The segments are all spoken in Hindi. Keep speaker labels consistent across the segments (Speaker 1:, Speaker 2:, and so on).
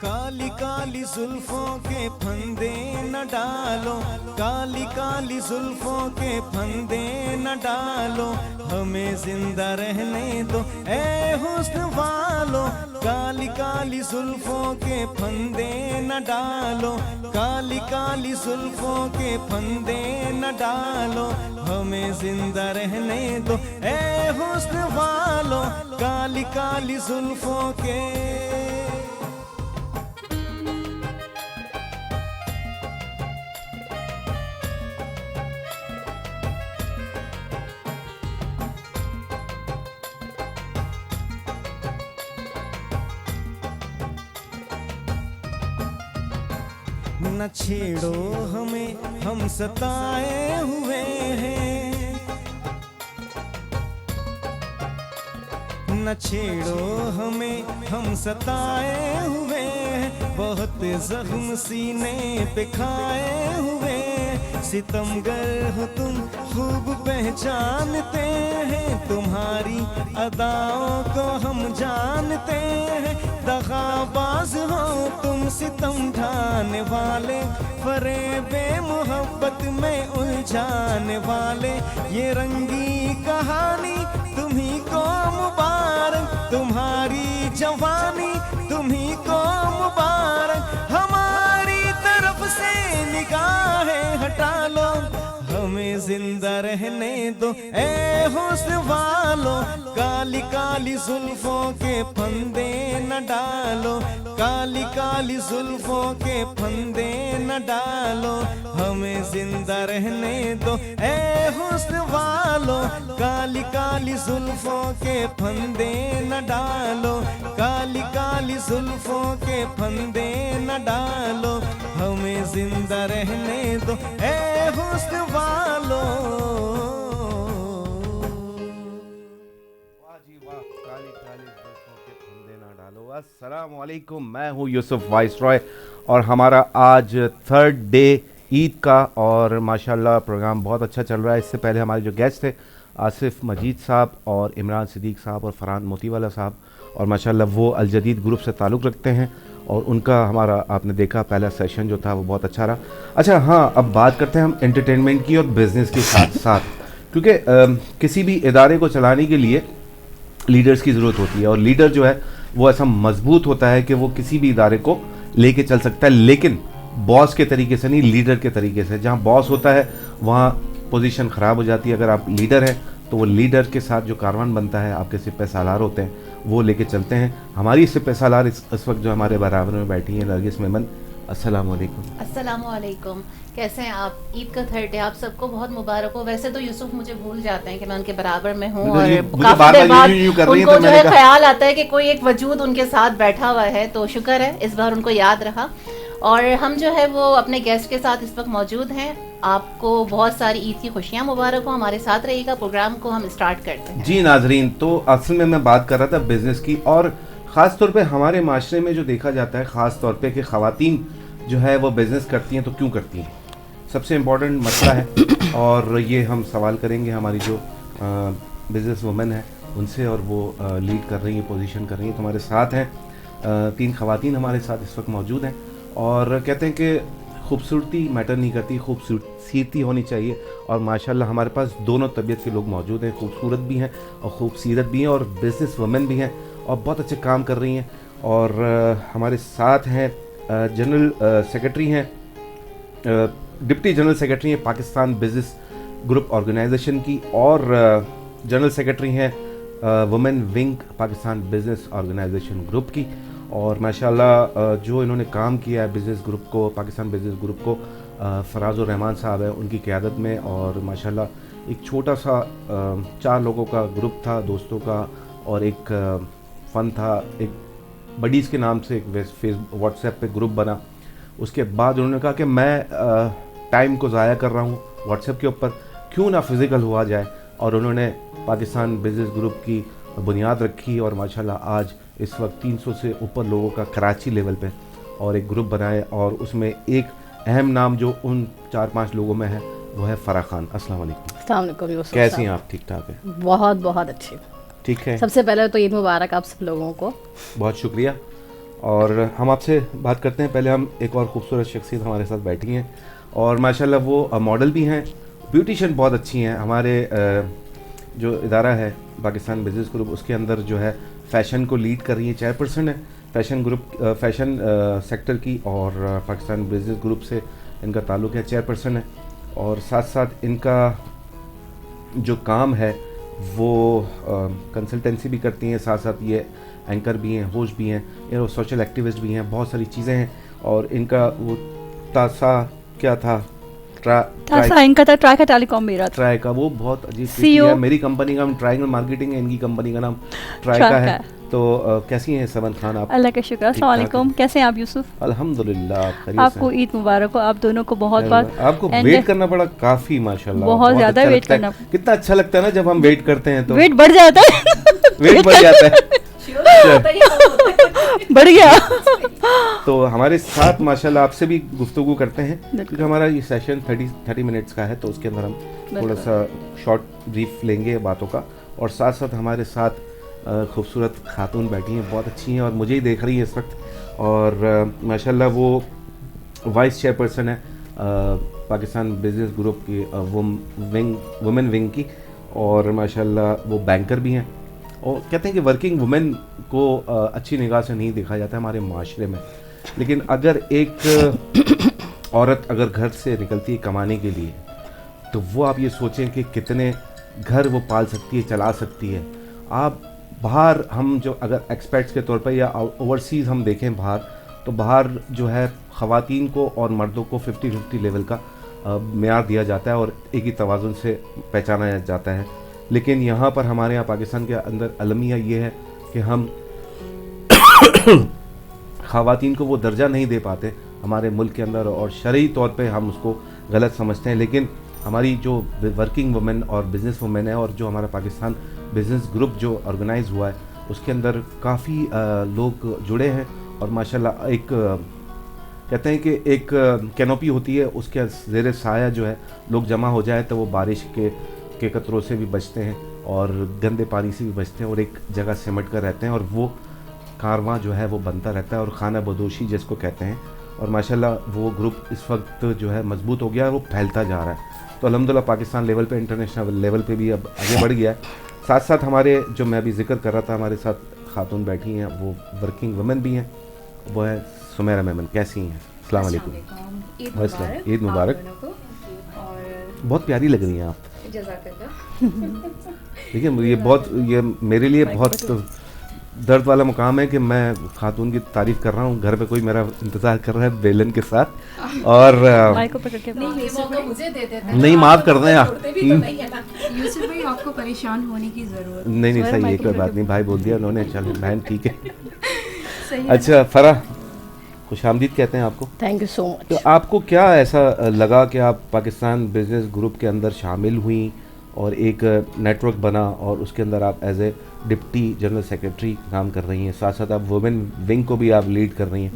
Speaker 1: काली काली जुल्फों के फंदे न डालो, काली काली जुल्फों के फंदे न डालो, हमें जिंदा रहने दो ए हुस्न वालो। काली काली जुल्फों के फंदे न डालो, काली काली जुल्फों के फंदे न डालो, हमें जिंदा रहने दो ए हुस्न वालो। काली काली जुल्फों के न छेड़ो हमें, हम सताए हुए हैं, न छेड़ो हमें, हम सताए हुए हैं, बहुत जख्म सीने पे खाए हुए। सितमगर हो तुम खूब पहचानते हैं, तुम्हारी अदाओं को हम जानते हैं। दगाबाज हो तुम, सितम ढाने वाले, फरेबे मोहब्बत में उलझाने वाले। ये रंगी कहानी तुम्ही को मुबारक, तुम्हारी जवानी तुम्ही को मुबारक। हमारी तरफ से निगाहें हटा लो, हमें जिंदा रहने दो ए हुस्न वालो। काली काली जुल्फों के फंदे न डालो, काली काली जुल्फों के फंदे न डालो, हमें जिंदा रहने दो ए हुस्न वालो। काली काली जुल्फों के फंदे न डालो, काली काली जुल्फों के फंदे न डालो, हमें जिंदा रहने दो ए हुस्न वालो।
Speaker 2: वाह जी वाह, काली काली जुल्फों के फंदे ना डालो। अस्सलाम वालेकुम, मैं हूँ यूसुफ वाइसरॉय और हमारा आज थर्ड डे ईद का और माशाल्लाह प्रोग्राम बहुत अच्छा चल रहा है। इससे पहले हमारे जो गेस्ट थे आसिफ मजीद साहब और इमरान सिद्दीक साहब और फरहान मोतीवाला साहब, और माशाल्लाह वो अल जदीद ग्रुप से ताल्लुक़ रखते हैं और उनका हमारा आपने देखा पहला सेशन जो था वो बहुत अच्छा रहा। अच्छा हाँ, अब बात करते हैं हम एंटरटेनमेंट की और बिज़नेस के साथ साथ, क्योंकि किसी भी इदारे को चलाने के लिए लीडर्स की ज़रूरत होती है और लीडर जो है वो ऐसा मजबूत होता है कि वो किसी भी इदारे को लेके चल सकता है, लेकिन बॉस के तरीके से नहीं, लीडर के तरीके से। जहाँ बॉस होता है वहाँ पोजीशन ख़राब हो जाती है। अगर आप लीडर हैं तो वो लीडर के साथ जो कारवान बनता है, आपके सिपह सालार होते हैं, वो लेके चलते हैं। हमारी सिपह सालार इस वक्त जो हमारे बराबर में बैठी हैं, नरगिस मेमन, अस्सलाम वालेकुम।
Speaker 3: अस्सलाम वालेकुम, कैसे हैं आप? ईद का थर्ड डे आप सबको बहुत मुबारक हो। वैसे तो यूसुफ मुझे भूल जाते हैं कि मैं उनके बराबर में हूँ और काफी देर बाद उनको जो है ख्याल आता है कि कोई एक वजूद उनके साथ बैठा हुआ है, तो शुक्र है इस बार उनको याद रहा। और हम जो है वो अपने गेस्ट के साथ इस वक्त मौजूद हैं। आपको बहुत सारी ईद की खुशियाँ मुबारक हो, हमारे साथ रहिएगा। प्रोग्राम को हम स्टार्ट करते हैं।
Speaker 2: जी नाजरीन, तो असल में मैं बात कर रहा था बिज़नेस की, और ख़ास तौर पे हमारे माशरे में जो देखा जाता है ख़ास तौर पे कि ख़वातीन जो है वो बिज़नेस करती हैं तो क्यों करती हैं, सबसे इम्पोर्टेंट मसला है। और ये हम सवाल करेंगे हमारी जो बिज़नेस वुमेन है उनसे, और वो लीड कर रही हैं, पोजीशन कर रही हैं। तो हमारे साथ हैं 3 ख़वातीन हमारे साथ इस वक्त मौजूद हैं, और कहते हैं कि खूबसूरती मैटर नहीं करती, खूबसूरती होनी चाहिए। और माशाल्लाह हमारे पास दोनों तबीयत के लोग मौजूद हैं, खूबसूरत भी हैं और खूबसीरत भी हैं और बिज़नेस वुमेन भी हैं और बहुत अच्छे काम कर रही हैं। और हमारे साथ हैं जनरल सेक्रेटरी हैं, डिप्टी जनरल सेक्रेटरी हैं पाकिस्तान बिज़नेस ग्रुप ऑर्गेनाइजेशन की, और जनरल सेक्रेटरी हैं women wing Pakistan business organization group की। और माशाल्लाह जो इन्होंने काम किया है बिज़नेस ग्रुप को, पाकिस्तान बिज़नेस ग्रुप को, फराजुर रहमान साहब है उनकी क़यादत में, और माशाल्लाह एक छोटा सा 4 लोगों का ग्रुप था दोस्तों का, और एक फ़न था, एक बडीज़ के नाम से एक व्हाट्सएप पे ग्रुप बना। उसके बाद उन्होंने कहा कि मैं टाइम को ज़ाया कर रहा हूँ व्हाट्सएप के ऊपर, क्यों ना फिज़िकल हुआ जाए, और उन्होंने पाकिस्तान बिज़नेस ग्रुप की बुनियाद रखी। और माशाल्लाह आज इस वक्त 300 से ऊपर लोगों का कराची लेवल पे और एक ग्रुप बनाए, और उसमें एक अहम नाम जो उन 4-5 लोगों में है वो है फ़राह खान। अस्सलाम वालेकुम।
Speaker 4: अस्सलाम वालेकुम यूसुफ।
Speaker 2: कैसी हैं आप? ठीक ठाक है?
Speaker 4: बहुत बहुत अच्छी।
Speaker 2: ठीक है,
Speaker 4: सबसे पहले तो ईद मुबारक आप सब लोगों को।
Speaker 2: बहुत शुक्रिया। और हम आपसे बात करते हैं। पहले हम एक और खूबसूरत शख्सियत हमारे साथ बैठी हैं और माशाल्लाह वो मॉडल भी हैं, ब्यूटिशियन बहुत अच्छी हैं। हमारे जो इदारा है पाकिस्तान बिजनेस ग्रुप, उसके अंदर जो है फ़ैशन को लीड कर रही है, चेयरपर्सन है फ़ैशन ग्रुप, फ़ैशन सेक्टर की, और पाकिस्तान बिजनेस ग्रुप से इनका ताल्लुक़ है, चेयरपर्सन है। और साथ साथ इनका जो काम है वो कंसल्टेंसी भी करती हैं, साथ साथ ये एंकर भी हैं, होस्ट भी हैं, ये सोशल एक्टिविस्ट भी हैं, बहुत सारी चीज़ें हैं। और इनका वो तासा क्या था,
Speaker 4: इनका था ट्राई का टेलीकॉम मेरा था।
Speaker 2: ट्राई का वो बहुत अजीब चीज़ है। मेरी कंपनी का नाम ट्रायंगल मार्केटिंग है, इनकी कंपनी का नाम ट्राई का है। तो कैसी हैं समन खान आप?
Speaker 4: अल्लाह का शुक्र। अस्सलाम वालेकुम, कैसे हैं आप यूसुफ?
Speaker 2: अल्हम्दुलिल्लाह।
Speaker 4: आपको ईद मुबारक हो, आप दोनों को बहुत बहुत।
Speaker 2: आपको वेट करना पड़ा काफ़ी, माशाल्लाह
Speaker 4: बहुत ज़्यादा वेट करना।
Speaker 2: कितना अच्छा लगता है ना जब हम वेट करते हैं तो
Speaker 4: वेट बढ़ जाता है
Speaker 2: वेट बढ़ जाता है
Speaker 4: बढ़ गया।
Speaker 2: तो हमारे साथ माशाल्लाह आपसे भी गुफ्तगू करते हैं, क्योंकि हमारा ये सेशन 30 मिनट्स का है, तो उसके अंदर हम थोड़ा सा शॉर्ट ब्रीफ लेंगे बातों का। और साथ साथ हमारे साथ खूबसूरत खातून बैठी हैं, बहुत अच्छी हैं और मुझे ही देख रही है इस वक्त। और माशाल्लाह वो वाइस चेयरपर्सन है पाकिस्तान बिजनेस ग्रुप की वुमेन विंग की, और माशाल्लाह वो बैंकर भी हैं। और कहते हैं कि वर्किंग वुमेन को अच्छी निगाह से नहीं देखा जाता है हमारे माशरे में, लेकिन अगर एक औरत अगर घर से निकलती है कमाने के लिए, तो वो आप ये सोचें कि कितने घर वो पाल सकती है, चला सकती है। आप बाहर हम जो अगर एक्सपर्ट्स के तौर पर या ओवरसीज़ हम देखें बाहर, तो बाहर जो है ख़वातीन को और मर्दों को 50-50 लेवल का मेयार दिया जाता है और एक ही तवाज़ुन से पहचाना जाता है। लेकिन यहाँ पर हमारे यहाँ पाकिस्तान के अंदर अलमिया ये है कि हम ख़वातीन को वो दर्जा नहीं दे पाते हमारे मुल्क के अंदर, और शरई तौर पे हम उसको गलत समझते हैं। लेकिन हमारी जो वर्किंग वुमेन और बिज़नेस वुमेन है, और जो हमारा पाकिस्तान बिज़नेस ग्रुप जो ऑर्गेनाइज़ हुआ है, उसके अंदर काफ़ी लोग जुड़े हैं। और माशाल्लाह एक कहते हैं कि एक कैनोपी होती है, उसके ज़ेरे साया जो है लोग जमा हो जाए तो वो बारिश के कतरों से भी बचते हैं और गंदे पानी से भी बचते हैं, और एक जगह सिमट कर रहते हैं, और वो कारवां जो है वो बनता रहता है, और खाना बदोशी जिसको कहते हैं। और माशाल्लाह वो ग्रुप इस वक्त जो है मजबूत हो गया है, वो फैलता जा रहा है। तो अल्हम्दुलिल्लाह पाकिस्तान लेवल पे, इंटरनेशनल लेवल पे भी अब आगे बढ़ गया है। साथ साथ हमारे जो मैं अभी जिक्र कर रहा था, हमारे साथ खातून बैठी हैं, वो वर्किंग वुमेन भी हैं, वो है सुमेरा मेमन। कैसी हैं? अस्सलाम वालेकुम। ईद मुबारक। बहुत प्यारी लग रही हैं आप। देखिए ये मेरे लिए बहुत दर्द वाला मुकाम है कि मैं खातून की तारीफ कर रहा हूँ, घर पे कोई मेरा इंतज़ार कर रहा है बेलन के साथ, और नहीं माफ़ कर दें आप।
Speaker 5: यूसुफ भाई आपको परेशान होने की ज़रूरत
Speaker 2: नहीं सही है, कोई बात नहीं, भाई बोल दिया उन्होंने, चलो बहन ठीक है। अच्छा फरा, खुशामदीद कहते हैं आपको।
Speaker 6: Thank you so much.
Speaker 2: तो आपको क्या ऐसा लगा कि आप पाकिस्तान बिजनेस ग्रुप के अंदर शामिल हुई और एक नेटवर्क बना, और उसके अंदर आप as a deputy general secretary काम कर रही हैं, साथ साथ आप वुमेन विंग को भी आप लीड कर रही हैं,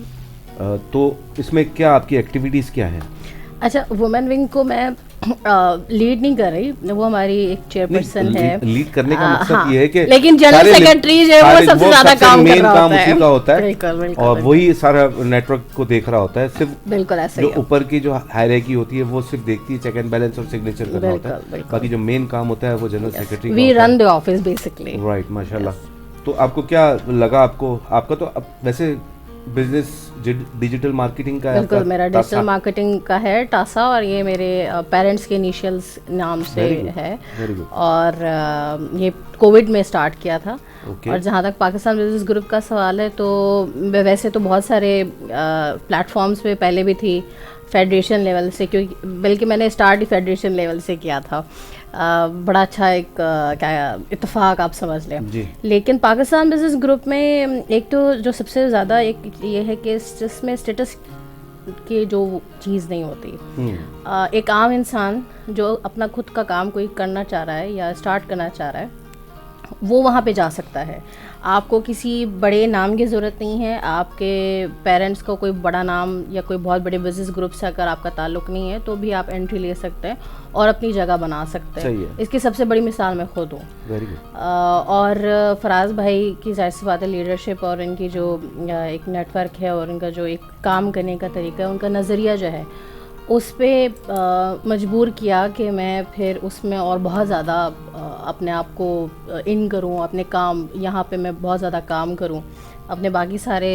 Speaker 2: तो इसमें क्या आपकी एक्टिविटीज़ क्या हैं?
Speaker 6: अच्छा, वुमेन विंग को मैं लीड नहीं कर रही, वो हमारी एक चेयरपर्सन है।
Speaker 2: लीड करने का मकसद ये है कि
Speaker 6: लेकिन जनरल सेक्रेटरी जो है वो सबसे ज्यादा काम कर रहा होता है,
Speaker 2: उसी का होता है,
Speaker 6: बिल्कुल,
Speaker 2: और वही सारा नेटवर्क को देख रहा होता है। सिर्फ
Speaker 6: बिल्कुल ऐसा
Speaker 2: जो ऊपर की जो हायरार्की होती है वो सिर्फ देखती है चेक एंड बैलेंस और सिग्नेचर करना होता है, बाकी जो मेन काम होता है वो general secretary.
Speaker 6: We run the office basically.
Speaker 2: Right, माशाल्लाह। तो आपको क्या लगा? आपका तो वैसे बिजनेस डिजिटल मार्केटिंग का है?
Speaker 6: बिल्कुल, मेरा डिजिटल मार्केटिंग का है टासा, और ये मेरे पेरेंट्स के इनिशियल्स नाम से है, और ये कोविड में स्टार्ट किया था। और जहाँ तक पाकिस्तान बिजनेस ग्रुप का सवाल है, तो वैसे तो बहुत सारे प्लेटफॉर्म्स पे पहले भी थी फेडरेशन लेवल से, क्योंकि बल्कि मैंने स्टार्ट ही फेडरेशन लेवल से किया था। बड़ा अच्छा एक क्या इत्तेफाक आप समझ लें। लेकिन पाकिस्तान बिजनेस ग्रुप में एक तो जो सबसे ज़्यादा एक ये है कि जिसमें स्टेटस की जो चीज़ नहीं होती, एक आम इंसान जो अपना खुद का काम कोई करना चाह रहा है या स्टार्ट करना चाह रहा है, वो वहाँ पे जा सकता है। आपको किसी बड़े नाम की ज़रूरत नहीं है, आपके पेरेंट्स को कोई बड़ा नाम या कोई बहुत बड़े बिजनेस ग्रुप से अगर आपका ताल्लुक़ नहीं है तो भी आप एंट्री ले सकते हैं और अपनी जगह बना सकते हैं। इसकी सबसे बड़ी मिसाल मैं खुद हूँ।
Speaker 2: Very good.
Speaker 6: और फराज भाई की जाहिर सी बात है लीडरशिप और इनकी जो एक नेटवर्क है और इनका जो एक काम करने का तरीका है, उनका नज़रिया जो है उस पर मजबूर किया कि मैं फिर उसमें और बहुत ज़्यादा अपने आप को इन करूं, अपने काम यहाँ पे मैं बहुत ज़्यादा काम करूं, अपने बाकी सारे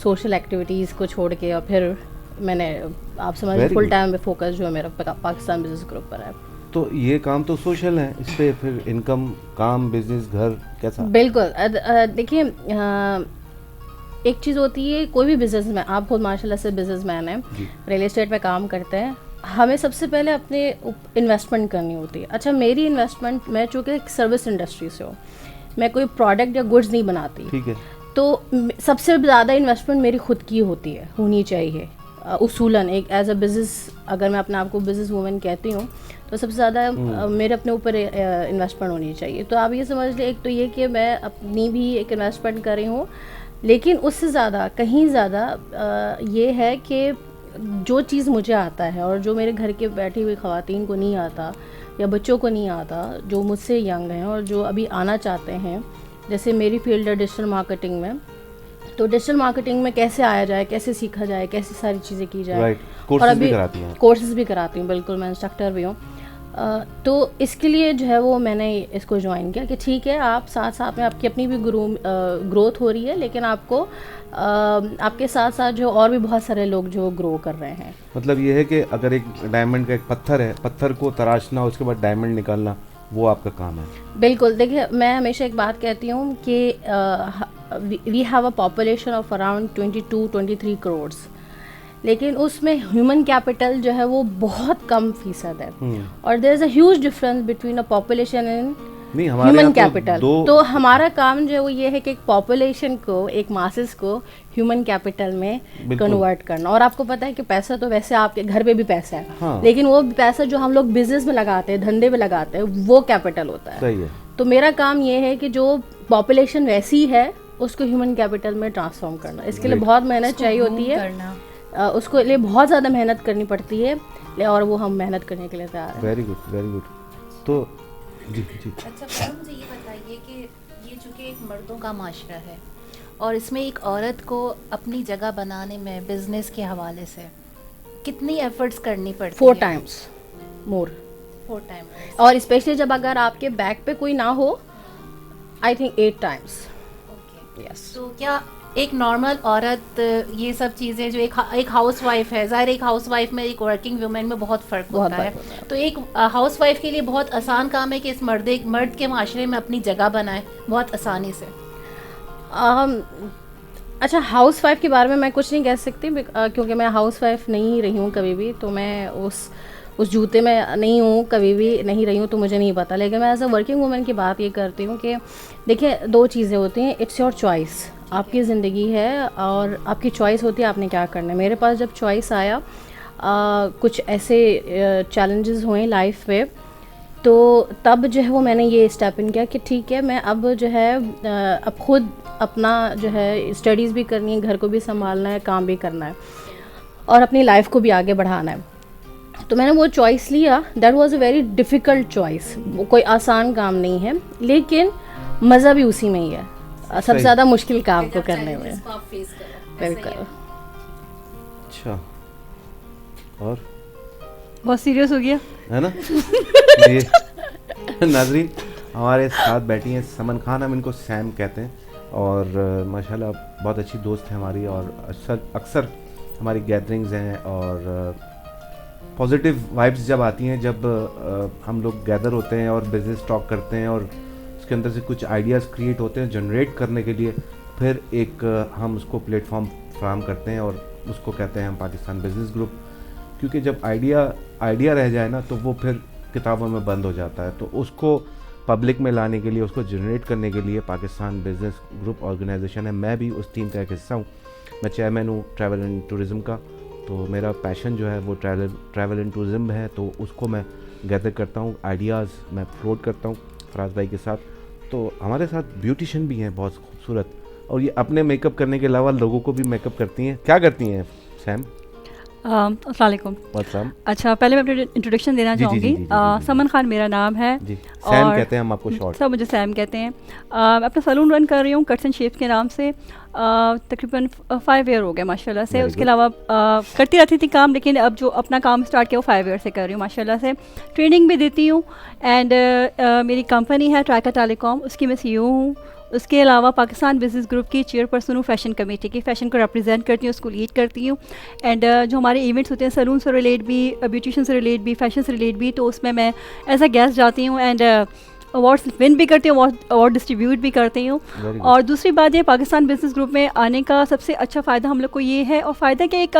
Speaker 6: सोशल एक्टिविटीज़ को छोड़ के, और फिर मैंने आप समझ फुल टाइम पे फोकस जो है मेरा पाकिस्तान बिजनेस ग्रुप पर है।
Speaker 2: तो ये काम तो सोशल है, इस पर फिर इनकम, काम, बिजनेस, घर कैसा?
Speaker 6: बिल्कुल। देखिए एक चीज़ होती है, कोई भी बिजनेसमैन, आप खुद माशाल्लाह से बिजनेसमैन हैं, रियल एस्टेट में काम करते हैं, हमें सबसे पहले अपने इन्वेस्टमेंट करनी होती है। अच्छा, मेरी इन्वेस्टमेंट, मैं चूँकि सर्विस इंडस्ट्री से हूँ, मैं कोई प्रोडक्ट या गुड्स नहीं बनाती,
Speaker 2: ठीक है, तो
Speaker 6: सबसे ज़्यादा इन्वेस्टमेंट मेरी खुद की होती है, होनी चाहिए उसूलन। एक एज अ बिज़नेस, अगर मैं अपने आप को बिज़नेस वूमन कहती हूँ तो सबसे ज़्यादा मेरे अपने ऊपर इन्वेस्टमेंट होनी चाहिए। तो आप ये समझ लें, एक तो ये कि मैं अपनी भी एक इन्वेस्टमेंट कर रही हूँ, लेकिन उससे ज़्यादा, कहीं ज़्यादा ये है कि जो चीज़ मुझे आता है और जो मेरे घर के बैठी हुई ख़वातीन को नहीं आता या बच्चों को नहीं आता, जो मुझसे यंग हैं और जो अभी आना चाहते हैं, जैसे मेरी फील्ड है डिजिटल मार्केटिंग में, तो डिजिटल मार्केटिंग में कैसे आया जाए, कैसे सीखा जाए, कैसे सारी चीज़ें की जाए, और अभी कोर्सेज भी कराती हूँ। बिल्कुल, मैं इंस्ट्रक्टर भी हूँ। तो इसके लिए जो है वो मैंने इसको ज्वाइन किया कि ठीक है, आप साथ साथ में आपकी अपनी भी ग्रोथ हो रही है, लेकिन आपको आपके साथ साथ जो और भी बहुत सारे लोग जो ग्रो कर रहे हैं।
Speaker 2: मतलब ये है कि अगर एक डायमंड का एक पत्थर है, पत्थर को तराशना, उसके बाद डायमंड निकालना, वो आपका काम है।
Speaker 6: बिल्कुल। देखिए, मैं हमेशा एक बात कहती हूँ कि we have a population of around 22-23 crore, लेकिन उसमें ह्यूमन कैपिटल जो है वो बहुत कम फीसद है, और there is a huge difference between a population and human capital. तो हमारा काम जो है वो ये है कि एक पॉपुलेशन को, एक मासेस को ह्यूमन कैपिटल में कन्वर्ट करना। और आपको पता है कि पैसा तो वैसे आपके घर पे भी पैसा है, हाँ। लेकिन वो पैसा जो हम लोग बिजनेस में लगाते हैं, धंधे में लगाते हैं, वो कैपिटल होता है।
Speaker 2: सही है।
Speaker 6: तो मेरा काम ये है कि जो पॉपुलेशन वैसी है उसको ह्यूमन कैपिटल में ट्रांसफॉर्म करना। इसके लिए बहुत मेहनत चाहिए होती है, उसको लिए बहुत ज़्यादा मेहनत करनी पड़ती है, और वो हम मेहनत करने के लिए तैयार हैं।
Speaker 2: Very good, very good. तो जी जी।
Speaker 3: अच्छा, मुझे ये बताइए कि ये चूँकि एक मर्दों का माशरा है और इसमें एक औरत को अपनी जगह बनाने में बिजनेस के हवाले से कितनी एफर्ट्स करनी पड़ती है?
Speaker 6: 4 times मोर।
Speaker 3: 4 times।
Speaker 6: और स्पेशली जब अगर आपके बैक पे कोई ना हो, I think 8 times।
Speaker 3: Okay, yes. तो क्या एक नॉर्मल औरत ये सब चीज़ें जो एक हाउसवाइफ है, ज़ाहिर एक हाउसवाइफ में एक वर्किंग वुमेन में बहुत फ़र्क होता है, तो एक हाउसवाइफ के लिए बहुत आसान काम है कि इस मर्द के माशरे में अपनी जगह बनाए बहुत आसानी से?
Speaker 6: अच्छा, हाउसवाइफ के बारे में मैं कुछ नहीं कह सकती, क्योंकि मैं हाउसवाइफ नहीं रही हूँ कभी भी, तो मैं उस जूते में नहीं हूँ, कभी भी नहीं रही हूँ, तो मुझे नहीं पता। लेकिन मैं एज अ वर्किंग वुमेन की बात ये करती हूँ कि देखिए, 2 चीज़ें होती हैं। इट्स योर चॉइस, आपकी ज़िंदगी है और आपकी चॉइस होती है आपने क्या करना है। मेरे पास जब चॉइस आया, कुछ ऐसे चैलेंजेस हुए लाइफ में, तो तब जो है वो मैंने ये स्टेप इन किया कि ठीक है, मैं अब जो है अब खुद अपना जो है स्टडीज़ भी करनी है, घर को भी संभालना है, काम भी करना है, और अपनी लाइफ को भी आगे बढ़ाना है। तो मैंने वो चॉइस लिया। That was a very difficult choice, वो कोई आसान काम नहीं है, लेकिन मज़ा भी उसी में ही है, सबसे ज़्यादा मुश्किल काम को करने में। बिल्कुल।
Speaker 2: अच्छा, और
Speaker 4: बहुत सीरियस हो गया
Speaker 2: है ना? ये नाज़रीन हमारे साथ बैठी हैं समन खान, हम इनको सैम कहते हैं, और माशाल्लाह बहुत अच्छी दोस्त है हमारी, और अक्सर हमारी गैदरिंग्स हैं और पॉजिटिव वाइब्स जब आती हैं, जब हम लोग गैदर होते हैं और बिज़नेस टॉक करते हैं और उसके अंदर से कुछ आइडियाज़ क्रिएट होते हैं जनरेट करने के लिए, फिर एक हम उसको प्लेटफॉर्म फ्राहम करते हैं और उसको कहते हैं हम पाकिस्तान बिज़नेस ग्रुप। क्योंकि जब आइडिया रह जाए ना, तो वो फिर किताबों में बंद हो जाता है, तो उसको पब्लिक में लाने के लिए, उसको जनरेट करने के लिए पाकिस्तान बिज़नेस ग्रुप ऑर्गेनाइजेशन है। मैं भी उस टीम का एक हिस्सा हूँ, मैं चेयरमैन हूँ ट्रैवल एंड टूरिज़म का। तो मेरा पैशन जो है वो ट्रैवल एंड टूरिज़म है, तो उसको मैं गैदर करता हूँ, आइडियाज़ मैं फ्लोट करता हूँ फराज भाई के साथ। तो हमारे साथ ब्यूटिशियन भी हैं बहुत खूबसूरत, और ये अपने मेकअप करने के अलावा लोगों को भी मेकअप करती हैं। क्या करती हैं सैम?
Speaker 4: अस्सलाम वालेकुम।
Speaker 2: व्हाट्सअप।
Speaker 4: अच्छा, पहले मैं अपनी इंट्रोडक्शन देना चाहूँगी। समन खान मेरा नाम है
Speaker 2: जी। सैम कहते हैं हम आपको शॉर्ट।
Speaker 4: सब मुझे सैम कहते हैं। मैं अपना सैलून रन कर रही हूँ कट्स एंड शेप्स के नाम से। तकरीबन 5 ईयर हो गए माशाल्लाह से। उसके अलावा करती रहती थी काम, लेकिन अब जो अपना काम स्टार्ट किया वो 5 ईयर से कर रही हूँ माशाल्लाह से। ट्रेनिंग भी देती हूँ एंड मेरी कंपनी है ट्राइका टेलीकॉम, उसकी मैं CEO हूँ। उसके अलावा पाकिस्तान बिजनेस ग्रुप की चेयरपर्सन हूँ फैशन कमेटी की, फैशन को रिप्रेजेंट करती हूँ, उसको लीड करती हूँ। एंड जो हमारे इवेंट्स होते हैं सैलून से रिलेट भी, ब्यूटिशियन से रिलेट भी, फैशन से रिलेट भी, तो उसमें मैं एज अ गेस्ट जाती हूँ एंड अवार्ड्स विन भी करती हूँ, अवार्ड डिस्ट्रीब्यूट भी करती हूँ। और दूसरी बात ये, पाकिस्तान बिजनेस ग्रुप में आने का सबसे अच्छा फ़ायदा हम लोग को ये है, और फ़ायदा कि एक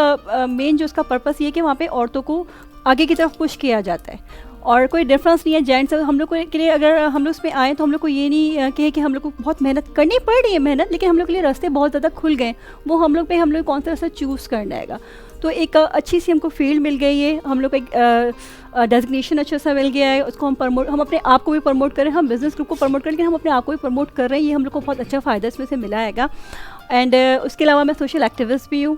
Speaker 4: मेन जो उसका पर्पस ये है कि वहाँ पे औरतों को आगे की तरफ पुश किया जाता है, और कोई डिफरेंस नहीं है जेंट्स हम लोग के लिए। अगर हम लोग उसमें आए तो हम लोग को ये नहीं कहे कि हम लोग को बहुत मेहनत करनी पड़ रही है मेहनत, लेकिन हम लोग के लिए रास्ते बहुत ज़्यादा खुल गए, वो हम लोग कौन सा रास्ता चूज़ करना है। तो एक अच्छी सी हमको फील्ड मिल गई है, हम लोग को एक डेजिग्नेशन अच्छा सा मिल गया है, उसको हम अपने आप को भी प्रमोट करें, हम बिज़नेस ग्रुप को प्रमोट करें, लेकिन हम अपने आप को भी प्रमोट कर रहे हैं, ये हम लोग को बहुत अच्छा फ़ायदा इसमें से मिला हैगा। एंड उसके अलावा मैं सोशल एक्टिविस्ट भी हूँ,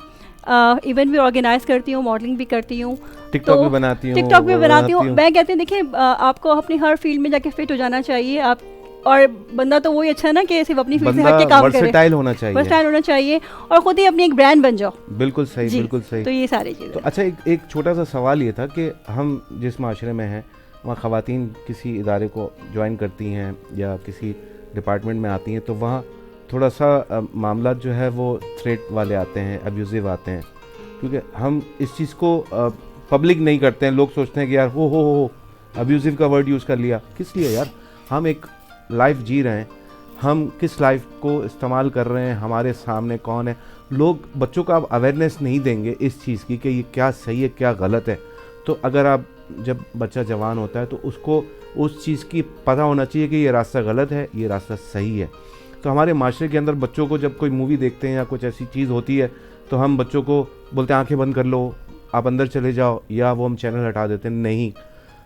Speaker 4: इवेंट भी ऑर्गेनाइज करती हूँ, मॉडलिंग भी करती हूँ,
Speaker 2: टिकटॉक भी बनाती हूँ।
Speaker 4: टिकटॉक भी बनाती हूँ। मैं कहती हूँ देखिए आपको अपनी हर फील्ड में जाके फिट हो जाना चाहिए। आप और बंदा तो वही अच्छा है ना कि सिर्फ अपनी फील्ड से हट के काम करे,
Speaker 2: वर्सेटाइल होना चाहिए,
Speaker 4: वर्सेटाइल होना चाहिए, और खुद ही अपनी एक ब्रांड बन जाओ।
Speaker 2: बिल्कुल सही, बिल्कुल सही।
Speaker 4: तो ये सारी चीज़ें।
Speaker 2: तो अच्छा, एक छोटा सा सवाल ये था कि हम जिस माशरे में हैं वहाँ ख़वातीन किसी इदारे को ज्वाइन करती हैं या किसी डिपार्टमेंट में आती हैं, तो वहाँ थोड़ा सा मामला जो है वो थ्रेट वाले आते हैं, अब्यूज़िव आते हैं, क्योंकि हम इस चीज़ को पब्लिक नहीं करते हैं। लोग सोचते हैं कि यार हो अब्यूज़िव का वर्ड यूज़ कर लिया, किस लिए यार? हम एक लाइफ जी रहे हैं, हम किस लाइफ को इस्तेमाल कर रहे हैं, हमारे सामने कौन है। लोग बच्चों को आप अवेयरनेस नहीं देंगे इस चीज़ की कि ये क्या सही है क्या गलत है। तो अगर आप जब बच्चा जवान होता है तो उसको उस चीज़ की पता होना चाहिए कि ये रास्ता गलत है, ये रास्ता सही है। तो हमारे माशरे के अंदर बच्चों को जब कोई मूवी देखते हैं या कुछ ऐसी चीज़ होती है तो हम बच्चों को बोलते हैं आंखें बंद कर लो, आप अंदर चले जाओ, या वो हम चैनल हटा देते हैं। नहीं,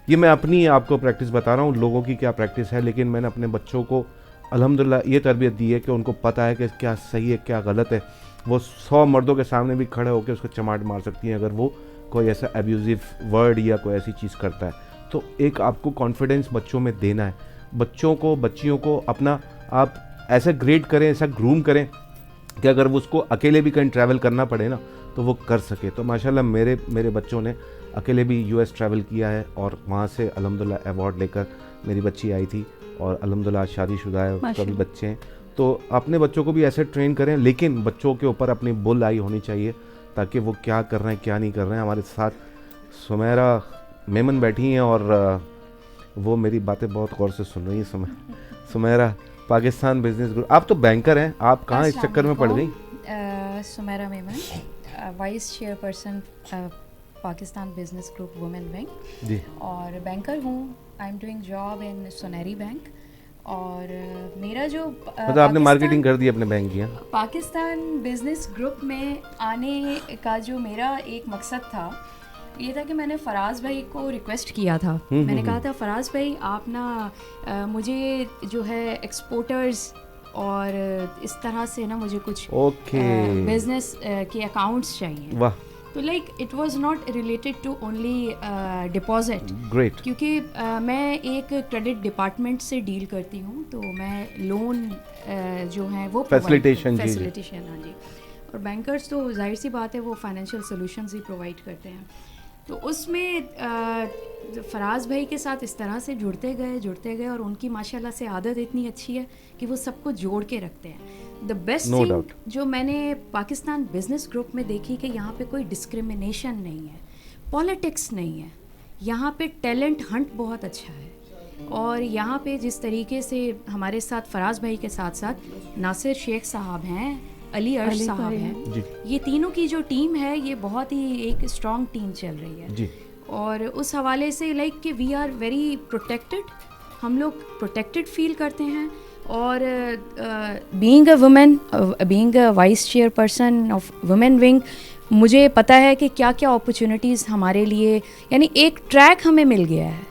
Speaker 2: ये मैं अपनी आपको प्रैक्टिस बता रहा हूँ, लोगों की क्या प्रैक्टिस है, लेकिन मैंने अपने बच्चों को अल्हम्दुलिल्लाह ये तरबियत दी है कि उनको पता है कि क्या सही है क्या गलत है। वो 100 मर्दों के सामने भी खड़े होकर उसको चमाट मार सकती हैं अगर वो कोई ऐसा अब्यूज़िव वर्ड या कोई ऐसी चीज़ करता है। तो एक आपको कॉन्फिडेंस बच्चों में देना है, बच्चों को बच्चियों को अपना आप ऐसा ग्रेड करें, ऐसा ग्रूम करें कि अगर वो उसको अकेले भी कहीं ट्रैवल करना पड़े ना तो वो कर सके। तो माशाल्लाह मेरे बच्चों ने अकेले भी US ट्रैवल किया है और वहाँ से अल्हम्दुलिल्लाह अवार्ड लेकर मेरी बच्ची आई थी, और अल्हम्दुलिल्लाह शादीशुदा है, उसका भी बच्चे हैं। तो अपने बच्चों को भी ऐसे ट्रेन करें, लेकिन बच्चों के ऊपर अपनी बुल आई होनी चाहिए ताकि वो क्या कर रहे हैं क्या नहीं कर रहे हैं। हमारे साथ सुमेरा मेमन बैठी हैं और वो मेरी बातें बहुत गौर से सुन रही हैं। सुमेरा, पाकिस्तान बिजनेस ग्रुप, आप तो बैंकर हैं, आप कहाँ इस चक्कर में पड़ गई?
Speaker 5: Sumera Memon, vice chairperson Pakistan business group women bank
Speaker 2: जी,
Speaker 5: और बैंकर हूँ। I am doing job in Soneri bank. और मेरा जो
Speaker 2: मतलब आपने मार्केटिंग कर दी अपने बैंक की?
Speaker 5: पाकिस्तान बिजनेस ग्रुप में आने का जो मेरा एक मकसद था ये था कि मैंने फराज भाई को रिक्वेस्ट किया था। मैंने कहा था फराज भाई आप ना मुझे जो है एक्सपोर्टर्स और इस तरह से ना मुझे कुछ बिजनेस के अकाउंट्स चाहिए।
Speaker 2: वाह।
Speaker 5: तो like it was not related to only deposit.
Speaker 2: Great.
Speaker 5: क्योंकि मैं एक क्रेडिट डिपार्टमेंट से डील करती हूँ, तो मैं लोन जो है वो
Speaker 2: फैसिलिटेशन।
Speaker 5: हाँ जी। और बैंकर्स तो जाहिर सी बात है वो फाइनेंशियल सॉल्यूशंस ही प्रोवाइड करते हैं। तो उसमें फराज भाई के साथ इस तरह से जुड़ते गए और उनकी माशाल्लाह से आदत इतनी अच्छी है कि वो सबको जोड़ के रखते हैं। द बेस्ट थिंग जो मैंने पाकिस्तान बिजनेस ग्रुप में देखी कि यहाँ पे कोई डिस्क्रिमिनेशन नहीं है, पॉलिटिक्स नहीं है, यहाँ पे टैलेंट हंट बहुत अच्छा है। और यहाँ पे जिस तरीके से हमारे साथ फराज भाई के साथ साथ नासिर शेख साहब हैं, अली अर्श साहब हैं, ये तीनों की जो टीम है ये बहुत ही एक स्ट्रॉन्ग टीम चल रही है जी। और उस हवाले से लाइक कि वी आर वेरी प्रोटेक्टेड, हम लोग प्रोटेक्टेड फील करते हैं। और being a women, being a vice chairperson of women wing, मुझे पता है कि क्या क्या अपॉर्चुनिटीज़ हमारे लिए, यानी एक ट्रैक हमें मिल गया है।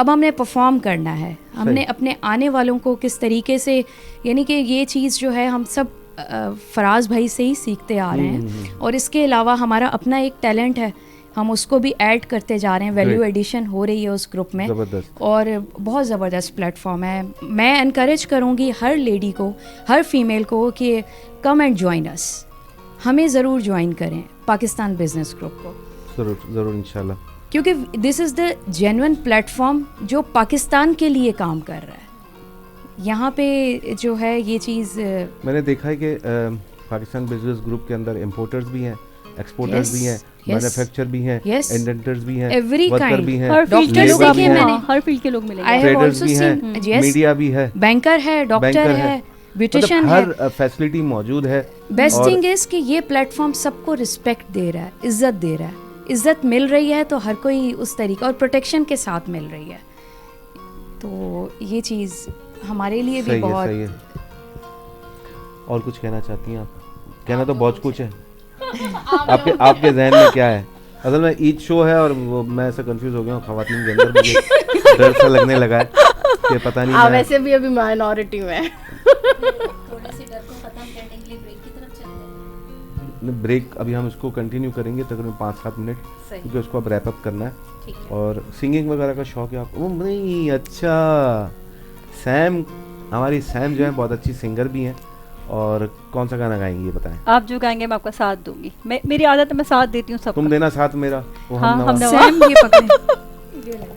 Speaker 5: अब हमने परफॉर्म करना है, हमने अपने आने वालों को किस तरीके से, यानी कि ये चीज़ जो है हम सब फराज भाई से ही सीखते आ रहे हैं, और इसके अलावा हमारा अपना एक टैलेंट है, हम उसको भी ऐड करते जा रहे हैं, वैल्यू एडिशन हो रही है उस ग्रुप में, और बहुत ज़बरदस्त प्लेटफॉर्म है। मैं एनकरेज करूँगी हर लेडी को, हर फीमेल को कि कम एंड ज्वाइन अस, हमें ज़रूर ज्वाइन करें पाकिस्तान बिजनेस ग्रुप को,
Speaker 2: ज़रूर इंशाल्लाह,
Speaker 5: क्योंकि this is the genuine platform जो पाकिस्तान के लिए काम कर रहा है। यहाँ पे जो है ये चीज़
Speaker 2: मैंने देखा है कि पाकिस्तान बिजनेस ग्रुप के अंदर इम्पोर्टर्स भी हैं, एक्सपोर्टर्स भी हैं, मैन्युफैक्चर भी हैं, इंडेंटर्स भी हैं, वर्कर भी हैं,
Speaker 4: हर फील्ड के लोग मिलेंगे, हर फील्ड के लोग मिलेंगे,
Speaker 2: ट्रेडर्स भी हैं, मीडिया भी है,
Speaker 5: बैंकर है, डॉक्टर है, ब्यूटिशियन है,
Speaker 2: हर फैसिलिटी मौजूद है।
Speaker 5: बेस्ट थिंग इज कि ये प्लेटफॉर्म सबको रिस्पेक्ट दे रहा है, इज्जत दे रहा है, इज्जत मिल रही है तो हर कोई उस तरीके और प्रोटेक्शन के साथ मिल रही है, तो ये चीज़ हमारे लिए भी बहुत
Speaker 2: सही है। और कुछ कहना चाहती हैं आप? कहना तो बहुत कुछ है। आपके जहन में क्या है? असल में ईद शो है और वो मैं ऐसा कंफ्यूज हो गया हूँ खवातीन के अंदर, मुझे डर सा लगने लगा है कि पता नहीं।
Speaker 6: वैसे भी अभी माइनॉरिटी में
Speaker 3: थोड़े से डर को खत्म करने के लिए ब्रेक की तरफ चलते हैं।
Speaker 2: ब्रेक अभी हम इसको कंटिन्यू करेंगे तकरीबन 5-7 मिनट, क्योंकि उसको अब रैप अप करना है। और सिंगिंग वगैरह का शौक है आपको? नहीं, अच्छा। सैम, हमारी सैम जो है बहुत अच्छी सिंगर भी हैं, और कौन सा गाना गाएंगी ये बताएं?
Speaker 4: आप जो गाएंगे मैं आपका साथ दूंगी, मेरी आदत है, मैं साथ देती हूँ सबका।
Speaker 2: तुम देना साथ मेरा, वो
Speaker 4: हाँ,
Speaker 2: हम नवा।
Speaker 5: सैम ये पकड़े।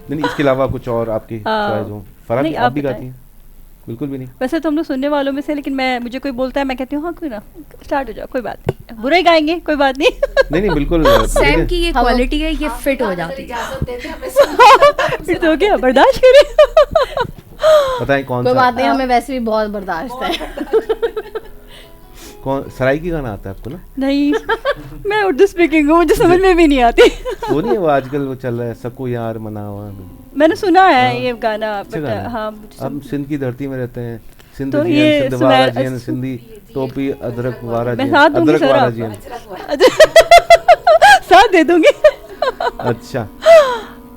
Speaker 2: नहीं, इसके अलावा कुछ और आपकी चॉइस हो? फराज आप भी गाती हैं? बिल्कुल भी नहीं।
Speaker 4: वैसे तो हम लोग सुनने वालों में से, लेकिन मुझे कोई बोलता है मैं कहती हूँ हाँ कोई ना, स्टार्ट हो जाओ, कोई बात नहीं, बुरा ही गाएंगे कोई बात नहीं।
Speaker 2: नहीं बिल्कुल।
Speaker 5: सैम की ये क्वालिटी है, ये फिट हो जाती है।
Speaker 4: फिर तो क्या, बर्दाश्त करें।
Speaker 2: बताएं कौन सा?
Speaker 6: कोई बात नहीं, हमें वैसे भी बहुत बर्दाश्त है।
Speaker 2: कौन सराइकी गाना आता है आपको? ना
Speaker 4: नहीं, मैं उर्दू स्पीकिंग हूँ, मुझे समझ में भी नहीं आती।
Speaker 2: वो नहीं है, वो आजकल वो चल रहा है, सबको यार मना हुआ।
Speaker 4: मैंने सुना है ये गाना, बट हाँ
Speaker 2: हम सिंध की धरती में रहते हैं, सिंध
Speaker 4: तो
Speaker 2: जियन, सिंध वारा जियन, सिंधी टोपी अदरक वारा जियन,
Speaker 4: अदरक
Speaker 2: वारा जियन।
Speaker 4: साथ दे दूंगी।
Speaker 2: अच्छा,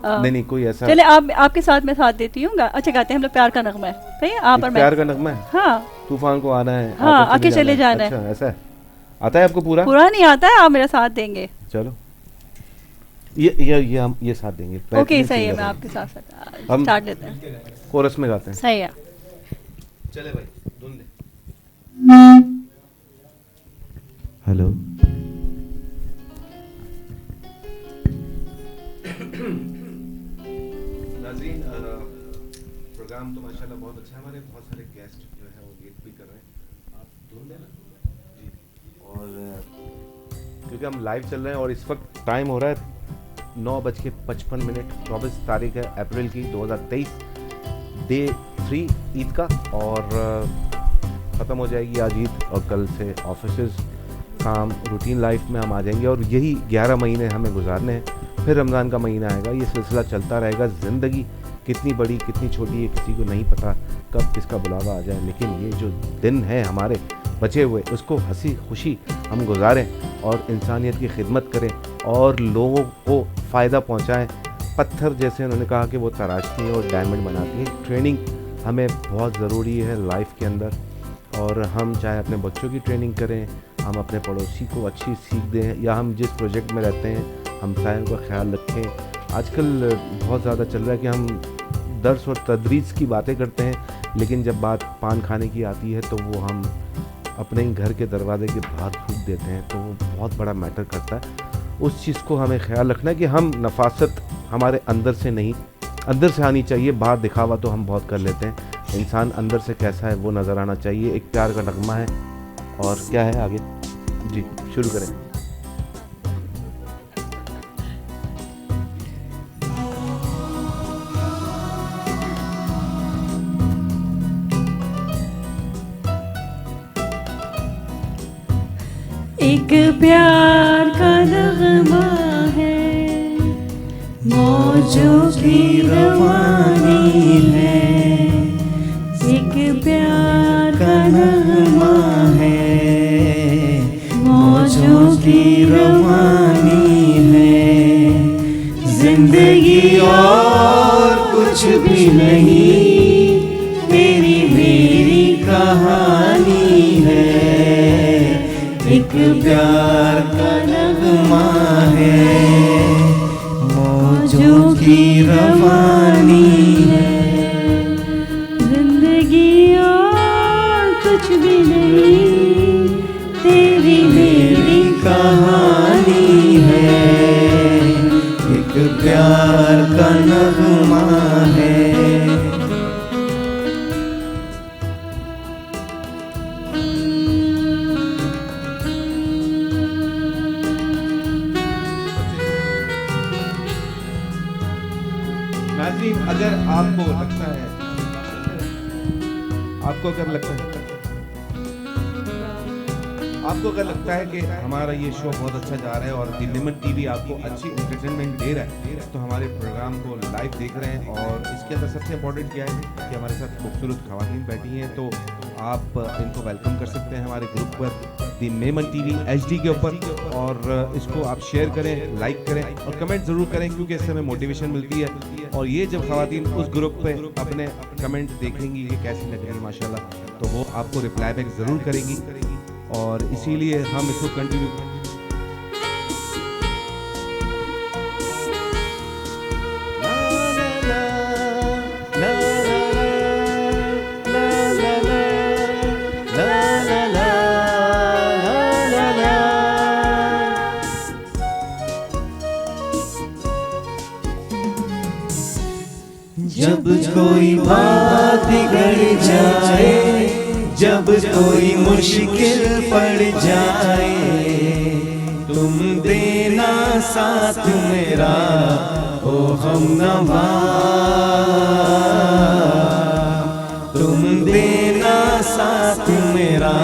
Speaker 2: नहीं कोई ऐसा।
Speaker 4: चले आपके साथ मैं साथ देती हूँ। अच्छा गाते हैं हम लोग, प्यार का नगमा है, सही है? आप और मैं,
Speaker 2: प्यार का नगमा है।
Speaker 4: हाँ,
Speaker 2: तूफान को आना है,
Speaker 4: हाँ, आके चले जाना है।
Speaker 2: अच्छा, ऐसा है? आता है आपको पूरा?
Speaker 4: पूरा नहीं आता है, आप मेरा साथ देंगे।
Speaker 2: चलो, ये हम ये साथ देंगे।
Speaker 4: ओके, सही है, मैं आपके साथ स्टार्ट लेते हैं,
Speaker 2: कोरस में गाते हैं।
Speaker 4: सही है।
Speaker 2: चले भाई, धुन दे। हेलो, नाज़रीन, प्रोग्राम तो माशाल्लाह बहुत अच्छा है, हमारे बहुत सारे गेस्ट जो है वो वेट भी कर रहे हैं। आप धुन देना जी। और क्योंकि हम लाइव चल रहे हैं और इस वक्त टाइम हो रहा है 9:55, 24 तारीख है अप्रैल की 2023, डे 3 ईद का, और ख़त्म हो जाएगी आज ईद, और कल से ऑफिस काम रूटीन लाइफ में हम आ जाएंगे, और यही 11 महीने हमें गुजारने हैं। फिर रमज़ान का महीना आएगा, ये सिलसिला चलता रहेगा। ज़िंदगी कितनी बड़ी कितनी छोटी है किसी को नहीं पता, कब किसका बुलावा आ जाए, लेकिन ये जो दिन है हमारे बचे हुए, उसको हंसी खुशी हम गुजारें और इंसानियत की खिदमत करें और लोगों को फ़ायदा पहुंचाएं। पत्थर जैसे उन्होंने कहा कि वो तराशती हैं और डायमंड बनाती हैं। ट्रेनिंग हमें बहुत ज़रूरी है लाइफ के अंदर, और हम चाहे अपने बच्चों की ट्रेनिंग करें, हम अपने पड़ोसी को अच्छी सीख दें, या हम जिस प्रोजेक्ट में रहते हैं हम सायों का ख्याल रखें। आजकल बहुत ज़्यादा चल रहा है कि हम दर्स और तदरीस की बातें करते हैं, लेकिन जब बात पान खाने की आती है तो वो हम अपने ही घर के दरवाजे के बाहर थूक देते हैं, तो वो बहुत बड़ा मैटर करता है। उस चीज़ को हमें ख्याल रखना है कि हम नफासत हमारे अंदर से नहीं, अंदर से आनी चाहिए। बाहर दिखावा तो हम बहुत कर लेते हैं, इंसान अंदर से कैसा है वो नज़र आना चाहिए। एक प्यार का नगमा है, और क्या है आगे जी, शुरू करें।
Speaker 7: एक प्यार का नगमा है, मौजों की रवानी है। एक प्यार का नगमा है, मौजों की रवानी है। जिंदगी और कुछ कुछ भी नहीं, तेरी मेरी कहानी है, एक प्यार का नगमा है, मौजों की रवानी है।
Speaker 8: जिंदगी और कुछ भी नहीं, तेरी मेरी
Speaker 7: कहानी है, एक प्यार का नगमा है।
Speaker 2: नाज़रीन, अगर आपको लगता है आपको अगर लगता है कि हमारा ये शो बहुत अच्छा जा रहा है और द मेमन टीवी आपको अच्छी एंटरटेनमेंट दे रहा है, तो हमारे प्रोग्राम को लाइव देख रहे हैं। और इसके अंदर सबसे इम्पोर्टेंट क्या है कि हमारे साथ खूबसूरत खवातीन बैठी हैं, तो आप इनको वेलकम कर सकते हैं हमारे ग्रुप पर द मेमन टीवी HD के ऊपर, और इसको आप शेयर करें, लाइक करें और कमेंट ज़रूर करें, क्योंकि इससे हमें मोटिवेशन मिलती है। और ये जब खवातीन उस ग्रुप पे अपने कमेंट देखेंगी कि कैसी लग रही है माशाल्लाह, तो वो आपको रिप्लाई बैक ज़रूर करेंगी, और इसीलिए हम इसको कंटिन्यू
Speaker 7: जब कोई बात बिगड़ जाए, जब कोई मुश्किल पड़ जाए, तुम देना साथ मेरा ओ हमनवा, तुम देना साथ मेरा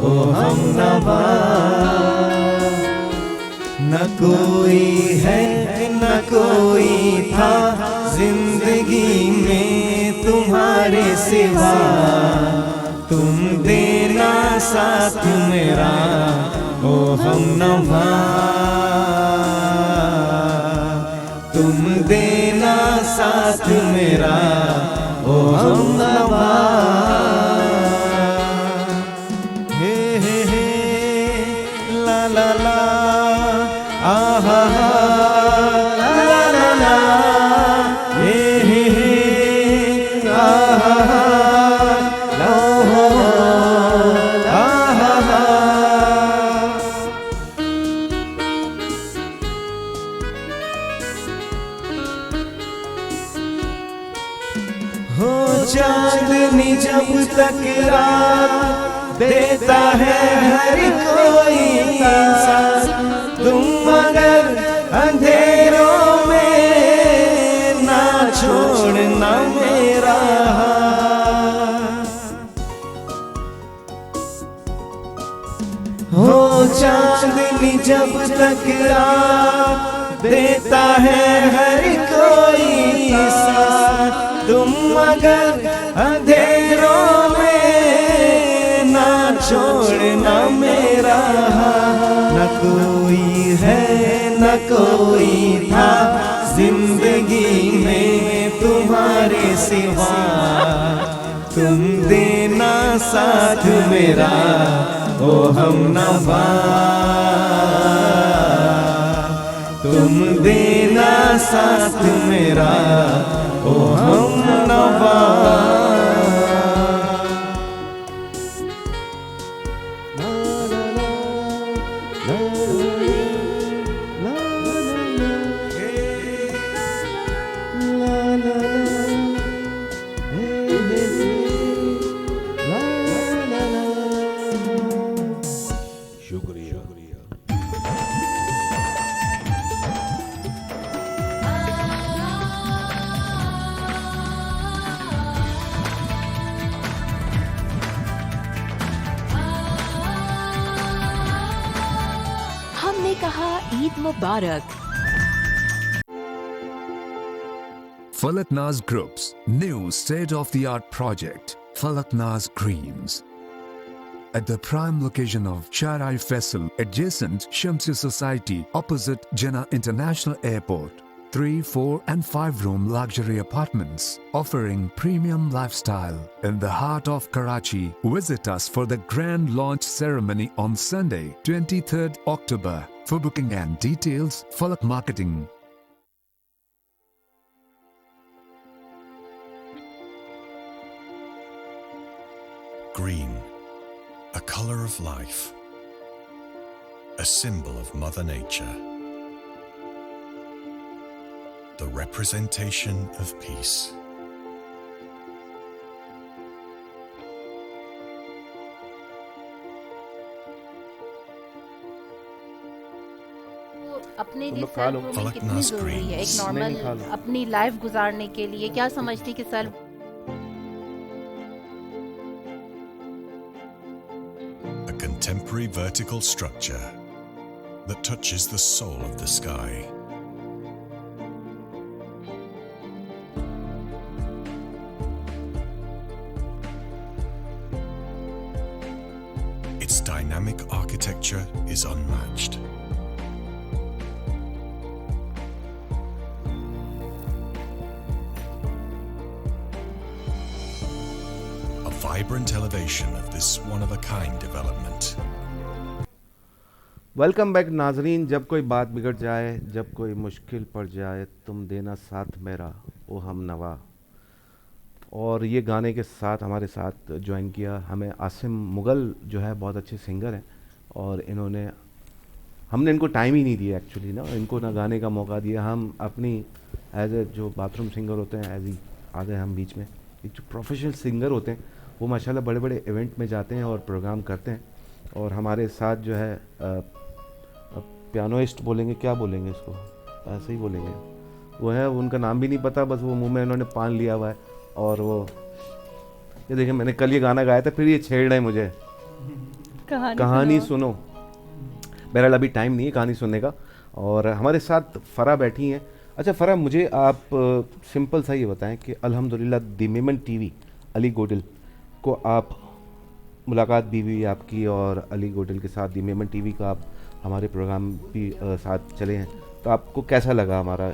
Speaker 7: ओ हमनवा। न कोई है न कोई था जिंदगी में तुम्हारे सिवा, तुम देना साथ मेरा ओ हमनवा, तुम देना साथ मेरा ओ हमनवा। हे ला ला ला आहा ला ला ला, हे आहा ला आहा। हो चांदनी जब तक रात देता है हर कोई साथ, तुम मगर अंधेरों में ना छोड़ना मेरा हाथ। हो चांदनी जब तक रात देता है हर कोई साथ, तुम मगर अंधेरों में ना छोड़ना मेरा हाथ। न कोई है न कोई था जिंदगी में तुम्हारे सिवा, तुम देना साथ मेरा ओ हमनवा, तुम देना साथ मेरा ओ हमनवा।
Speaker 9: हमने कहा ईद मुबारक।
Speaker 10: Falaknaz Group's new state-of-the-art project, Falaknaz Greens. At the prime location of Shahrai Faisal, adjacent Shamsi Society, opposite Jinnah International Airport. 3, 4 and 5 room luxury apartments offering premium lifestyle in the heart of Karachi. Visit us for the grand launch ceremony on Sunday, 23rd October. For booking and details, Falak Marketing.
Speaker 11: Green, a color of life, a symbol of Mother Nature. The representation of peace.
Speaker 3: अपने लिए सेल्फ ग्रूमिंग कितनी जरूरी है एक नॉर्मल अपनी लाइफ गुजारने के लिए? क्या समझती कि self
Speaker 11: A contemporary vertical structure that touches the soul of the sky. Its dynamic architecture is unmatched. A vibrant elevation of this one-of-a-kind development.
Speaker 2: Welcome back नाजरीन। जब कोई बात बिगड़ जाए, जब कोई मुश्किल पड़ जाए, तुम देना साथ मेरा ओ हम नवा। और ये गाने के साथ हमारे साथ ज्वाइन किया हमें आसिम मुगल, जो है बहुत अच्छे सिंगर हैं। और हमने इनको टाइम ही नहीं दिया एक्चुअली ना, इनको ना गाने का मौका दिया। हम अपनी एज ए जो बाथरूम सिंगर होते हैं एज ही आ गए हम बीच में। एक जो प्रोफेशनल सिंगर होते हैं वो माशाल्लाह बड़े बड़े इवेंट में जाते हैं और प्रोग्राम करते हैं। और हमारे साथ जो है पियानोइस्ट बोलेंगे, क्या बोलेंगे इसको, ऐसे ही बोलेंगे, वो है, उनका नाम भी नहीं पता, बस वो मुंह में उन्होंने पान लिया हुआ है। और वो ये देखिए, मैंने कल ये गाना गाया था, फिर ये छेड़ रहे हैं मुझे कहानी सुनो। बहरहाल अभी टाइम नहीं है कहानी सुनने का। और हमारे साथ फ़रा बैठी हैं। अच्छा फ़रा, मुझे आप सिंपल सा ये बताएं कि अल्हम्दुलिल्लाह द मेमन टीवी अली गोडिल को आप मुलाकात भी हुई आपकी, और अली गोडिल के साथ द मेमन टीवी का आप हमारे प्रोग्राम भी साथ चले हैं, तो आपको कैसा लगा हमारा?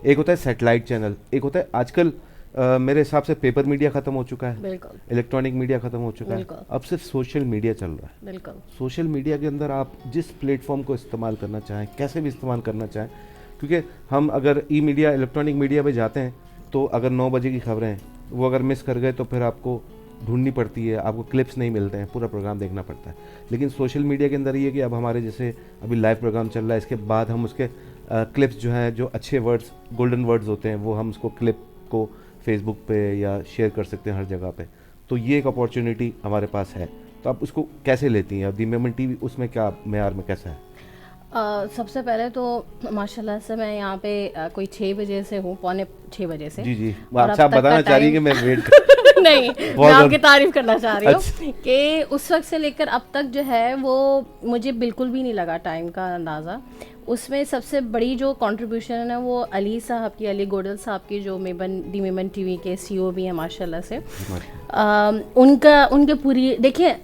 Speaker 2: एक होता है सैटेलाइट चैनल, एक होता है आजकल मेरे हिसाब से पेपर मीडिया ख़त्म हो चुका है,
Speaker 6: बिल्कुल,
Speaker 2: इलेक्ट्रॉनिक मीडिया ख़त्म हो चुका है, अब सिर्फ सोशल मीडिया चल रहा है।
Speaker 6: बिल्कुल,
Speaker 2: सोशल मीडिया के अंदर आप जिस प्लेटफॉर्म को इस्तेमाल करना चाहें, कैसे भी इस्तेमाल करना चाहें, क्योंकि हम अगर ई मीडिया इलेक्ट्रॉनिक मीडिया पे जाते हैं तो अगर 9 बजे की खबरें हैं वो अगर मिस कर गए तो फिर आपको ढूंढनी पड़ती है, आपको क्लिप्स नहीं मिलते हैं, पूरा प्रोग्राम देखना पड़ता है। लेकिन सोशल मीडिया के अंदर ये कि अब हमारे जैसे अभी लाइव प्रोग्राम चल रहा है, इसके बाद हम उसके क्लिप्स जो हैं, जो अच्छे वर्ड्स, गोल्डन वर्ड्स होते हैं, वो हम उसको क्लिप को फेसबुक पे या शेयर कर सकते हैं हर जगह पे। तो ये एक अपॉर्चुनिटी हमारे पास है, तो आप उसको कैसे लेती हैं? और दी मेमन टीवी उसमें क्या मेयार में कैसा है?
Speaker 6: सबसे पहले तो माशाल्लाह से मैं यहाँ पे कोई 6 बजे से हूँ, पौने 6 बजे से।
Speaker 2: जी जी, आप बताना चाह रही है कि मैं वेट
Speaker 6: नहीं, मैं आपकी तारीफ करना चाह रही हूँ कि उस वक्त से लेकर अब तक जो है वो मुझे बिल्कुल भी नहीं लगा टाइम का अंदाज़ा। उसमें सबसे बड़ी जो कंट्रीब्यूशन है वो अली साहब की, अली गोडल साहब की, जो दी मेमन टीवी के CEO भी हैं माशाल्लाह से। उनके पूरी देखिए,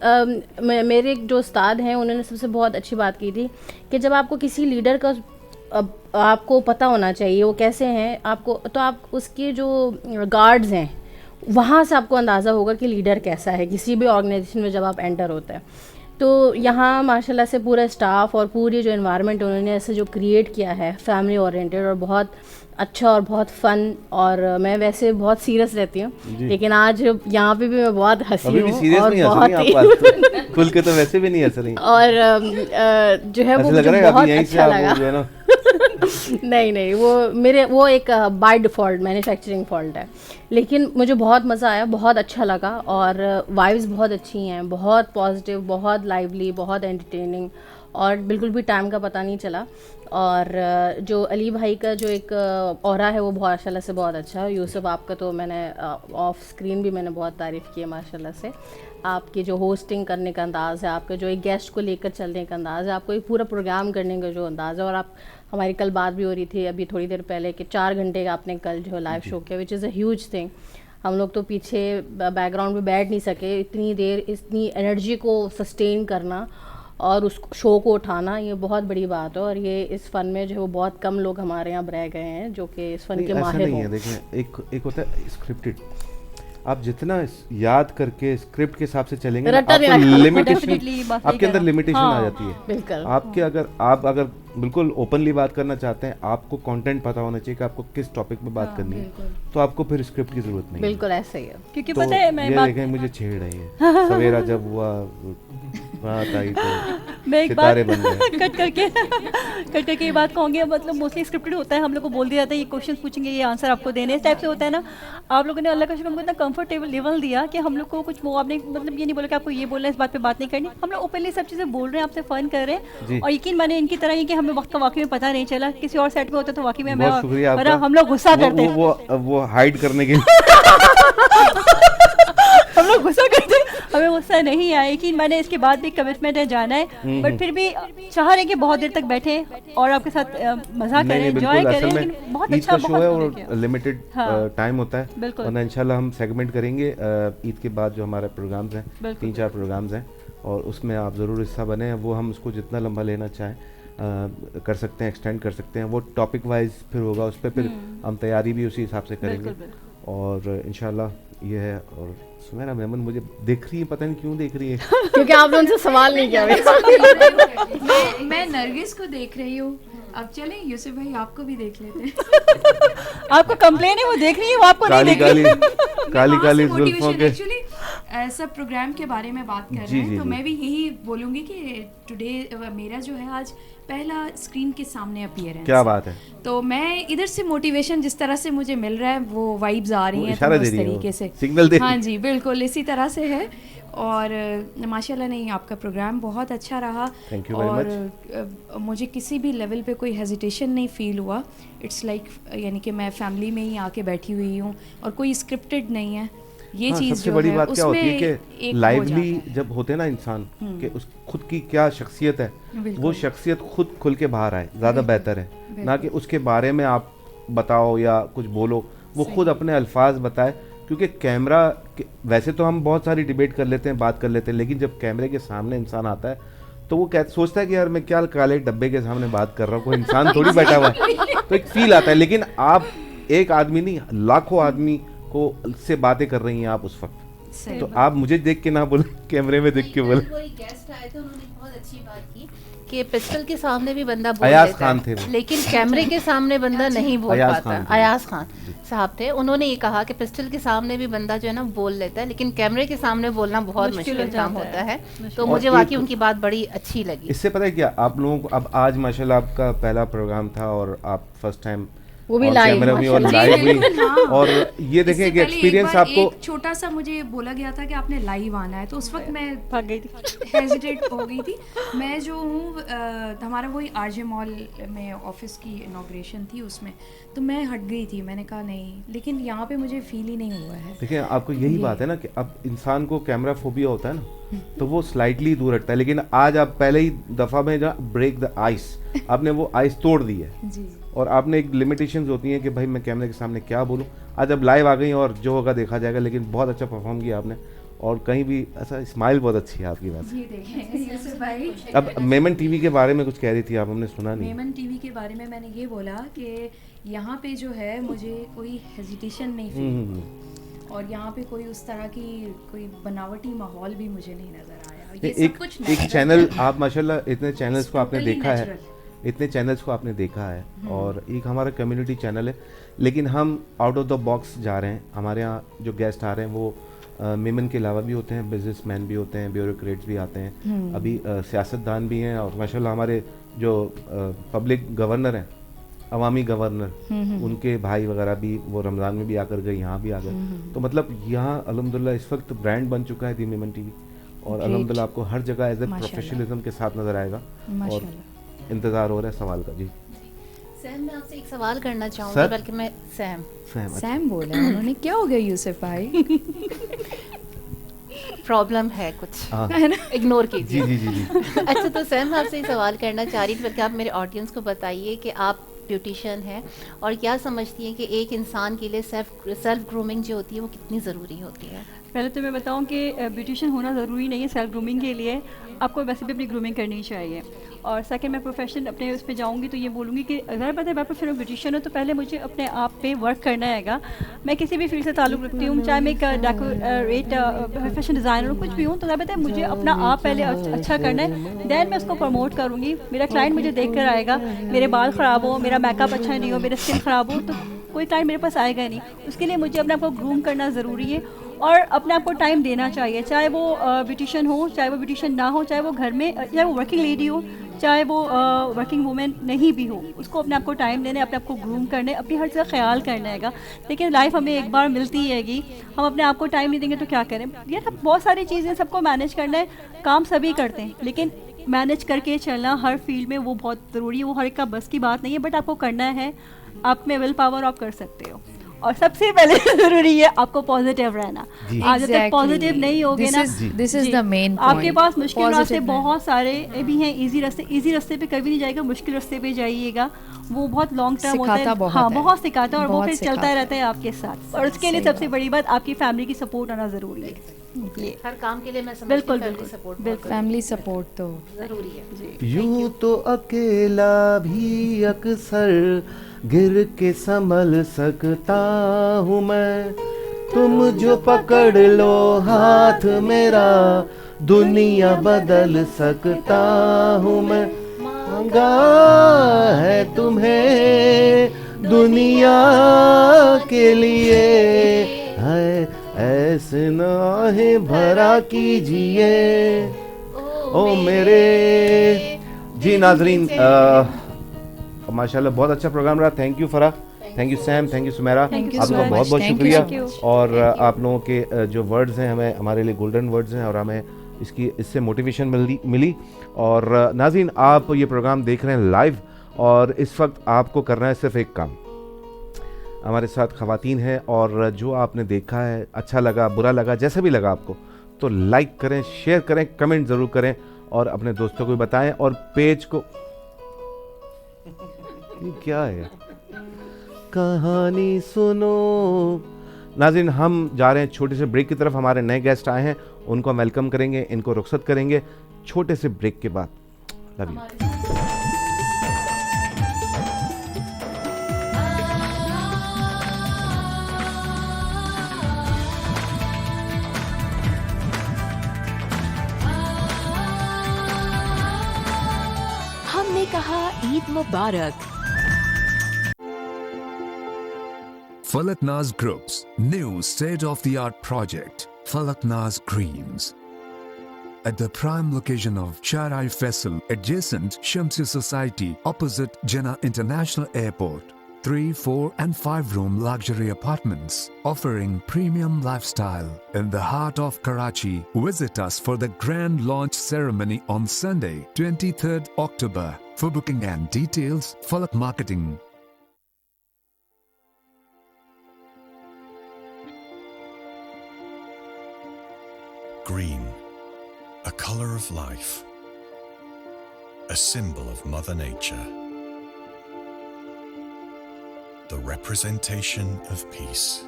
Speaker 6: मेरे जो उस्ताद हैं उन्होंने सबसे बहुत अच्छी बात की थी कि जब आपको किसी लीडर का आपको पता होना चाहिए वो कैसे हैं, आपको तो आप उसके जो गार्ड्स हैं वहाँ से आपको अंदाज़ा होगा कि लीडर कैसा है किसी भी ऑर्गेनाइजेशन में जब आप एंटर होते हैं। तो यहाँ माशाल्लाह से पूरा स्टाफ और पूरी जो एनवायरनमेंट उन्होंने ऐसे जो क्रिएट किया है, फैमिली ओरिएंटेड और बहुत अच्छा और बहुत फन। और मैं वैसे बहुत सीरियस रहती हूँ, लेकिन आज यहाँ पे भी मैं बहुत हंसी हूँ और बहुत
Speaker 2: खुल के तो वैसे भी नहीं हंस रही।
Speaker 6: और जो है वो मुझे बहुत अच्छा लगा। नहीं, वो एक बाय डिफ़ॉल्ट मैन्युफैक्चरिंग फॉल्ट है, लेकिन मुझे बहुत मज़ा आया, बहुत अच्छा लगा। और वाइब्स बहुत अच्छी हैं, बहुत पॉजिटिव, बहुत लाइवली, बहुत एंटरटेनिंग, और बिल्कुल भी टाइम का पता नहीं चला। और जो अली भाई का जो एक ऑरा है वो माशाल्लाह से बहुत अच्छा है। यूसुफ आपका तो मैंने ऑफ स्क्रीन भी मैंने बहुत तारीफ़ की है माशाल्लाह से। आपकी जो होस्टिंग करने का अंदाज़ है, आपका जो एक गेस्ट को लेकर चलने का अंदाज़ है, आपको एक पूरा प्रोग्राम करने का जो अंदाज़ है। और आप हमारी कल बात भी हो रही थी अभी थोड़ी देर पहले कि 4 घंटे का आपने कल जो लाइव शो किया, which is a huge thing. हम लोग तो पीछे बैकग्राउंड में बैठ नहीं सके, इतनी देर इतनी एनर्जी को सस्टेन करना और उस शो को उठाना ये बहुत बड़ी बात है। और ये इस फ़न में जो है वो बहुत कम लोग हमारे यहाँ रह गए हैं जो कि इस फ़न के माहिर
Speaker 2: नहीं है। देखें, एक होता है स्क्रिप्टेड, आप जितना याद करके स्क्रिप्ट के हिसाब से चलेंगे आपको लिमिटेशन, आपके अंदर लिमिटेशन आ जाती है।
Speaker 6: बिल्कुल।
Speaker 2: आपके अगर बिल्कुल ओपनली बात करना चाहते हैं, आपको कंटेंट पता होना चाहिए कि आपको किस टॉपिक पे बात करनी है, तो आपको फिर स्क्रिप्ट की जरूरत नहीं।
Speaker 6: बिल्कुल ऐसे ही है।
Speaker 4: क्योंकि
Speaker 2: तो
Speaker 4: पता है मैं
Speaker 2: देखें मुझे छेड़ रही है सवेरा जब हुआ रात आई तो
Speaker 4: मैं एक
Speaker 2: सितारे
Speaker 4: बात
Speaker 2: बन गए।
Speaker 4: कट करके ये बात कहूँगी, मतलब मोस्टली स्क्रिप्टेड होता है, हम लोग को बोल दिया जाता है ये क्वेश्चन पूछेंगे, ये आंसर आपको देने, इस टाइप से होता है ना। आप लोगों ने अल्लाह का शुक्र हमको इतना कंफर्टेबल लेवल दिया कि हम लोग को कुछ आपने मतलब ये नहीं बोला कि आपको ये बोलना है, इस बात पे बात नहीं करनी। हम लोग ओपनली सब चीज़ें बोल रहे हैं, आपसे फन कर रहे हैं। और यकीन माने इनकी तरह ही कि हमें वक्त का वाकई में पता नहीं चला, किसी और सेट में होता तो वाकई में हम लोग गुस्सा करते हैं,
Speaker 2: वो हाइड करने के लिए
Speaker 4: हम लोग गुस्सा करते हैं, हमें गुस्सा नहीं आया कि मैंने इसके बाद भी कमिटमेंट है जाना है, बट फिर भी चाह रहे कि बहुत देर तक बैठे और आपके साथ मजा करें, एंजॉय करें। लेकिन बहुत अच्छा
Speaker 2: शो है और लिमिटेड टाइम होता है, और इंशाल्लाह हम सेगमेंट करेंगे ईद के बाद जो हमारे प्रोग्राम्स हैं, 3-4 प्रोग्राम्स हैं, और उसमें आप ज़रूर हिस्सा बने। वो हम उसको जितना लंबा लेना चाहें कर सकते हैं, एक्सटेंड कर सकते हैं। वो टॉपिक वाइज फिर होगा, उस पर फिर हम तैयारी भी उसी हिसाब से करेंगे। और इंशाल्लाह ये है। और सुमेरा मेमन मुझे देख रही है, पता नहीं क्यों देख रही है
Speaker 6: क्योंकि आपने उनसे सवाल नहीं किया।
Speaker 5: मैं नरगिस को देख रही हूँ। अब चलें यूसुफ भाई आपको भी देख लेते हैं।
Speaker 4: आपको कंप्लेन है वो देख रही है, वो आपको नहीं देख रही।
Speaker 2: काली जुल्फों के
Speaker 5: एक्चुअली सब प्रोग्राम के बारे में बात कर रहे हैं, तो मैं भी यही बोलूँगी कि टुडे मेरा जो है आज पहला स्क्रीन के सामने अपीयरेंस।
Speaker 2: क्या बात है।
Speaker 5: तो मैं इधर से मोटिवेशन जिस तरह से मुझे मिल रहा है, वो वाइब्स आ रही हैं तो उस तरीके से
Speaker 2: सिग्नल दे।
Speaker 5: हाँ जी बिल्कुल इसी तरह से है। और माशाल्लाह नहीं, आपका प्रोग्राम बहुत अच्छा रहा।
Speaker 2: Thank you very
Speaker 5: much. मुझे किसी भी लेवल पे कोई हेजिटेशन नहीं फील हुआ। इट्स लाइक यानी कि मैं फैमिली में ही आके बैठी हुई हूँ और कोई स्क्रिप्टेड नहीं है। ये चीज़
Speaker 2: सबसे बड़ी बात क्या होती है कि लाइवली जब होते हैं ना इंसान के उस खुद की क्या शख्सियत है, वो शख्सियत खुद खुल के बाहर आए, ज़्यादा बेहतर है ना कि उसके बारे में आप बताओ या कुछ बोलो, वो खुद अपने अल्फाज बताए। क्योंकि कैमरा वैसे तो हम बहुत सारी डिबेट कर लेते हैं, बात कर लेते हैं, लेकिन जब कैमरे के सामने इंसान आता है तो वो सोचता है कि यार मैं क्या काले डब्बे के सामने बात कर रहा हूँ, कोई इंसान थोड़ी बैठा हुआ है, तो एक फील आता है। लेकिन आप एक आदमी नहीं, लाखों आदमी को से बातें कर रही हैं आप उस वक्त, तो आप मुझे देख के ना बोले, कैमरे में देख के बोले।
Speaker 3: कोई गेस्ट आए थे, उन्होंने बहुत अच्छी बात की कि पिस्टल के सामने भी बंदा बोल
Speaker 2: अयाज
Speaker 3: लेता
Speaker 2: खान
Speaker 3: है,
Speaker 2: थे,
Speaker 3: लेकिन कैमरे के सामने बंदा नहीं बोल पाता। अयाज खान साहब थे, उन्होंने ये कहा कि पिस्टल के सामने भी बंदा जो है ना बोल लेता है, लेकिन कैमरे के सामने बोलना बहुत मुश्किल काम होता है। तो मुझे वाकई उनकी बात बड़ी अच्छी लगी।
Speaker 2: इससे पता है क्या, आप लोगों को अब आज माशाल्लाह आपका पहला प्रोग्राम था और आप फर्स्ट टाइम
Speaker 6: वो भी लाइव
Speaker 2: और लाइव हुई, और ये देखें कि एक्सपीरियंस आपको
Speaker 5: एक छोटा सा मुझे बोला गया था कि आपने लाइव आना है, तो उस वक्त मैं भाग गई थी, हेजिटेट हो गई थी। मैं जो हूँ हमारा वही आरजे मॉल में ऑफिस की इनॉग्रेशन थी, उसमें तो मैं हट गई थी, मैंने कहा नहीं, लेकिन यहाँ पे मुझे फील ही नहीं हुआ है।
Speaker 2: देखिए आपको यही बात है ना कि अब इंसान को कैमरा फोबिया होता है ना, तो वो स्लाइटली दूर हटता है। लेकिन आज आप पहले ही दफ़ा में जा ब्रेक द आइस, आपने वो आइस तोड़ दी है
Speaker 5: जी।
Speaker 2: और आपने एक लिमिटेशंस होती हैं कि भाई मैं कैमरे के सामने क्या बोलूं। आज अब लाइव आ गई और जो होगा देखा जाएगा, लेकिन बहुत अच्छा परफॉर्म किया आपने, और कहीं भी ऐसा स्माइल बहुत अच्छी है आपकी बात।
Speaker 5: जी देखें यूसुफ भाई।
Speaker 2: अब मेमन टीवी के बारे में कुछ कह रही थी आप, हमने सुना नहीं।
Speaker 5: मेमन टीवी के बारे में मैंने ये बोला कि यहाँ पे जो है मुझे कोई हेजिटेशन नहीं फील, और यहाँ पे कोई उस तरह की कोई बनावटी माहौल भी मुझे नहीं नजर आया। ये सब कुछ
Speaker 2: एक चैनल, आप माशाल्लाह इतने चैनल्स को आपने देखा है, इतने चैनल्स को आपने देखा है, और एक हमारा कम्युनिटी चैनल है, लेकिन हम आउट ऑफ द बॉक्स जा रहे हैं। हमारे यहाँ जो गेस्ट आ रहे हैं वो मेमन के अलावा भी होते हैं, बिजनेसमैन भी होते हैं, ब्यूरोक्रेट्स भी आते हैं, अभी सियासतदान भी हैं, और माशाल्लाह हमारे जो पब्लिक गवर्नर हैं, अवामी गवर्नर, उनके भाई वगैरह भी वो रमज़ान में भी आकर गए, यहाँ भी आ गए। तो मतलब यहाँ अल्हम्दुलिल्लाह इस वक्त ब्रांड बन चुका है दी मेमन टीवी, और अल्हम्दुलिल्लाह आपको हर जगह एज ए प्रोफेशनलिज्म के साथ नज़र आएगा, और इंतज़ार हो रहा है सवाल का। जी
Speaker 3: सैम, मैं आपसे एक सवाल करना चाहूँगी, बल्कि मैं
Speaker 5: सैम बोला उन्होंने, क्या हो गया यूसुफ भाई?
Speaker 3: प्रॉब्लम है कुछ, इग्नोर कीजिए।
Speaker 2: जी जी जी।
Speaker 3: अच्छा, तो सैम मैं आपसे सवाल करना चाह रही थी, बल्कि आप मेरे ऑडियंस को बताइए कि आप ब्यूटिशियन हैं और क्या समझती हैं कि एक इंसान के लिए सेल्फ ग्रूमिंग जो होती है वो कितनी ज़रूरी होती है?
Speaker 4: पहले तो मैं बताऊं कि ब्यूटिशियन होना ज़रूरी नहीं है सेल्फ ग्रूमिंग के लिए, आपको वैसे भी अपनी ग्रूमिंग करनी चाहिए। और सेकंड, मैं प्रोफेशन अपने उस पर जाऊँगी तो ये बोलूँगी कि अगर पता है मैं प्रोफेशनल ब्यूटिशियन हूँ तो पहले मुझे अपने आप पे वर्क करना हैगा। मैं किसी भी फील्ड से ताल्लुक़ रखती हूँ, चाहे मैं एक डेकोरेट फैशन डिज़ाइनर हूँ, कुछ भी हूँ, तो अगर पता है मुझे अपना आप पहले अच्छा करना है, दैन मैं उसको प्रमोट करूँगी। मेरा क्लाइंट मुझे देख कर आएगा, मेरे बाल ख़राब हो, मेरा मेकअप अच्छा नहीं हो, मेरा स्किन ख़राब हो, तो कोई क्लाइंट मेरे पास आएगा नहीं। उसके लिए मुझे अपने आप को ग्रूम करना ज़रूरी है और अपने आप को टाइम देना चाहिए, चाहे वो ब्यूटिशियन हो, चाहे वो ब्यूटिशियन ना हो, चाहे वो घर में, चाहे वो वर्किंग लेडी हो, चाहे वो वर्किंग वूमेन नहीं भी हो, उसको अपने आप को टाइम देने, अपने आप को ग्रूम करने, अपनी हर चीज़ का ख्याल करना हैगा। लेकिन लाइफ हमें एक बार मिलती हैगी, हम अपने आप को टाइम नहीं देंगे तो क्या करें। ये सब बहुत सारी चीज़ें सबको मैनेज करना है, काम सभी करते हैं, लेकिन मैनेज करके चलना हर फील्ड में वो बहुत ज़रूरी है। वो हर एक का बस की बात नहीं है, बट आपको करना है, आप में विल पावर आप कर सकते हो। और सबसे पहले ज़रूरी है आपको पॉजिटिव रहना। आज जब तक पॉजिटिव नहीं होगे ना,
Speaker 12: this is the main point.
Speaker 4: आपके पास मुश्किल रास्ते बहुत सारे भी हैं, इजी रास्ते पे कभी नहीं जाएगा, मुश्किल रास्ते पे जाइएगा, वो बहुत लॉन्ग टर्म होता है। हाँ, बहुत सिखाता है और वो फिर चलता रहता है आपके साथ। और उसके लिए सबसे बड़ी बात आपकी फैमिली की सपोर्ट आना ज़रूरी है।
Speaker 3: ये हर काम के लिए मैं समझती हूँ
Speaker 12: फैमिली सपोर्ट तो
Speaker 3: ज़रूरी है।
Speaker 1: यूं तो अकेला भी अक्सर गिर के संभल सकता हूँ मैं, तुम जो पकड़ लो हाथ मेरा दुनिया बदल सकता हूँ मैं। मांगा है तुम्हें दुनिया के लिए, है ऐसे नाहें भरा कीजिए ओ मेरे। जी नाजरीन, माशाल्लाह बहुत अच्छा प्रोग्राम रहा। Thank you Farah, thank you Sam, thank you Sumera, आपका बहुत बहुत शुक्रिया। और आप लोगों के जो वर्ड्स हैं हमें, हमारे लिए गोल्डन वर्ड्स हैं और हमें इससे मोटिवेशन मिली। और नाज़रीन, आप ये प्रोग्राम देख रहे हैं लाइव और इस वक्त आपको करना है सिर्फ एक काम। हमारे साथ ख़वातीन हैं और जो आपने देखा है, अच्छा लगा, बुरा लगा, जैसा भी लगा आपको, तो लाइक करें, शेयर करें, कमेंट ज़रूर करें और अपने दोस्तों को भी बताएं। और पेज को क्या है, कहानी सुनो। नाज़रीन, हम जा रहे हैं छोटे से ब्रेक की तरफ। हमारे नए गेस्ट आए हैं, उनको वेलकम करेंगे, इनको रुखसत करेंगे छोटे से ब्रेक के बाद। Love you.
Speaker 9: हमने कहा ईद मुबारक।
Speaker 10: Falaknaz Group's new state-of-the-art project, Falaknaz Greens. At the prime location of Sharai Faisal, adjacent Shamsi Society, opposite Jinnah International Airport. 3, 4 and 5 room luxury apartments offering premium lifestyle in the heart of Karachi. Visit us for the grand launch ceremony on Sunday, 23rd October. For booking and details, Falak Marketing.
Speaker 11: Green, a color of life, a symbol of Mother Nature, the representation of peace.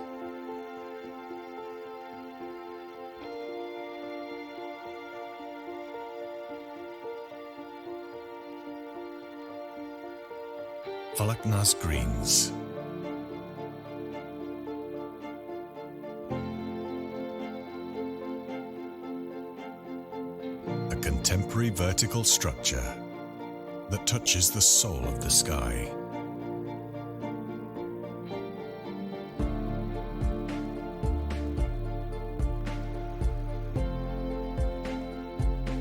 Speaker 11: Falaknaz Greens. Contemporary vertical structure that touches the soul of the sky.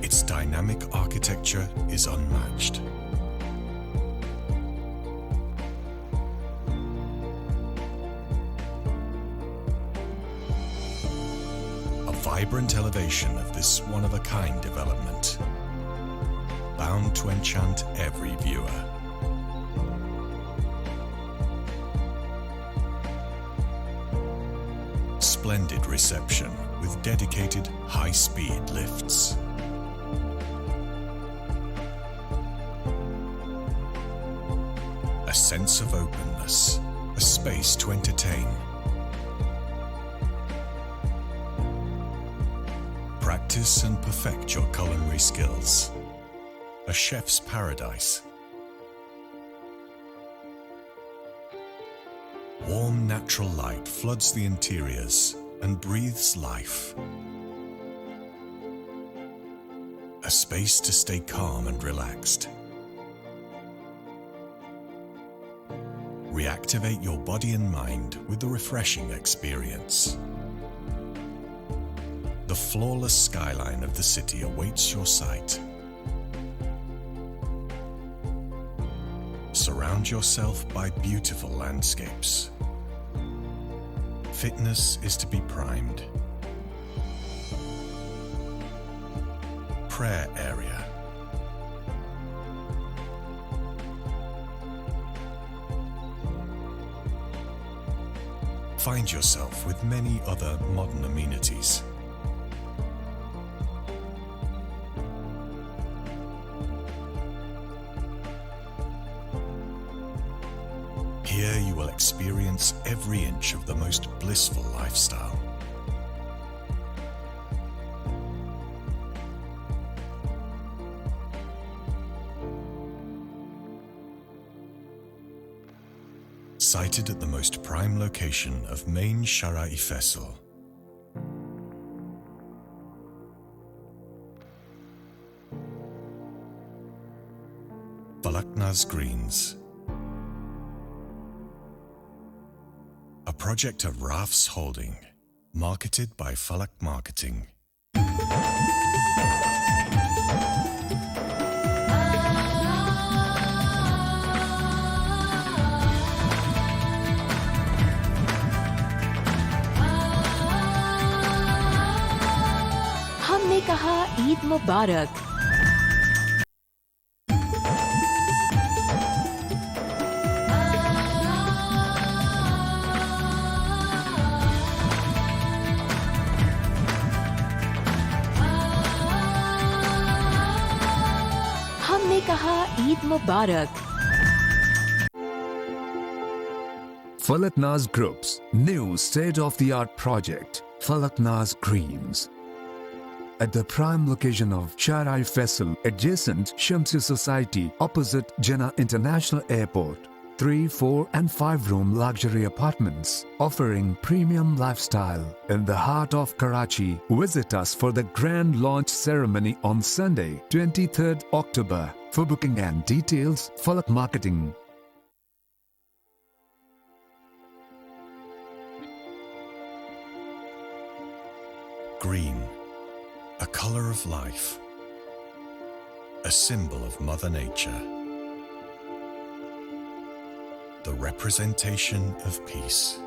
Speaker 11: Its dynamic architecture is unmatched. Vibrant elevation of this one-of-a-kind development, bound to enchant every viewer. Splendid reception with dedicated high-speed lifts. A sense of openness, a space to entertain. Practice and perfect your culinary skills. A chef's paradise. Warm natural light floods the interiors and breathes life. A space to stay calm and relaxed. Reactivate your body and mind with the refreshing experience. The flawless skyline of the city awaits your sight. Surround yourself by beautiful landscapes. Fitness is to be primed. Prayer area. Find yourself with many other modern amenities. Here you will experience every inch of the most blissful lifestyle. Sited at the most prime location of main Shara-e Faisal. Falaknaz Greens. A project of Raf's Holding, marketed by Falak Marketing.
Speaker 9: हमने कहा ईद मुबारक। हमने कहा ईद मुबारक।
Speaker 10: Falaknaz Group's new state-of-the-art project, Falaknaz Greens. At the prime location of Shara-e Faisal, adjacent Shamsi Society, opposite Jinnah International Airport. 3, 4 and 5 room luxury apartments offering premium lifestyle in the heart of Karachi. Visit us for the grand launch ceremony on Sunday, 23rd October. For booking and details, Falak Marketing.
Speaker 11: Green, a color of life, a symbol of Mother Nature, the representation of peace.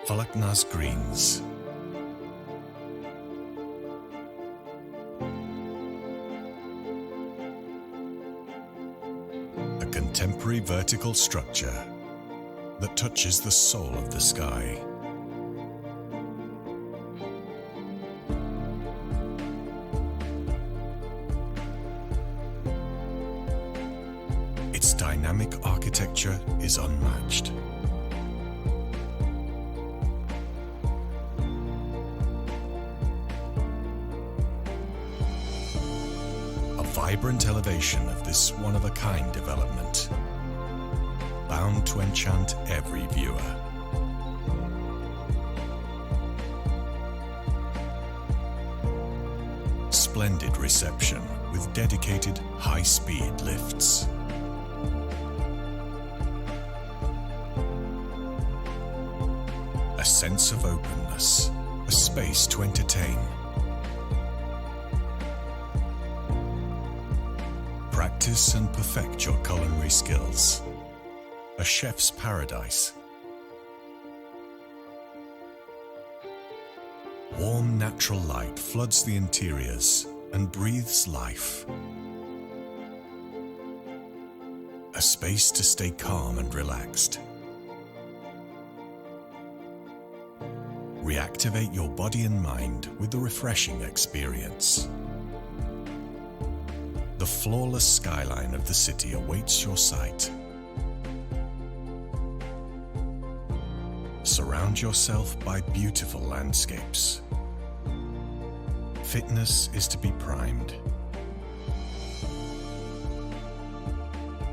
Speaker 11: Falaknaz Greens. A contemporary vertical structure that touches the soul of the sky. Its dynamic architecture is unmatched. Vibrant elevation of this one-of-a-kind development, bound to enchant every viewer. Splendid reception with dedicated high-speed lifts. A sense of openness, a space to entertain. Practice and perfect your culinary skills. A chef's paradise. Warm natural light floods the interiors and breathes life. A space to stay calm and relaxed. Reactivate your body and mind with the refreshing experience. The flawless skyline of the city awaits your sight. Surround yourself by beautiful landscapes. Fitness is to be primed.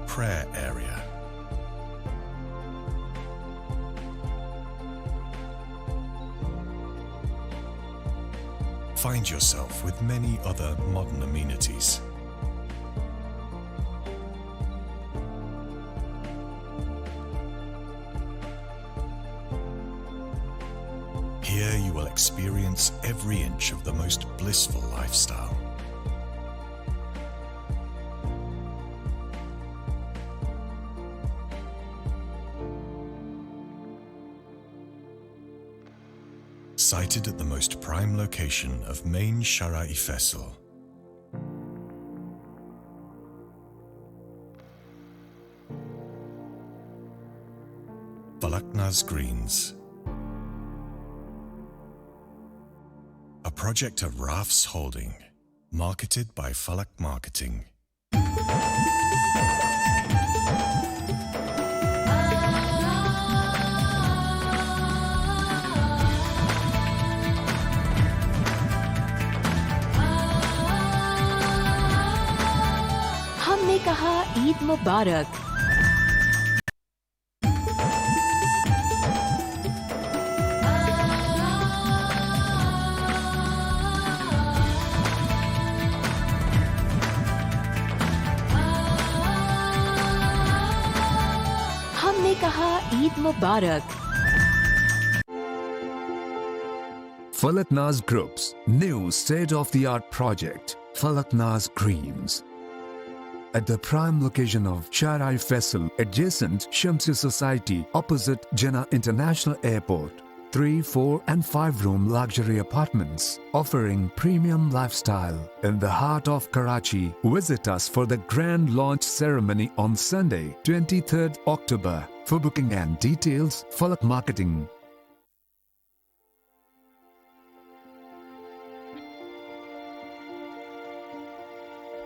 Speaker 11: Prayer area. Find yourself with many other modern amenities. Here you will experience every inch of the most blissful lifestyle. Sited at the most prime location of main Shara-e Faisal. Falaknaz Greens. A project of Raf's Holding, marketed by Falak Marketing.
Speaker 9: हमने कहा ईद मुबारक। हमने कहा ईद मुबारक।
Speaker 10: Falaknaz Group's new state-of-the-art project, Falaknaz Greens. At the prime location of Shara-e Faisal, adjacent Shamsi Society, opposite Jinnah International Airport. 3, 4 and 5 room luxury apartments offering premium lifestyle in the heart of Karachi. Visit us for the grand launch ceremony on Sunday, 23rd October. For booking and details, Falak Marketing.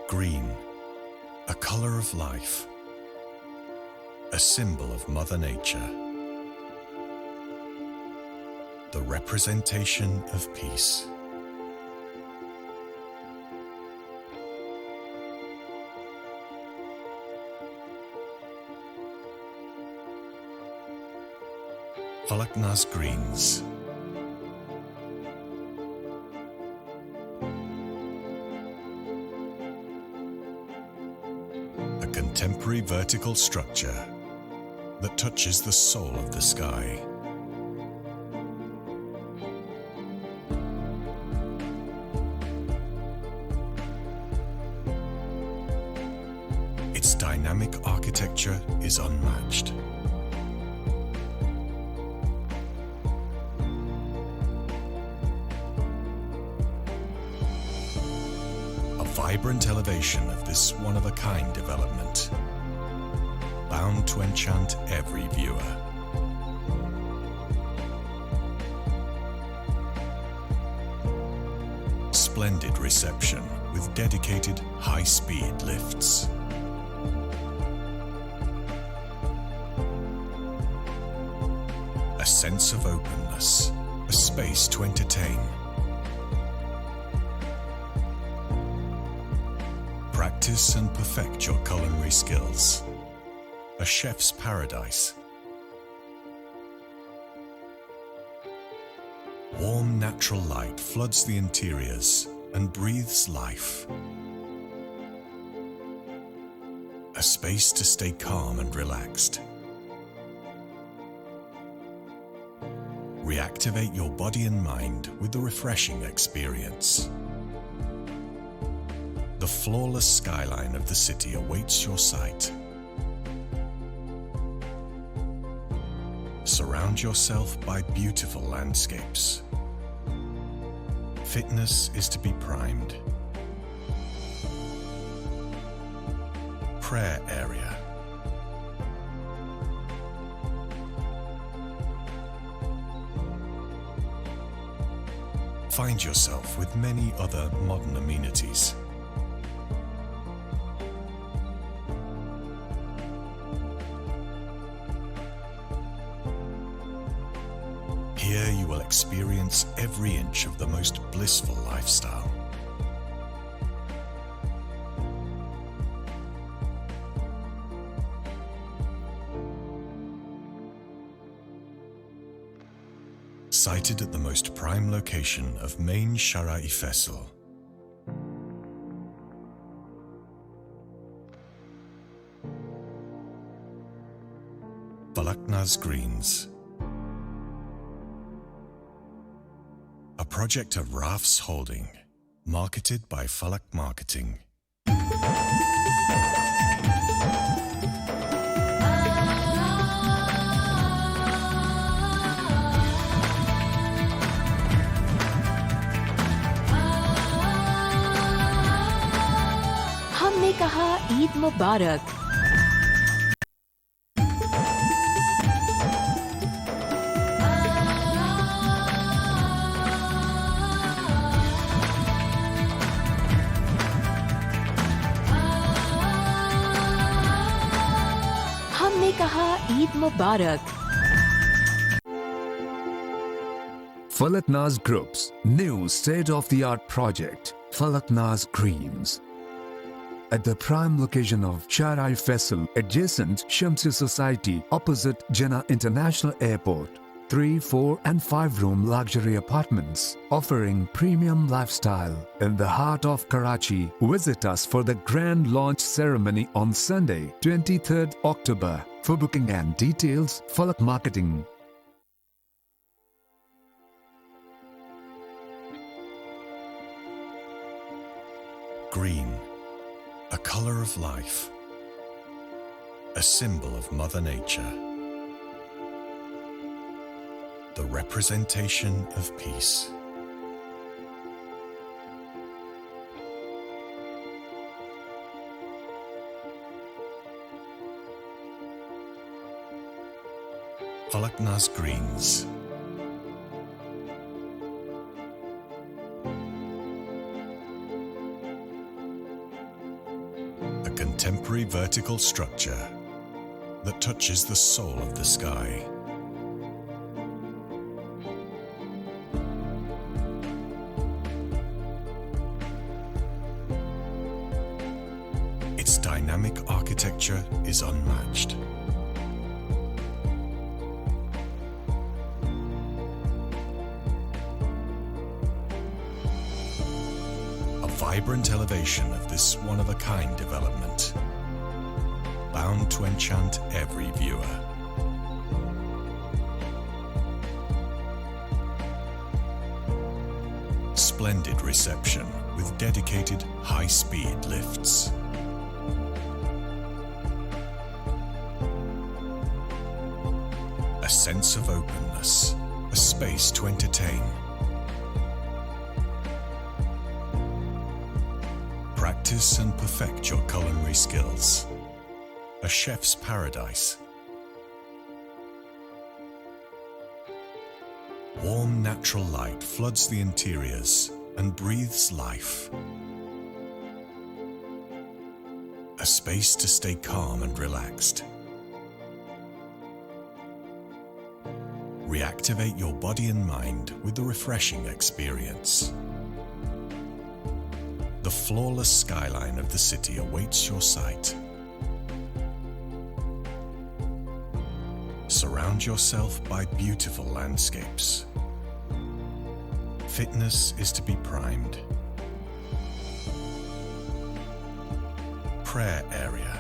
Speaker 11: Green, a color of life, a symbol of Mother Nature, the representation of peace. Falaknaz Greens. A contemporary vertical structure that touches the soul of the sky. Its dynamic architecture is unmatched. A vibrant elevation of this one-of-a-kind development, bound to enchant every viewer. Splendid reception with dedicated high-speed lifts. A sense of openness, a space to entertain. Practice and perfect your culinary skills. A chef's paradise. Warm natural light floods the interiors and breathes life. A space to stay calm and relaxed. Reactivate your body and mind with the refreshing experience. The flawless skyline of the city awaits your sight. Surround yourself by beautiful landscapes. Fitness is to be primed. Prayer area. Find yourself with many other modern amenities. Here you will experience every inch of the most blissful lifestyle. Sited at the most prime location of Main Sharai Faisal, Falaknaz Greens, a project of Rafs Holding, marketed by Falak Marketing.
Speaker 9: हमने कहा ईद मुबारक। हमने कहा ईद मुबारक।
Speaker 10: Falaknaz Group's new state-of-the-art project, Falaknaz Greens. At the prime location of Sharai Faisal, adjacent Shamsi Society, opposite Jinnah International Airport. 3, 4 and 5 room luxury apartments offering premium lifestyle in the heart of Karachi. Visit us for the grand launch ceremony on Sunday, 23rd October. For booking and details, Falak Marketing.
Speaker 11: Green, a color of life, a symbol of Mother Nature, the representation of peace. Falaknaz Greens. A contemporary vertical structure that touches the soul of the sky. Its dynamic architecture is unmatched. Vibrant elevation of this one-of-a-kind development, bound to enchant every viewer. Splendid reception with dedicated high-speed lifts. A sense of openness, a space to entertain. Practice and perfect your culinary skills. A chef's paradise. Warm natural light floods the interiors and breathes life. A space to stay calm and relaxed. Reactivate your body and mind with the refreshing experience. The flawless skyline of the city awaits your sight. Surround yourself by beautiful landscapes. Fitness is to be primed. Prayer area.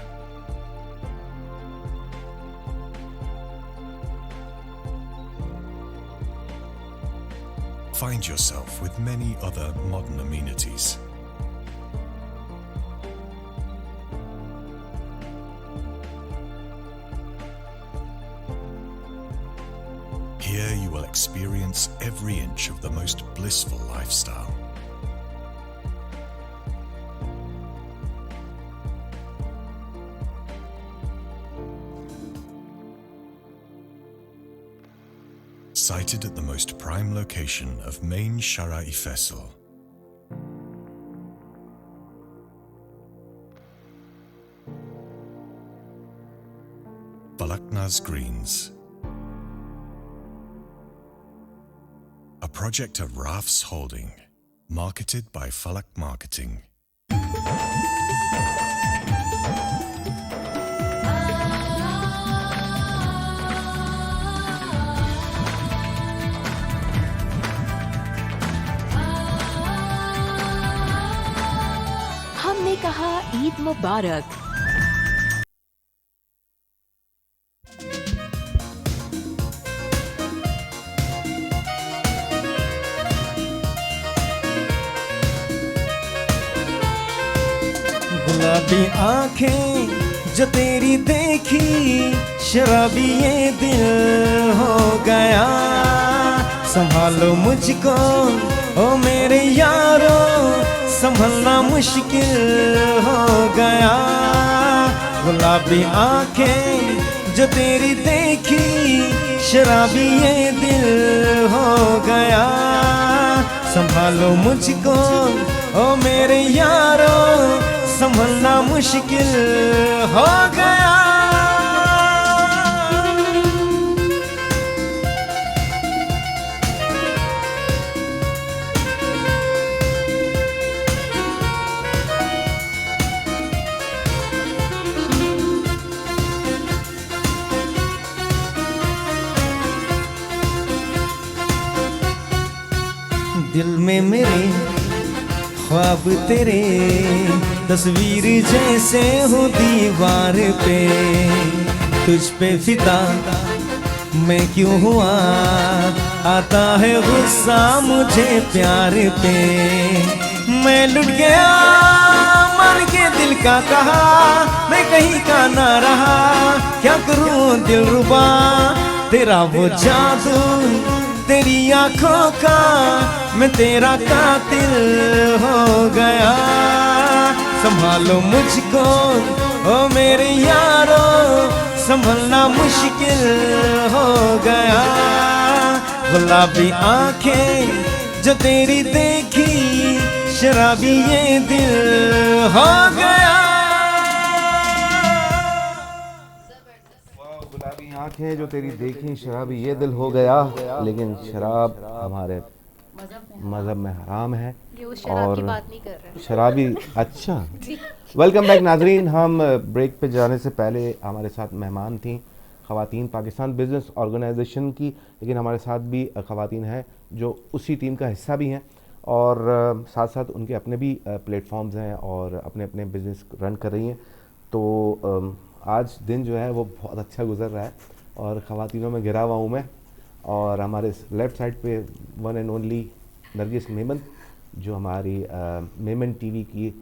Speaker 11: Find yourself with many other modern amenities. Here you will experience every inch of the most blissful lifestyle. Sited at the most prime location of Main Sharai Faisal, Falaknaz Greens, a project of Raf's Holding, marketed by Falak Marketing.
Speaker 9: हमने कहा ईद मुबारक।
Speaker 1: गुलाबी आंखें जो तेरी देखी, शराबी ये दिल हो गया। संभालो मुझको ओ मेरे यारो, संभलना मुश्किल हो गया। गुलाबी आंखें जो तेरी देखी, शराबी ये दिल हो गया। संभालो मुझको ओ मेरे यारो, संभलना मुश्किल हो गया। दिल में मेरे ख्वाब तेरे, तस्वीर जैसे हो दीवार पे। तुझ पे फिदा मैं क्यों हुआ, आता है गुस्सा मुझे प्यार पे। मैं लुट गया मान के दिल का कहा, मैं कहीं का ना रहा। क्या करूं दिलरुबा तेरा वो जादू, तेरी आंखों का मैं तेरा कातिल हो गया। संभालो मुझको ओ मेरे यारो, संभलना मुश्किल हो गया। गुलाबी आंखें जो तेरी देखी, शराबी ये दिल हो गया।
Speaker 2: गुलाबी आंखें जो तेरी देखी, शराबी ये दिल हो गया। लेकिन शराब हमारे मज़हब में हराम है।
Speaker 3: ये उस शराब की बात नहीं कर रहे।
Speaker 2: शराबी अच्छा। वेलकम बैक नाजरीन। हम ब्रेक पे जाने से पहले हमारे साथ मेहमान थी ख़वातीन पाकिस्तान बिज़नेस ऑर्गेनाइजेशन की, लेकिन हमारे साथ भी ख़वातीन हैं जो उसी टीम का हिस्सा भी हैं और साथ साथ उनके अपने भी प्लेटफॉर्म्स हैं और अपने अपने बिज़नेस रन कर रही हैं। तो आज दिन जो है वो बहुत अच्छा गुजर रहा है और ख़वातीनों में घिरा हुआ हूँ मैं। और हमारे लेफ़्ट साइड पे one and only Nargis Memon, जो हमारी मेमन टीवी की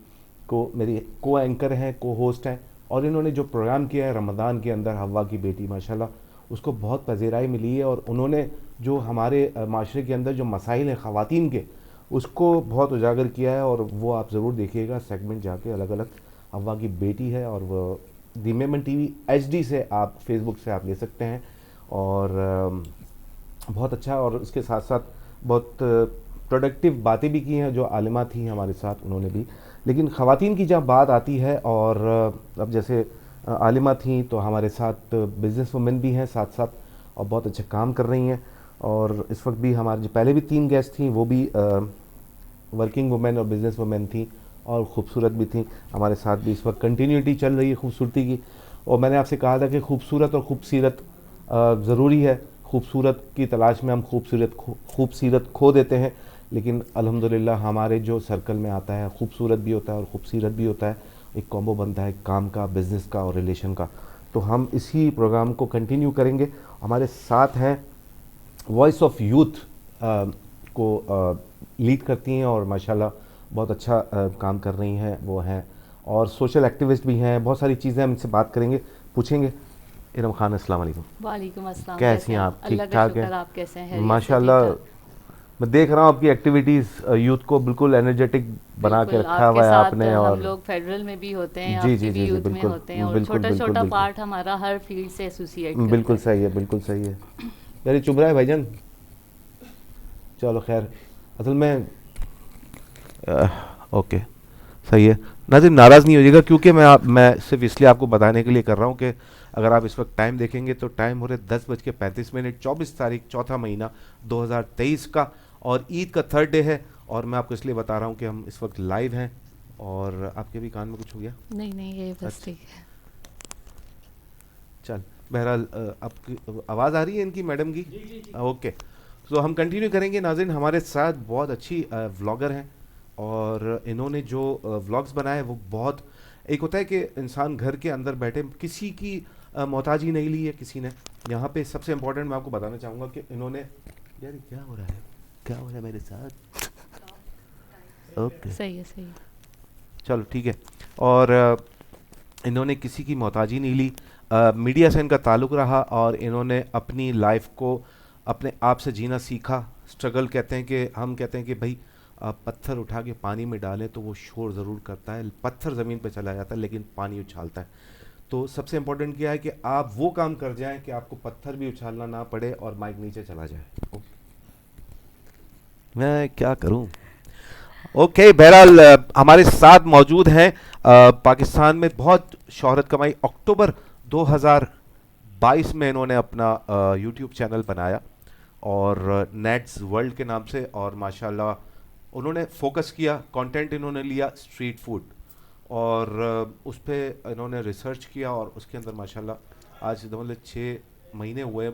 Speaker 2: मेरी को एंकर हैं, को होस्ट हैं। और इन्होंने जो प्रोग्राम किया है रमज़ान के अंदर, हवा की बेटी माशाल्लाह, उसको बहुत पज़ीराई मिली है। और उन्होंने जो हमारे माशरे के अंदर जो मसाइल हैं ख़वातीन के, उसको बहुत उजागर किया है। और वो आप ज़रूर देखिएगा सेगमेंट जाके, अलग अलग हवा की बेटी है और वो दी मेमन टीवी HD से आप फेसबुक से आप ले सकते हैं। और बहुत अच्छा, और उसके साथ साथ बहुत प्रोडक्टिव बातें भी की हैं जो आलिमा थी हमारे साथ, उन्होंने भी। लेकिन ख़वातीन की जब बात आती है, और अब जैसे आलिमा थी तो हमारे साथ बिज़नेस वुमेन भी हैं साथ साथ, और बहुत अच्छा काम कर रही हैं। और इस वक्त भी हमारे जो पहले भी 3 गेस्ट थी वो भी वर्किंग वुमेन और बिज़नेस वुमेन थी और ख़ूबसूरत भी थी। हमारे साथ भी इस वक्त कंटिन्यूटी चल रही है खूबसूरती की। और मैंने आपसे कहा था कि खूबसूरत और खूबसीरत ज़रूरी है। खूबसूरत की तलाश में हम खूबसीरत खो देते हैं, लेकिन अल्हम्दुलिल्लाह हमारे जो सर्कल में आता है खूबसूरत भी होता है और खूबसीरत भी होता है। एक कॉम्बो बनता है काम का, बिज़नेस का और रिलेशन का। तो हम इसी प्रोग्राम को कंटिन्यू करेंगे। हमारे साथ हैं वॉइस ऑफ यूथ को लीड करती हैं और माशाल्लाह बहुत अच्छा काम कर रही हैं वो हैं, और सोशल एक्टिविस्ट भी हैं। बहुत सारी चीज़ें हम इनसे बात करेंगे, पूछेंगे। इरम खान, अस्सलाम वालेकुम।
Speaker 3: वालेकुम अस्सलाम।
Speaker 2: कैसी हैं आप? ठीक ठाक हैं?
Speaker 3: आप कैसे हैं?
Speaker 2: माशाल्लाह मैं देख रहा हूँ आपकी एक्टिविटीज़, यूथ को बिल्कुल एनर्जेटिक बना के रखा हुआ है आपने। और
Speaker 3: हम लोग फेडरल में भी होते हैं,
Speaker 2: जी
Speaker 3: आपके
Speaker 2: जी
Speaker 3: भी
Speaker 2: जी
Speaker 3: यूथ में
Speaker 2: बिल्कुल
Speaker 3: होते हैं, और छोटा-छोटा पार्ट हमारा हर फील्ड से एसोसिएट।
Speaker 2: बिल्कुल सही है, बिल्कुल सही है। यार चुभ रहा है भाईजान, चलो खैर। असल में ओके सही है। नाज़रीन नाराज़ नहीं होइएगा, क्योंकि मैं सिर्फ इसलिए आपको बताने के लिए कर रहा हूँ कि अगर आप इस वक्त टाइम देखेंगे तो टाइम हो रहे 10:35, 24 तारीख 4 महीना 2023 का। और ईद का 3rd डे है, और मैं आपको इसलिए बता रहा हूँ कि हम इस वक्त लाइव हैं। और आपके भी कान में कुछ हो गया?
Speaker 12: नहीं ये बस ठीक है।
Speaker 2: चल, बहरहाल आपकी आवाज़ आ रही है इनकी, मैडम की? ओके, तो हम कंटिन्यू करेंगे। नाज़रीन, हमारे साथ बहुत अच्छी व्लॉगर हैं, और इन्होंने जो व्लॉग्स बनाए वो बहुत, एक होता है कि इंसान घर के अंदर बैठे, किसी की मोहताजी नहीं ली है किसी ने। यहाँ पे सबसे इम्पोर्टेंट मैं आपको बताना चाहूँगा कि इन्होंने, यार क्या हो रहा है मेरे साथ? ओके,
Speaker 12: सही है।
Speaker 2: चलो ठीक है। और इन्होंने किसी की मोहताजी नहीं ली, मीडिया से इनका ताल्लुक़ रहा, और इन्होंने अपनी लाइफ को अपने आप से जीना सीखा। स्ट्रगल कहते हैं कि, हम कहते हैं कि भाई आप पत्थर उठा के पानी में डालें तो वो शोर ज़रूर करता है, पत्थर ज़मीन पे चला जाता है लेकिन पानी उछालता है। तो सबसे इम्पोर्टेंट क्या है कि आप वो काम कर जाएं कि आपको पत्थर भी उछालना ना पड़े और माइक नीचे चला जाए। मैं क्या करूं? ओके, बहरहाल हमारे साथ मौजूद हैं, पाकिस्तान में बहुत शोहरत कमाई। अक्टूबर 2022 में इन्होंने अपना यूट्यूब चैनल बनाया, और नेट्स वर्ल्ड के नाम से, और माशाल्लाह उन्होंने फोकस किया, कंटेंट इन्होंने लिया स्ट्रीट फूड, और उस पर इन्होंने रिसर्च किया, और उसके अंदर माशाल्लाह आज मतलब 6 महीने हुए,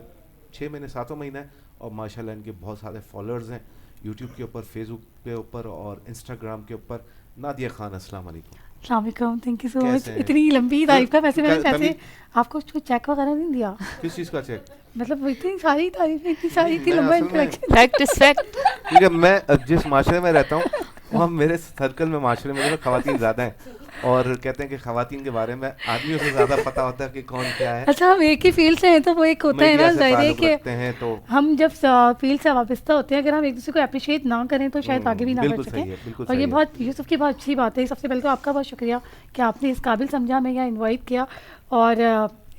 Speaker 2: 6 महीने 7वां महीना है, और माशाल्लाह इनके बहुत सारे फॉलोअर्स हैं यूट्यूब के ऊपर, फेसबुक के ऊपर, और इंस्टाग्राम के ऊपर। नादिया खान, अस्सलाम वालेकुम।
Speaker 13: अस्सलाम, थैंक यू सो मच। इतनी लंबी तारीफ का, वैसे मैंने पैसे आपको कुछ चेक वगैरह नहीं दिया?
Speaker 2: किस चीज़ का चेक?
Speaker 13: मतलब इतनी सारी तारीफें, इतनी सारी, इतनी लंबा इंट्रोडक्शन।
Speaker 12: फैक्ट
Speaker 2: ठीक है, मैं जिस माशरे में रहता हूँ वहाँ मेरे सर्कल में, माशरे में ख़वातीन ज़्यादा हैं, और कहते हैं कि ख़वातीन के बारे में आदमियों से ज़्यादा पता होता है कि कौन क्या है।
Speaker 13: अच्छा, हम एक ही फील्ड से हैं तो वो एक होता है ना, जाहिर है कि
Speaker 2: तो
Speaker 13: हम जब फील्ड से वाबस्ता होते हैं, अगर हम एक दूसरे को अप्रिशिएट ना करें तो शायद आगे भी ना बढ़ सकें। और ये बहुत, यूसुफ की बहुत अच्छी बात है। सबसे पहले तो आपका बहुत शुक्रिया कि आपने इस काबिल समझा, मैं यहाँ इन्वाइट किया, और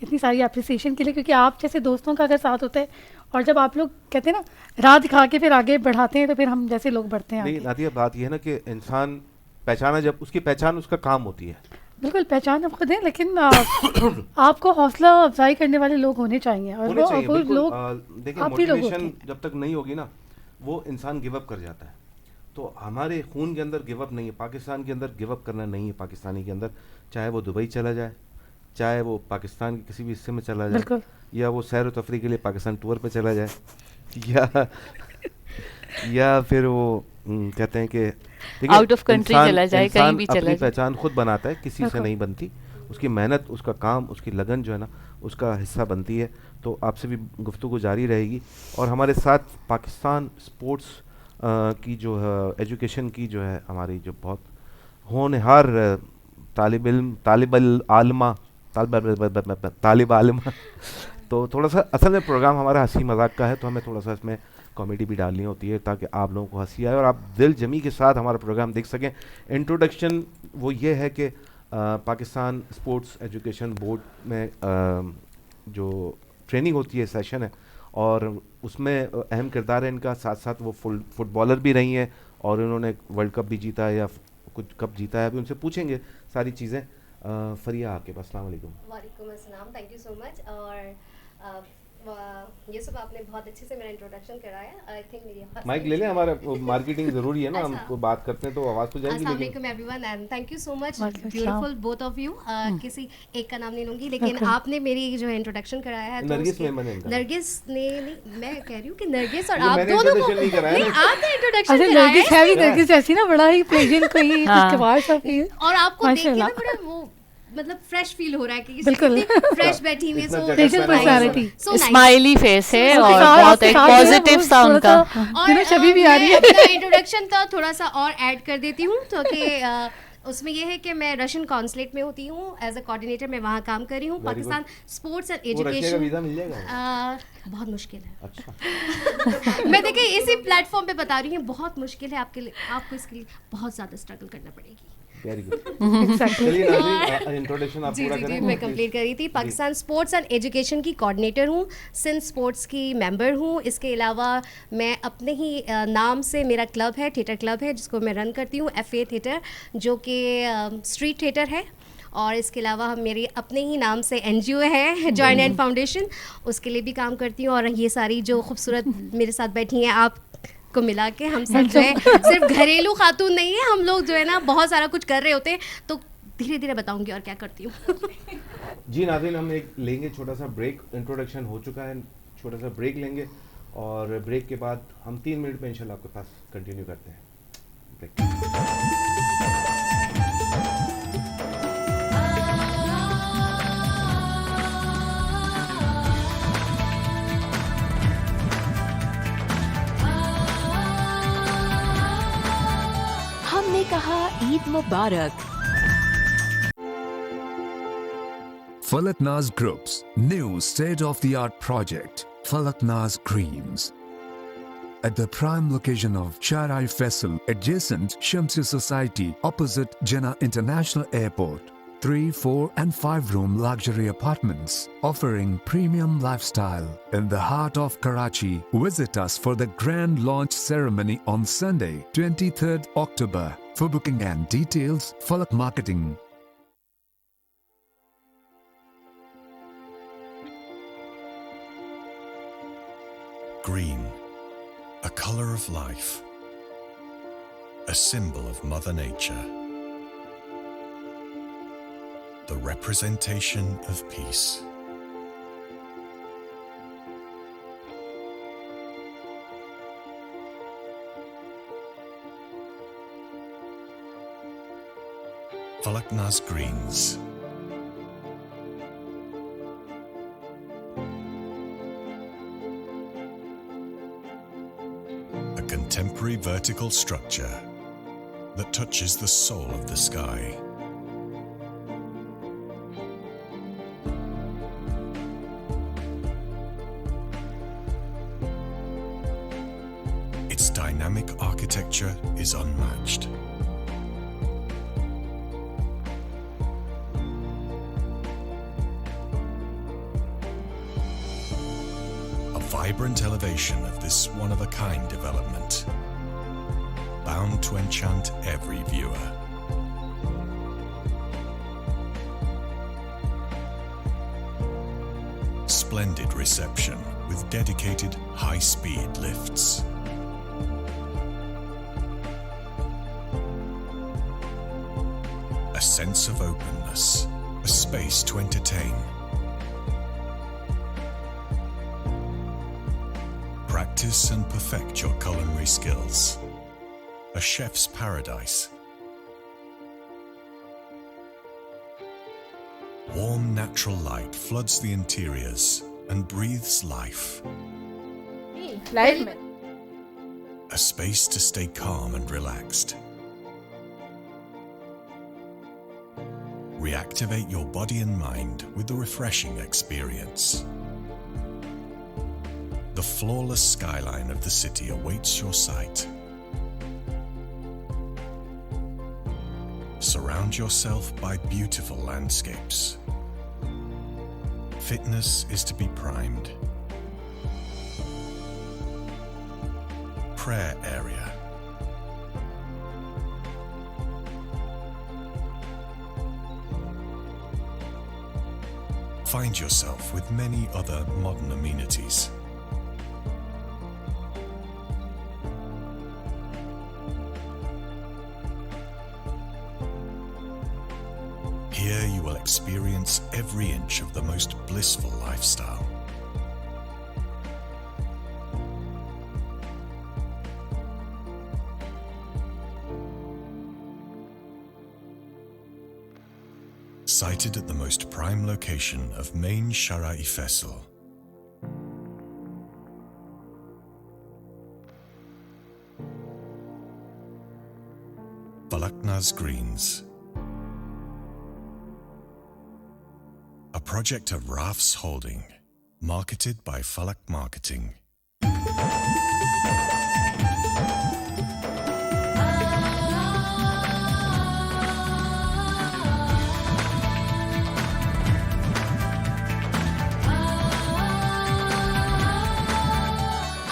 Speaker 13: इतनी सारी अप्रिसिएशन के लिए, क्योंकि आप जैसे दोस्तों का अगर साथ होता है, और जब आप लोग कहते हैं ना राह दिखा के फिर आगे बढ़ाते हैं, तो फिर हम जैसे लोग बढ़ते हैं।
Speaker 2: नहीं नादिया, बात यह है ना कि इंसान पहचाना, जब उसकी पहचान उसका काम होती है।
Speaker 13: बिल्कुल, पहचान आप खुद है, लेकिन आपको हौसला अफजाई करने वाले लोग होने चाहिए, और वो लोग,
Speaker 2: देखिए, मोटिवेशन जब तक नहीं होगी ना, वो इंसान गिव अप कर जाता है। तो हमारे खून के अंदर गिव अप नहीं है, पाकिस्तान के अंदर गिव अप करना नहीं है। पाकिस्तानी के अंदर, चाहे वो दुबई चला जाए, चाहे वो पाकिस्तान के किसी भी हिस्से में चला जाए, या वो सैर व तफरी के लिए पाकिस्तान टूर पे चला जाए, या फिर वो कहते हैं कि
Speaker 12: आउट ऑफ कंट्री चला जाए, कहीं भी चला जाए,
Speaker 2: पहचान खुद बनाता है, किसी से नहीं बनती। उसकी मेहनत, उसका काम, उसकी लगन जो है ना, उसका हिस्सा बनती है। तो आपसे भी गुफ्तगू जारी रहेगी। और हमारे साथ पाकिस्तान स्पोर्ट्स की जो है, एजुकेशन की जो है, हमारी जो बहुत होनहार तालिब आलमा तो थोड़ा सा, असल में प्रोग्राम हमारा हंसी मजाक का है, तो हमें थोड़ा सा इसमें कॉमेडी भी डालनी होती है ताकि आप लोगों को हंसी आए और आप दिल जमी के साथ हमारा प्रोग्राम देख सकें। इंट्रोडक्शन वो ये है कि पाकिस्तान स्पोर्ट्स एजुकेशन बोर्ड में जो ट्रेनिंग होती है, सेशन है, और उसमें अहम किरदार है इनका। साथ साथ वो फुटबॉलर भी रही हैं और उन्होंने वर्ल्ड कप भी जीता है या कुछ कप जीता है, अभी उनसे पूछेंगे सारी चीज़ें। फरिया आपके पास, अस्सलाम वालेकुम।
Speaker 14: वालेकुम अस्सलाम, थैंक यू सो मच। और ये सब आपने बहुत अच्छे से मेरा इंट्रोडक्शन कराया। आई थिंक मेरी
Speaker 2: माइक ले लें, हमारा मार्केटिंग जरूरी है ना, हम बात करते हैं तो आवाज़ तो जाएगी।
Speaker 14: अस्सलाम वालेकुम everyone and thank you so much, beautiful both of you. किसी एक का नाम नहीं लूंगी, लेकिन आपने मेरी जो है इंट्रोडक्शन कराया है,
Speaker 2: नरगिस ने
Speaker 14: मैं कह रही हूँ कि नरगिस और आप दोनों को आपने इंट्रोडक्शन कराया
Speaker 13: है। नरगिस ऐसी ना बड़ा ही प्लेजेंट कोई
Speaker 14: और आपको देख के ना बड़ा वो मतलब फ्रेश फील हो रहा है कि बिल्कुल फ्रेश बैठी हुई है, सो
Speaker 12: स्माइली फेस है और बहुत एक पॉजिटिव सा उनका।
Speaker 14: और छवि भी आ रही है। अपना इंट्रोडक्शन तो थोड़ा सा और ऐड कर देती हूँ, तो कि उसमें यह है कि मैं रशियन कॉन्सुलेट में होती हूँ, एज अ कोऑर्डिनेटर मैं वहाँ काम कर रही हूँ। Pakistan sports and education
Speaker 2: visa मिल जाएगा?
Speaker 14: बहुत मुश्किल है। अच्छा। मैं देखिए इसी प्लेटफॉर्म पे बता रही हूँ, बहुत मुश्किल है आपके लिए, आपको इसके लिए बहुत ज़्यादा स्ट्रगल करना पड़ेगी।
Speaker 2: इंट्रोडक्शन आप पूरा करें।
Speaker 14: मैं कंप्लीट कर रही थी। पाकिस्तान स्पोर्ट्स एंड एजुकेशन की कोऑर्डिनेटर हूँ, सिंध स्पोर्ट्स की मेंबर हूँ। इसके अलावा मैं अपने ही नाम से, मेरा क्लब है, थिएटर क्लब है, जिसको मैं रन करती हूँ, FA थिएटर, जो कि स्ट्रीट थिएटर है। और इसके अलावा हम मेरी अपने ही नाम से NGO है, जॉइंट एंड फाउंडेशन, उसके लिए भी काम करती हूँ। और ये सारी जो खूबसूरत मेरे साथ बैठी हैं, आप को मिला के हम सब जो है सिर्फ घरेलू खातून नहीं है, हम लोग जो है ना बहुत सारा कुछ कर रहे होते हैं, तो धीरे धीरे बताऊंगी और क्या करती हूँ।
Speaker 2: जी नाज़रीन, हम एक लेंगे छोटा सा ब्रेक, इंट्रोडक्शन हो चुका है, छोटा सा ब्रेक लेंगे और ब्रेक के बाद हम 3 मिनट में इंशाल्लाह आपके पास कंटिन्यू करते हैं।
Speaker 9: हमने कहा ईद मुबारक।
Speaker 10: Falak Naz Group's new state-of-the-art project, Falak Naz Greens. At the prime location of Sharai Faisal, adjacent Shamsi Society, opposite Jinnah International Airport. 3, 4 and 5 room luxury apartments offering premium lifestyle in the heart of Karachi. Visit us for the grand launch ceremony on Sunday, 23rd October. For booking and details, Falak Marketing.
Speaker 11: Green, a color of life, a symbol of Mother Nature, the representation of peace. Falak Naz Greens. Contemporary vertical structure that touches the soul of the sky. Its dynamic architecture is unmatched. Vibrant elevation of this one-of-a-kind development, bound to enchant every viewer. Splendid reception with dedicated high-speed lifts. A sense of openness, a space to entertain. Practice and perfect your culinary skills. A chef's paradise. Warm natural light floods the interiors and breathes life. A space to stay calm and relaxed. Reactivate your body and mind with the refreshing experience. The flawless skyline of the city awaits your sight. Surround yourself by beautiful landscapes. Fitness is to be primed. Prayer area. Find yourself with many other modern amenities. Here you will experience every inch of the most blissful lifestyle. Sited at the most prime location of main Sharai Faisal. Falak Naz Greens. A project of Raf's Holding, marketed by Falak Marketing.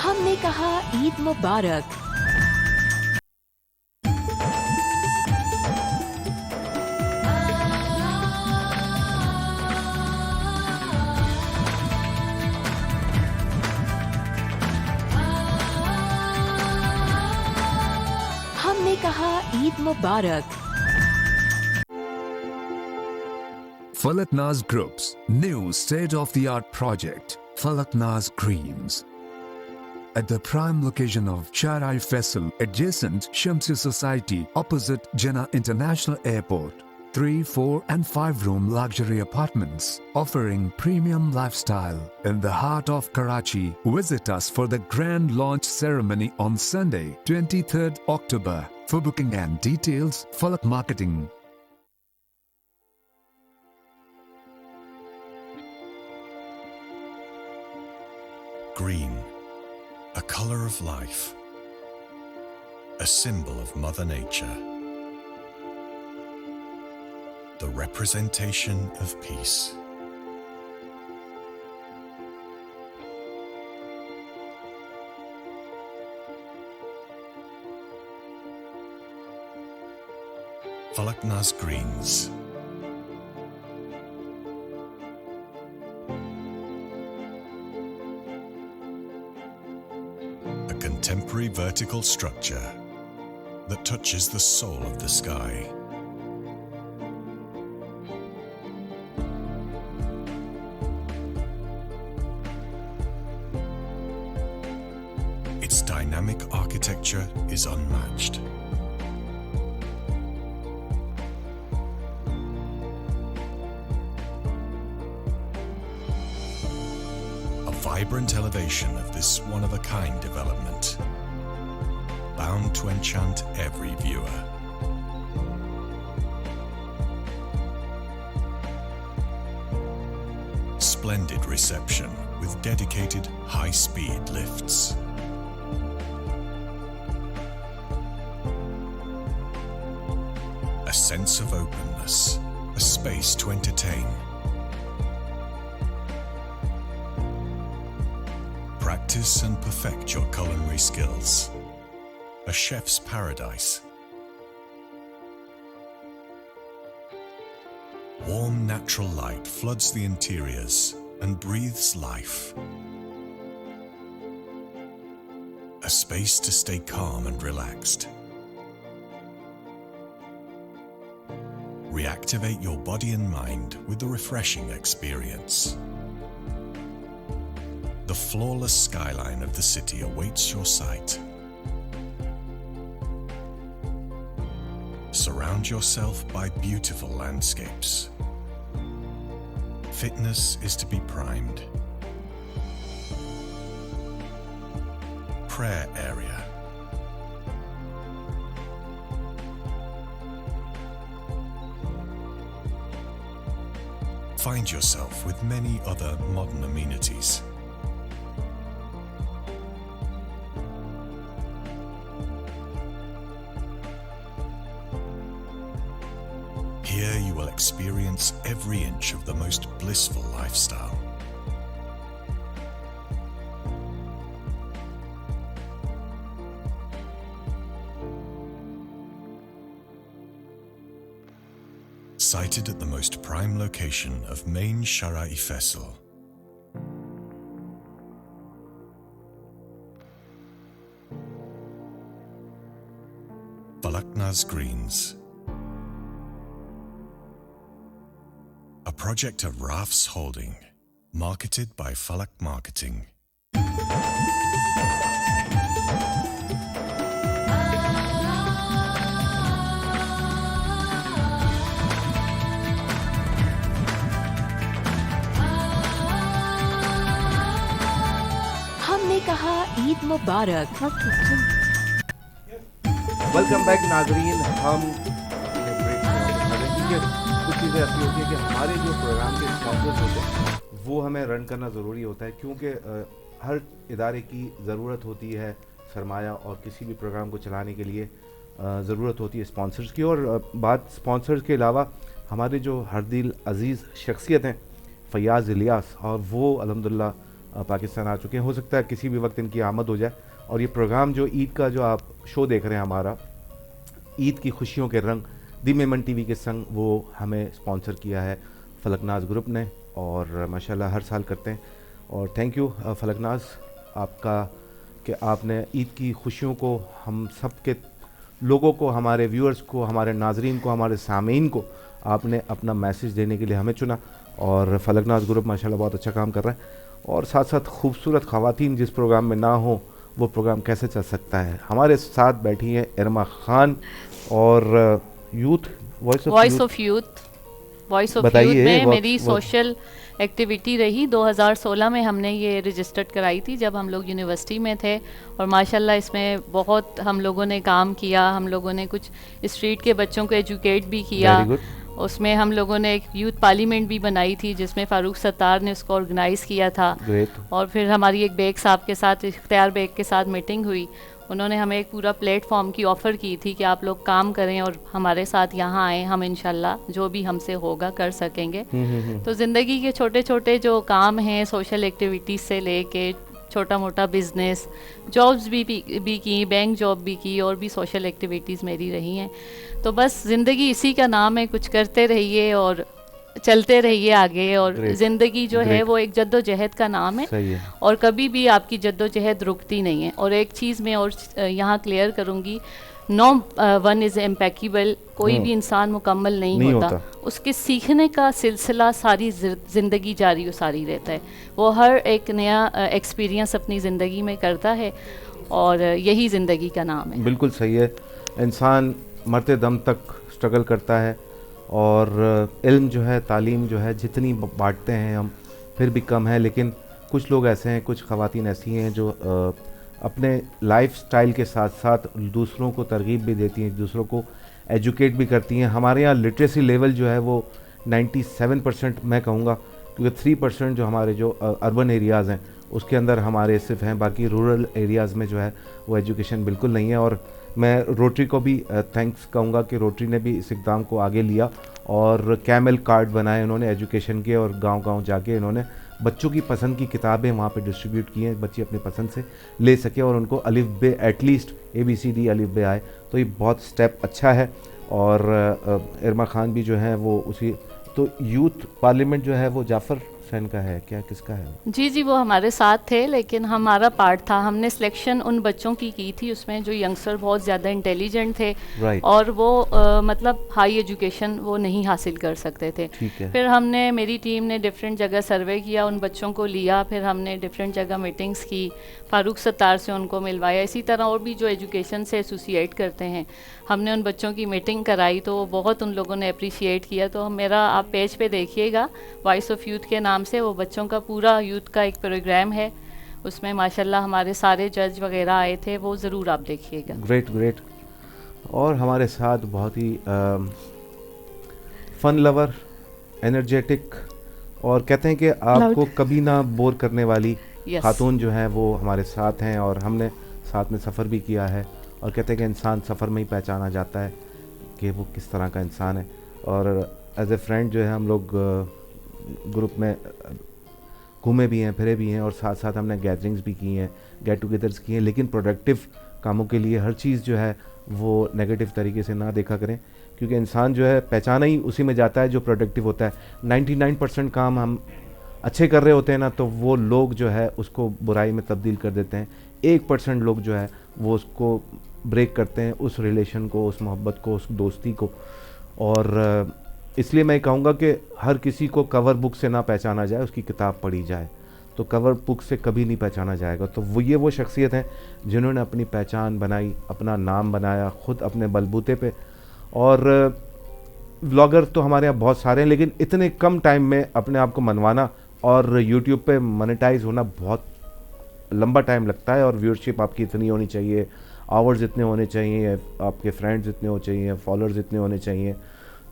Speaker 9: हमने कहा ईद मुबारक। कहा ईद मुबारक।
Speaker 10: Falaknaz Group's new state-of-the-art project, Falaknaz Greens. At the prime location of Sharai Faisal, adjacent Shamsi Society, opposite Jinnah International Airport. 3, 4 and 5 room luxury apartments offering premium lifestyle in the heart of Karachi. Visit us for the grand launch ceremony on Sunday, 23rd October. For booking and details, Falak Marketing.
Speaker 11: Green, a color of life, a symbol of Mother Nature, the representation of peace. Falaknaz Greens. A contemporary vertical structure that touches the soul of the sky. Its dynamic architecture is unmatched. A vibrant elevation of this one-of-a-kind development, bound to enchant every viewer. Splendid reception with dedicated high-speed lifts. A sense of openness, a space to entertain. Practice and perfect your culinary skills. A chef's paradise. Warm natural light floods the interiors and breathes life. A space to stay calm and relaxed. Reactivate your body and mind with a refreshing experience. The flawless skyline of the city awaits your sight. Surround yourself by beautiful landscapes. Fitness is to be primed. Prayer area. Find yourself with many other modern amenities. Here you will experience every inch of the most blissful lifestyle. Sited at the most prime location of main Sharai Faisal. Falaknaz Greens. A project of Rafs Holding, marketed by Falak Marketing.
Speaker 9: हमने कहा ईद मुबारक।
Speaker 2: वेलकम बैक नाजरीन। हम कुछ चीज़ें ऐसी होती है कि हमारे जो प्रोग्राम के स्पॉन्सर्स होते हैं वो हमें रन करना ज़रूरी होता है, क्योंकि हर इदारे की ज़रूरत होती है सरमाया, और किसी भी प्रोग्राम को चलाने के लिए ज़रूरत होती है स्पॉन्सर्स की। और बात स्पॉन्सर्स के अलावा हमारे जो हर दिल अज़ीज़ शख्सियत हैं फ़याज़ इलियास, और वो अल्हम्दुलिल्लाह पाकिस्तान आ चुके हैं। हो सकता है किसी भी वक्त इनकी आमद हो जाए। और ये प्रोग्राम जो ईद का जो आप शो देख रहे हैं हमारा, ईद की खुशियों के रंग दी मेमन टीवी के संग, वो हमें स्पॉन्सर किया है फलकनाज ग्रुप ने, और माशाल्लाह हर साल करते हैं। और थैंक यू फलकनाज आपका कि आपने ईद की खुशियों को हम सब के लोगों को, हमारे व्यूअर्स को, हमारे नाजरीन को, हमारे सामीन को आपने अपना मैसेज देने के लिए हमें चुना। और फलकनाज ग्रुप माशाल्लाह बहुत अच्छा काम कर रहा है। और साथ साथ खूबसूरत ख़वातीन जिस प्रोग्राम में ना हो वो प्रोग्राम कैसे चल सकता है। हमारे साथ बैठी हैं इरमा खान और यूथ
Speaker 12: वॉइस ऑफ यूथ में मेरी सोशल एक्टिविटी रही। 2016 में हमने ये रजिस्टर्ड कराई थी जब हम लोग यूनिवर्सिटी में थे, और माशाल्लाह इसमें बहुत हम लोगों ने काम किया। हम लोगों ने कुछ स्ट्रीट के बच्चों को एजुकेट भी किया। उसमें हम लोगों ने एक यूथ पार्लियामेंट भी बनाई थी जिसमें फ़ारूक सत्तार ने उसको ऑर्गेनाइज़ किया था। और फिर हमारी एक बेग साहब के साथ, इख्तियार बेग के साथ मीटिंग हुई। उन्होंने हमें एक पूरा प्लेटफॉर्म की ऑफ़र की थी कि आप लोग काम करें और हमारे साथ यहाँ आएँ, हम इंशाल्लाह जो भी हमसे होगा कर सकेंगे। तो ज़िंदगी के छोटे छोटे जो काम हैं, सोशल एक्टिविटीज़ से लेके छोटा मोटा बिज़नेस, जॉब्स भी की, बैंक जॉब भी की, और भी सोशल एक्टिविटीज़ मेरी रही हैं। तो बस ज़िंदगी इसी का नाम है, कुछ करते रहिए और चलते रहिए आगे। और ज़िंदगी जो है वो एक जद्दोजहद का नाम है, और कभी भी आपकी जद्दोजहद रुकती नहीं है। और एक चीज़ मैं और यहाँ क्लियर करूँगी, नो वन इज़ इम्पेक्केबल। कोई भी इंसान मुकम्मल नहीं होता। उसके सीखने का सिलसिला सारी ज़िंदगी जारी सारी रहता है। वो हर एक नया एक्सपीरियंस अपनी ज़िंदगी में करता है, और यही ज़िंदगी का नाम है।
Speaker 2: बिल्कुल सही है। इंसान मरते दम तक स्ट्रगल करता है, और इल्म जो है, तालीम जो है, जितनी बांटते हैं हम फिर भी कम है। लेकिन कुछ लोग ऐसे हैं, कुछ ख़वातीन ऐसी हैं जो अपने लाइफ स्टाइल के साथ साथ दूसरों को तरगीब भी देती हैं, दूसरों को एजुकेट भी करती हैं। हमारे यहाँ लिटरेसी लेवल जो है वो 97% मैं कहूँगा, क्योंकि 3% जो हमारे जो अर्बन एरियाज़ हैं उसके अंदर हमारे सिर्फ हैं, बाकी रूरल एरियाज़ में जो है वो एजुकेशन बिल्कुल नहीं है। और मैं रोटरी को भी थैंक्स कहूँगा कि रोटरी ने भी इस इक़दाम को आगे लिया और कैमल कार्ड बनाए उन्होंने एजुकेशन के, और गांव-गांव जाके इन्होंने बच्चों की पसंद की किताबें वहाँ पे डिस्ट्रीब्यूट की हैं, बच्चे अपनी पसंद से ले सके और उनको अलिफ बे एटलीस्ट ABCD अलिफ बे आए। तो ये बहुत स्टेप अच्छा है। और इरमा खान भी जो है वो उसी, तो यूथ पार्लियामेंट जो है वो जाफ़र हुसैन का है क्या, किसका है?
Speaker 12: जी वो हमारे साथ थे, लेकिन हमारा पार्ट था, हमने सिलेक्शन उन बच्चों की थी उसमें जो यंगस्टर बहुत ज़्यादा इंटेलिजेंट थे, और वो मतलब हाई एजुकेशन वो नहीं हासिल कर सकते थे। फिर हमने, मेरी टीम ने डिफरेंट जगह सर्वे किया, उन बच्चों को लिया, फिर हमने डिफरेंट जगह मीटिंग्स की, फ़ारूक सत्तार से उनको मिलवाया। इसी तरह और भी जो एजुकेशन से एसोसिएट करते हैं, हमने उन बच्चों की मीटिंग कराई, तो बहुत उन लोगों ने अप्रिशिएट किया। तो मेरा आप पेज पे देखिएगा, वॉइस ऑफ यूथ के नाम से वो बच्चों का पूरा यूथ का एक प्रोग्राम है, उसमें माशाल्लाह हमारे सारे जज वगैरह आए थे, वो ज़रूर आप देखिएगा।
Speaker 2: ग्रेट। और हमारे साथ बहुत ही फन लवर, एनर्जेटिक, और कहते हैं कि आपको कभी ना बोर करने वाली खातून जो है वो हमारे साथ हैं, और हमने साथ में सफ़र भी किया है। और कहते हैं कि इंसान सफ़र में ही पहचाना जाता है कि वो किस तरह का इंसान है। और एज ए फ्रेंड जो है हम लोग ग्रुप में घूमे भी हैं, फिरे भी हैं, और साथ साथ हमने गैदरिंग्स भी की हैं, गेट टुगेदर्स किए हैं। लेकिन प्रोडक्टिव कामों के लिए हर चीज़ जो है वो नेगेटिव तरीके से ना देखा करें, क्योंकि इंसान जो है पहचाना ही उसी में जाता है जो प्रोडक्टिव होता है। 99% काम हम अच्छे कर रहे होते हैं ना, तो वो लोग जो है उसको बुराई में तब्दील कर देते हैं। 1% लोग जो है वो उसको ब्रेक करते हैं, उस रिलेशन को, उस मोहब्बत को, उस दोस्ती को। और इसलिए मैं कहूँगा कि हर किसी को कवर बुक से ना पहचाना जाए, उसकी किताब पढ़ी जाए। तो कवर बुक से कभी नहीं पहचाना जाएगा। तो वो शख्सियत हैं जिन्होंने अपनी पहचान बनाई, अपना नाम बनाया खुद अपने बलबूते पे। और व्लॉगर तो हमारे यहाँ बहुत सारे हैं, लेकिन इतने कम टाइम में अपने आप को मनवाना और यूट्यूब पे मोनेटाइज होना बहुत लंबा टाइम लगता है। और व्यूअरशिप आपकी इतनी होनी चाहिए, आवर्स इतने होने चाहिए, आपके फ्रेंड्स इतने होने चाहिए, फॉलोअर्स इतने होने चाहिए।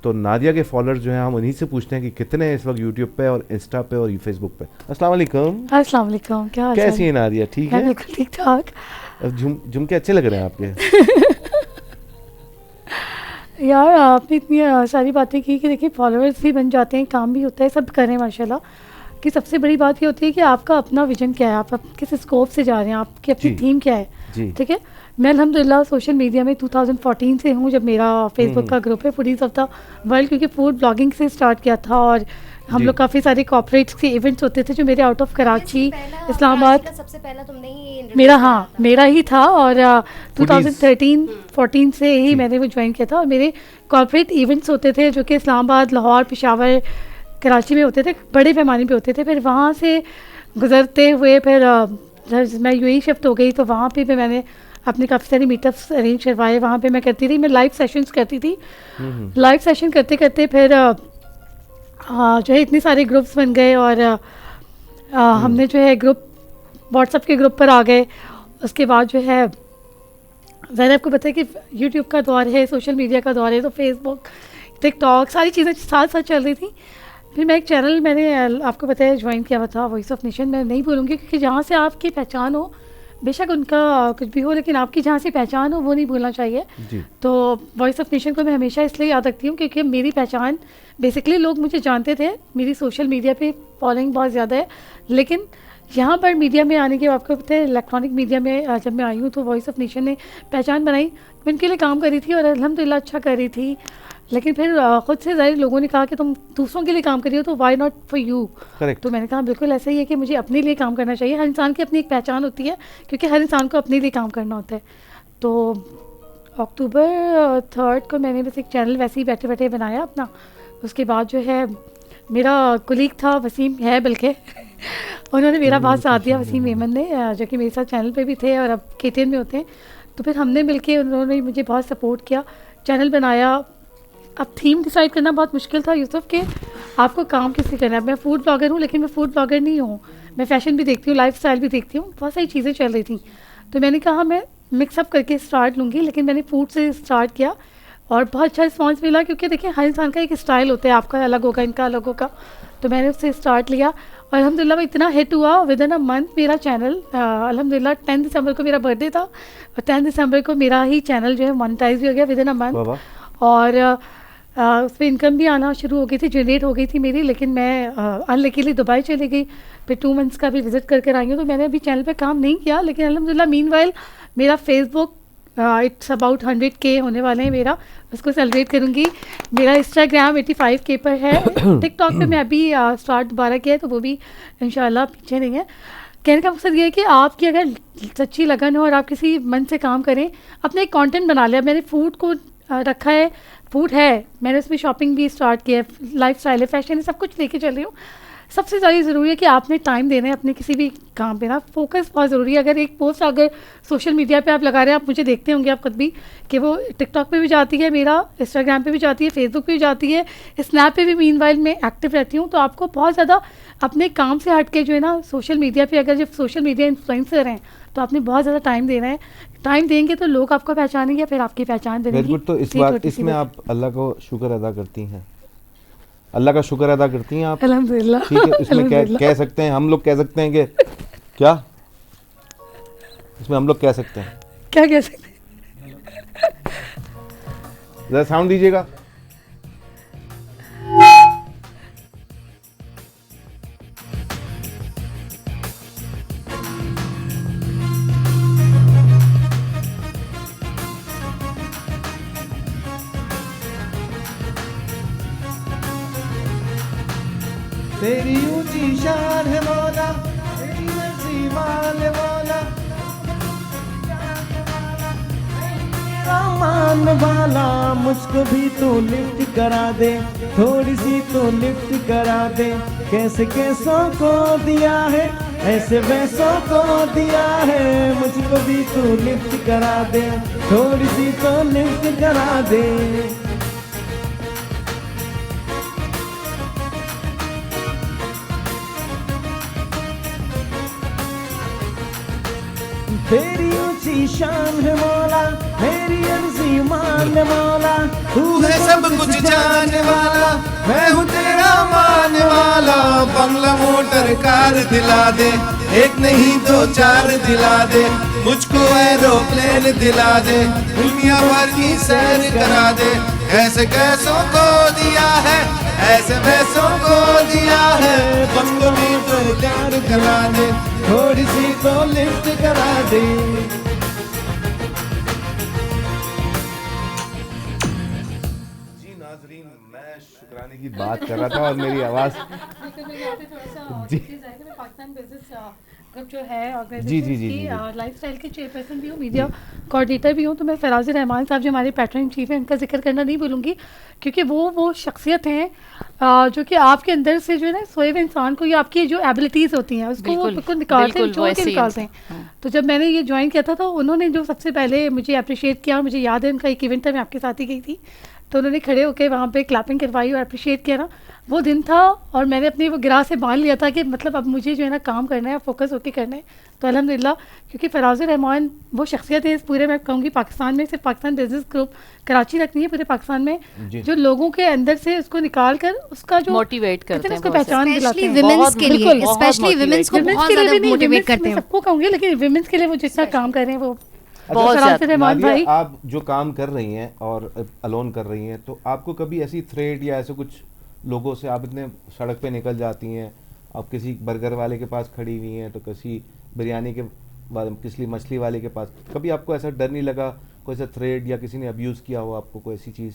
Speaker 2: तो नादिया के फॉलोअर्स जो हैं हम उन्हीं से पूछते हैं कि कितने हैं इस वक्त यूट्यूब पे और इंस्टा पे और फेसबुक पे। अस्सलाम वालेकुम।
Speaker 13: अस्सलाम वालेकुम, क्या हाल है?
Speaker 2: कैसी है नादिया? ठीक है,
Speaker 13: बिल्कुल ठीक ठाक।
Speaker 2: झुमके अच्छे लग रहे हैं आपके।
Speaker 13: यार आपने इतनी सारी बातें की कि देखिए फॉलोअर्स भी बन जाते हैं, काम भी होता है, सब करें माशाल्लाह। कि सबसे बड़ी बात ये होती है कि आपका अपना विजन क्या है, आप किस स्कोप से जा रहे हैं, आपकी अपनी थीम क्या है। ठीक है, मैं अल्हम्दुलिल्लाह सोशल मीडिया में 2014 से हूँ, जब मेरा फेसबुक का ग्रुप है फूडीज ऑफ द वर्ल्ड, क्योंकि फूड ब्लॉगिंग से स्टार्ट किया था। और हम लोग काफ़ी सारे कॉर्पोरेट्स के इवेंट्स होते थे जो मेरे आउट ऑफ कराची, इस्लामाबाद,
Speaker 14: सबसे पहला तुमने ही
Speaker 13: मेरा ही था और 2013-14 से ही मैंने वो ज्वाइन किया था। और मेरे कॉर्पोरेट इवेंट्स होते थे जो कि इस्लामाबाद, लाहौर, पेशावर, कराची में होते थे, बड़े पैमाने पे होते थे। फिर वहाँ से गुजरते हुए फिर मैं यूएई शिफ्ट हो गई, तो वहाँ पे भी मैंने अपने काफ़ी सारे मीटअप्स अरेंज करवाए। वहाँ पे मैं करती रही, मैं लाइव सेशंस करती थी। लाइव सेशन करते करते फिर जो है इतने सारे ग्रुप्स बन गए और हमने जो है ग्रुप व्हाट्सएप के ग्रुप पर आ गए। उसके बाद जो है ज़रा आपको पता है कि यूट्यूब का दौर है, सोशल मीडिया का दौर है, तो फेसबुक, टिकटॉक, सारी चीज़ें साथ साथ चल रही थी। फिर मैं एक चैनल मैंने आपको पता है ज्वाइन किया हुआ था, वॉइस ऑफ नेशन। मैं नहीं बोलूँगी क्योंकि जहाँ से आपकी पहचान हो, बेशक उनका कुछ भी हो, लेकिन आपकी जहाँ से पहचान हो वो नहीं भूलना चाहिए जी। तो वॉइस ऑफ नेशन को मैं हमेशा इसलिए याद रखती हूँ क्योंकि मेरी पहचान, बेसिकली लोग मुझे जानते थे, मेरी सोशल मीडिया पे फॉलोइंग बहुत ज़्यादा है, लेकिन यहाँ पर मीडिया में आने के बाद आपको पता है इलेक्ट्रॉनिक मीडिया में जब मैं आई हूँ तो वॉइस ऑफ नेशन ने पहचान बनाई। मैं उनके लिए काम कर रही थी और अल्हम्दुलिल्लाह अच्छा कर रही थी, लेकिन फिर खुद से ज़ाहिर लोगों ने कहा कि तुम दूसरों के लिए काम कर रही हो तो वाई नॉट फॉर यू। तो मैंने कहा बिल्कुल ऐसा ही है कि मुझे अपने लिए काम करना चाहिए। हर इंसान की अपनी एक पहचान होती है क्योंकि हर इंसान को अपने लिए काम करना होता है। तो अक्टूबर 3 को मैंने बस एक चैनल वैसे ही बैठे बैठे बनाया अपना। उसके बाद जो है मेरा कुलीग था वसीम है बल्कि उन्होंने मेरा बहुत साथ दिया, वसीम मेमन ने, जो कि मेरे साथ चैनल पे भी थे और अब KTN में होते हैं। तो फिर हमने मिलके, उन्होंने मुझे बहुत सपोर्ट किया, चैनल बनाया। अब थीम डिसाइड करना बहुत मुश्किल था यूसुफ के आपको काम किससे करना है। मैं फूड ब्लॉगर हूँ लेकिन मैं फूड ब्लॉगर नहीं हूँ, मैं फ़ैशन भी देखती हूँ, लाइफ स्टाइल भी देखती हूँ, बहुत सारी चीज़ें चल रही थी। तो मैंने कहा मैं मिक्सअप करके स्टार्ट लूँगी, लेकिन मैंने फूड से स्टार्ट किया और बहुत अच्छा रिस्पॉन्स मिला क्योंकि देखिए हर इंसान का एक स्टाइल होता है, आपका अलग होगा, इनका अलग होगा। तो मैंने उससे स्टार्ट लिया और अल्हम्दुलिल्लाह वो इतना हिट हुआ, विद इन अ मंथ मेरा चैनल, अल्हम्दुलिल्लाह 10 दिसंबर को मेरा बर्थडे था और 10 दिसंबर को मेरा ही चैनल जो है मोनेटाइज भी हो गया विद इन अ मंथ। और उस पर इनकम भी आना शुरू हो गई थी, जनरेट हो गई थी मेरी। लेकिन मैं अनलकीली दुबई चली गई, फिर 2 मंथ्स का भी विज़िट करके आई हूँ। तो मैंने अभी चैनल पे काम नहीं किया, लेकिन अल्हम्दुलिल्लाह मीनवाइल मेरा फेसबुक इट्स अबाउट 100K होने वाले हैं मेरा, उसको सेलिब्रेट करूँगी। मेरा इंस्टाग्राम 85K पर है। टिकटॉक पे मैं अभी स्टार्ट दोबारा किया है, तो वो भी इंशाल्लाह पीछे नहीं है। कहने का मकसद ये है कि आपकी अगर सच्ची लगन हो और आप किसी मन से काम करें, अपना एक कंटेंट बना लिया। मैंने फूड को रखा है, फूड है, मैंने उसमें शॉपिंग भी स्टार्ट किया है, लाइफ स्टाइल है, फैशन है, सब कुछ लेके चल रही हूँ। सबसे ज़्यादा ज़रूरी है कि आपने टाइम देना है अपने किसी भी काम पे ना, फोकस बहुत ज़रूरी है। अगर एक पोस्ट अगर सोशल मीडिया पे आप लगा रहे हैं, आप मुझे देखते होंगे आप खुद भी कि वो टिकटॉक पे भी जाती है, मेरा इंस्टाग्राम पे भी जाती है, फेसबुक पे भी जाती है, स्नैप पे भी मीनवाइल में एक्टिव रहती हूँ। तो आपको बहुत ज़्यादा अपने काम से हट के जो है ना सोशल मीडिया पर, अगर जब सोशल मीडिया इन्फ्लुएंसर हैं तो आपने बहुत ज़्यादा टाइम देना है। टाइम देंगे तो लोग आपको पहचानेंगे, फिर आपकी पहचान बनेगी।
Speaker 2: तो इसमें आप अल्लाह को शुक्र अदा करती हैं, अल्लाह का शुक्र अदा करती हैं आप?
Speaker 13: अल्हम्दुलिल्लाह।
Speaker 2: ठीक है, इसमें कह सकते हैं, हम लोग कह सकते हैं कि क्या इसमें हम लोग कह सकते हैं,
Speaker 13: क्या कह सकते हैं?
Speaker 2: जरा साउंड दीजिएगा।
Speaker 7: तेरी ऊंची शान है मौला, तेरी मर्जी मान मौला, मान वाला मुझको भी तो लिफ्ट करा दे, थोड़ी सी तो लिफ्ट करा दे। कैसे कैसों को दिया है, ऐसे वैसों को दिया है, मुझको भी तो लिफ्ट करा दे, थोड़ी सी तो लिफ्ट करा दे। तेरी ऊंची शान है मौला, मेरी अर्जी मान मौला, तू है सब कुछ जानने वाला, मैं हूँ तेरा मानने वाला। बंगला मोटर कार दिला दे, एक नहीं दो चार दिला दे, मुझको एरोप्लेन दिला दे, दुनिया भर की सैर करा दे। ऐसे कैसों को दिया है, ऐसे वैसों को दिया है, बंगला मोटर कार करा दे, थोड़ी सी तो लिफ्ट करा दे।
Speaker 2: जी नाजरीन, मैं कराने की बात कर रहा था और मेरी आवाज़ जी
Speaker 13: ग्रुप जो है
Speaker 2: जी जी जी
Speaker 13: लाइफस्टाइल के चेयरपर्सन भी हूँ, मीडिया कोऑर्डिनेटर भी हूँ। तो मैं फराज रहमान साहब जो हमारे पैटर्न चीफ हैं उनका जिक्र करना नहीं भूलूंगी, क्योंकि वो शख्सियत हैं जो कि आपके अंदर से जो है ना सोए हुए इंसान को, या आपकी जो एबिलिटीज़ होती हैं उसको वो बिल्कुल निकालते हैं, निचोड़ के निकालते हैं। तो जब मैंने ये ज्वाइन किया था तो उन्होंने जो सबसे पहले मुझे अप्रिशिएट किया, और मुझे याद है उनका एक इवेंट था, मैं आपके साथ ही गई थी, तो उन्होंने खड़े होकर वहाँ पे क्लैपिंग करवाई और अप्रिशिएट किया ना, वो दिन था। और मैंने अपनी वो गिरा से बांध लिया था कि मतलब अब मुझे जो है ना काम करना है, फोकस होकर करना है। तो अल्हम्दुलिल्लाह, क्योंकि फराज रहमान वो शख्सियत है इस पूरे, मैं कहूँगी पाकिस्तान में, सिर्फ पाकिस्तान बिजनेस ग्रुप कराची तक नहीं है, पूरे पाकिस्तान में जो लोगों के अंदर से उसको निकाल कर उसका जो
Speaker 12: मोटिवेट करते हैं,
Speaker 13: उसको पहचान दिलाते हैं।
Speaker 14: विमेंस के लिए, स्पेशली विमेंस को बहुत ज़्यादा मोटिवेट करते हैं,
Speaker 13: सबको कहूँगी, लेकिन विमेंस के लिए वो जितना काम कर रहे हैं वो
Speaker 2: भाई। आप जो काम कर रही हैं और अलोन कर रही हैं, तो आपको कभी ऐसी थ्रेड या ऐसे कुछ लोगों से, आप इतने सड़क पे निकल जाती हैं, आप किसी बर्गर वाले के पास खड़ी हुई हैं, तो किसी बिरयानी के किसी मछली वाले के पास, कभी आपको ऐसा डर नहीं लगा कोई ऐसा थ्रेड या किसी ने अब्यूज़ किया हो आपको, कोई ऐसी चीज़?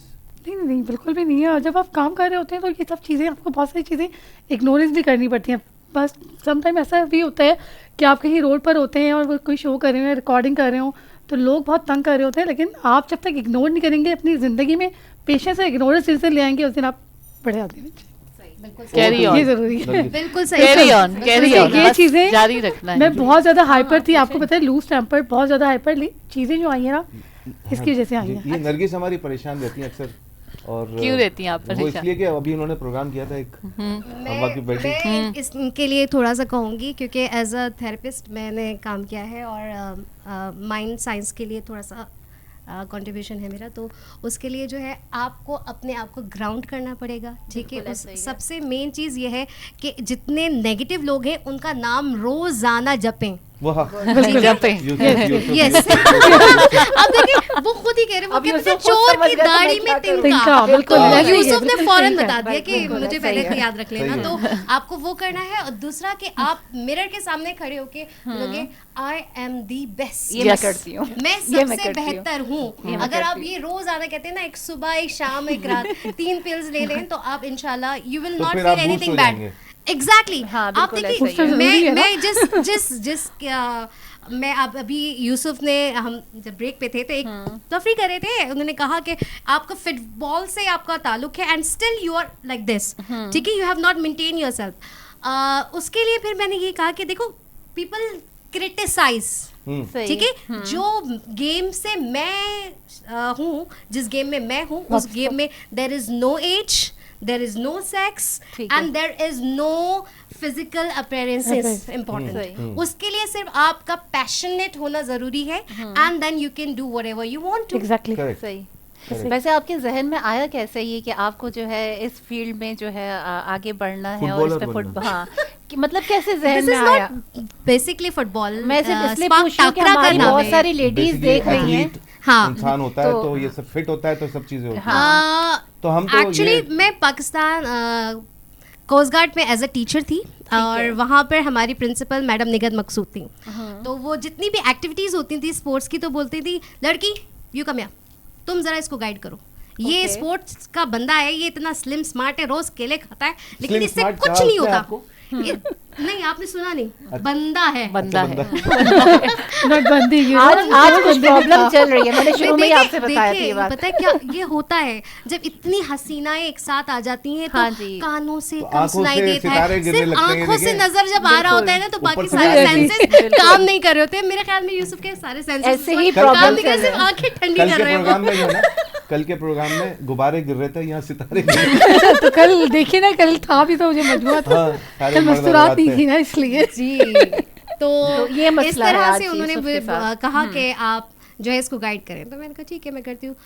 Speaker 13: नहीं, बिल्कुल भी नहीं है। जब आप काम कर रहे होते हैं तो ये सब चीज़ें, आपको बहुत सारी चीज़ें इग्नोरेंस भी करनी पड़ती हैं। बस समटाइम ऐसा भी होता है कि आप कहीं रोड पर होते हैं और वो कोई शो कर रहे हैं, रिकॉर्डिंग कर रहे हो, तो लोग बहुत तंग कर रहे होते हैं, लेकिन आप जब तक इग्नोर नहीं करेंगे अपनी ज़िंदगी में, पेशेंस से इग्नोरेंस से ले आएंगे, उस दिन आप बड़े आदमी बन
Speaker 12: कैरी ऑन,
Speaker 13: ये जरूरी है।
Speaker 14: बिल्कुल सही,
Speaker 12: कैरी ऑन,
Speaker 13: ये चीज़ें
Speaker 12: जारी रखना है।
Speaker 13: मैं बहुत ज़्यादा हाइपर थी, आपको पता है, लूज टेम्पर, बहुत ज़्यादा हाइपर चीज़ें जो आई हैं ना, इसकी वजह से आई हैं।
Speaker 2: ये नरगिस हमारी परेशान रहती हैं अक्सर, और
Speaker 12: क्यों रहती हैं आप परेशान?
Speaker 2: वो इसलिए कि अभी उन्होंने प्रोग्राम किया था एक अम्मा की बेटी।
Speaker 14: मैं इसके लिए थोड़ा सा कहूँगी, क्योंकि एज अ थेरेपिस्ट मैंने काम किया है और माइंड साइंस के लिए थोड़ा सा कंट्रीब्यूशन है मेरा। तो उसके लिए जो है आपको अपने आप को ग्राउंड करना पड़ेगा, ठीक है। सबसे मेन चीज़ ये है कि जितने नेगेटिव लोग हैं उनका नाम रोज़ाना जपें। यस, अब देखिए वो खुद ही कह रहे, वो कहते हैं चोर की दाढ़ी में तिनका। तो यूसुफ ने फौरन बता दिया कि मुझे पहले तो याद रख लेना। तो आपको वो करना है, और दूसरा कि आप मिरर के सामने खड़े होके बोलोगे आई एम दी बेस्ट,
Speaker 3: ये मैं करती हूँ,
Speaker 14: मैं सबसे बेहतर हूँ। अगर आप ये रोज आना कहते हैं ना, एक सुबह एक शाम एक रात 3 पिल्स ले लें, तो आप इंशाल्लाह you will not feel anything bad. Exactly, आप देखिए, मैं जिस मैं अब अभी यूसुफ ने, हम जब ब्रेक पे थे तो एक तफरी कर रहे थे, उन्होंने कहा कि आपका फुटबॉल से आपका ताल्लुक है and still you are like this, ठीक है, you have not maintain yourself. उसके लिए फिर मैंने ये कहा कि देखो, पीपल क्रिटिसाइज, ठीक है, जो गेम से मैं हूँ, जिस गेम में मैं हूँ, उस गेम में there is no age, there is no sex and there is no physical appearances important. उसके लिए सिर्फ आपका पैशनेट होना जरूरी है, and then you can do whatever you want to.
Speaker 13: Exactly.
Speaker 3: सही। वैसे आपके जहन में आया कैसे ये कि आपको जो है इस फील्ड में जो है आगे बढ़ना है, और इस पे फुटबॉल, हाँ, कि मतलब कैसे जहन में आया?
Speaker 14: बेसिकली फुटबॉल,
Speaker 3: मैं सिर्फ इसलिए पूछ रही हूँ कि हमारी बहुत सारी लेडीज देख रही हैं,
Speaker 14: हाँ,
Speaker 2: इंसान होता है तो ये सब फिट होता है तो सब चीजें होती हैं। तो हम तो
Speaker 14: एक्चुअली मैं पाकिस्तान कोस्ट गार्ड में एज अ टीचर थी, और वहाँ पर हमारी प्रिंसिपल मैडम निगत मकसूद थी। तो वो जितनी भी एक्टिविटीज होती थी स्पोर्ट्स की, तो बोलती थी, लड़की यू कम हियर, तुम जरा इसको गाइड करो, ये स्पोर्ट्स का बंदा है, ये इतना स्लिम स्मार्ट है, रोज केले खाता है, लेकिन इससे कुछ नहीं होगा। नहीं, आपने सुना नहीं, बंदा है,
Speaker 3: नोटबंदी। आज कुछ प्रॉब्लम चल रही है, मैंने शुरू में आपसे बताया था ये बात।
Speaker 14: पता है क्या ये होता है, जब इतनी हसीनाएं एक साथ आ जाती हैं, तो कानों से कम सुनाई देता है, सिर्फ आंखों से नजर जब आ रहा होता है ना, तो बाकी सारे सेंसेस काम नहीं कर रहे होते हैं। मेरे ख्याल में यूसुफ के सारे सेंसेस
Speaker 3: ऐसे ही प्रॉब्लम कर रहे हैं,
Speaker 14: सिर्फ आंखें ठंडी कर रहे हैं।
Speaker 2: कल के प्रोग्राम में गुब्बारे गिर रहे थे, यहाँ सितारे गिर रहे थे।
Speaker 13: तो कल देखिए ना, कल था भी तो मुझे मजबूर था, कल मुस्कुराहट नहीं थी ना, इसलिए
Speaker 14: जी। तो ये इस तरह से उन्होंने कहा कि आप जो है इसको गाइड करें, तो मैंने कहा ठीक है मैं करती हूँ।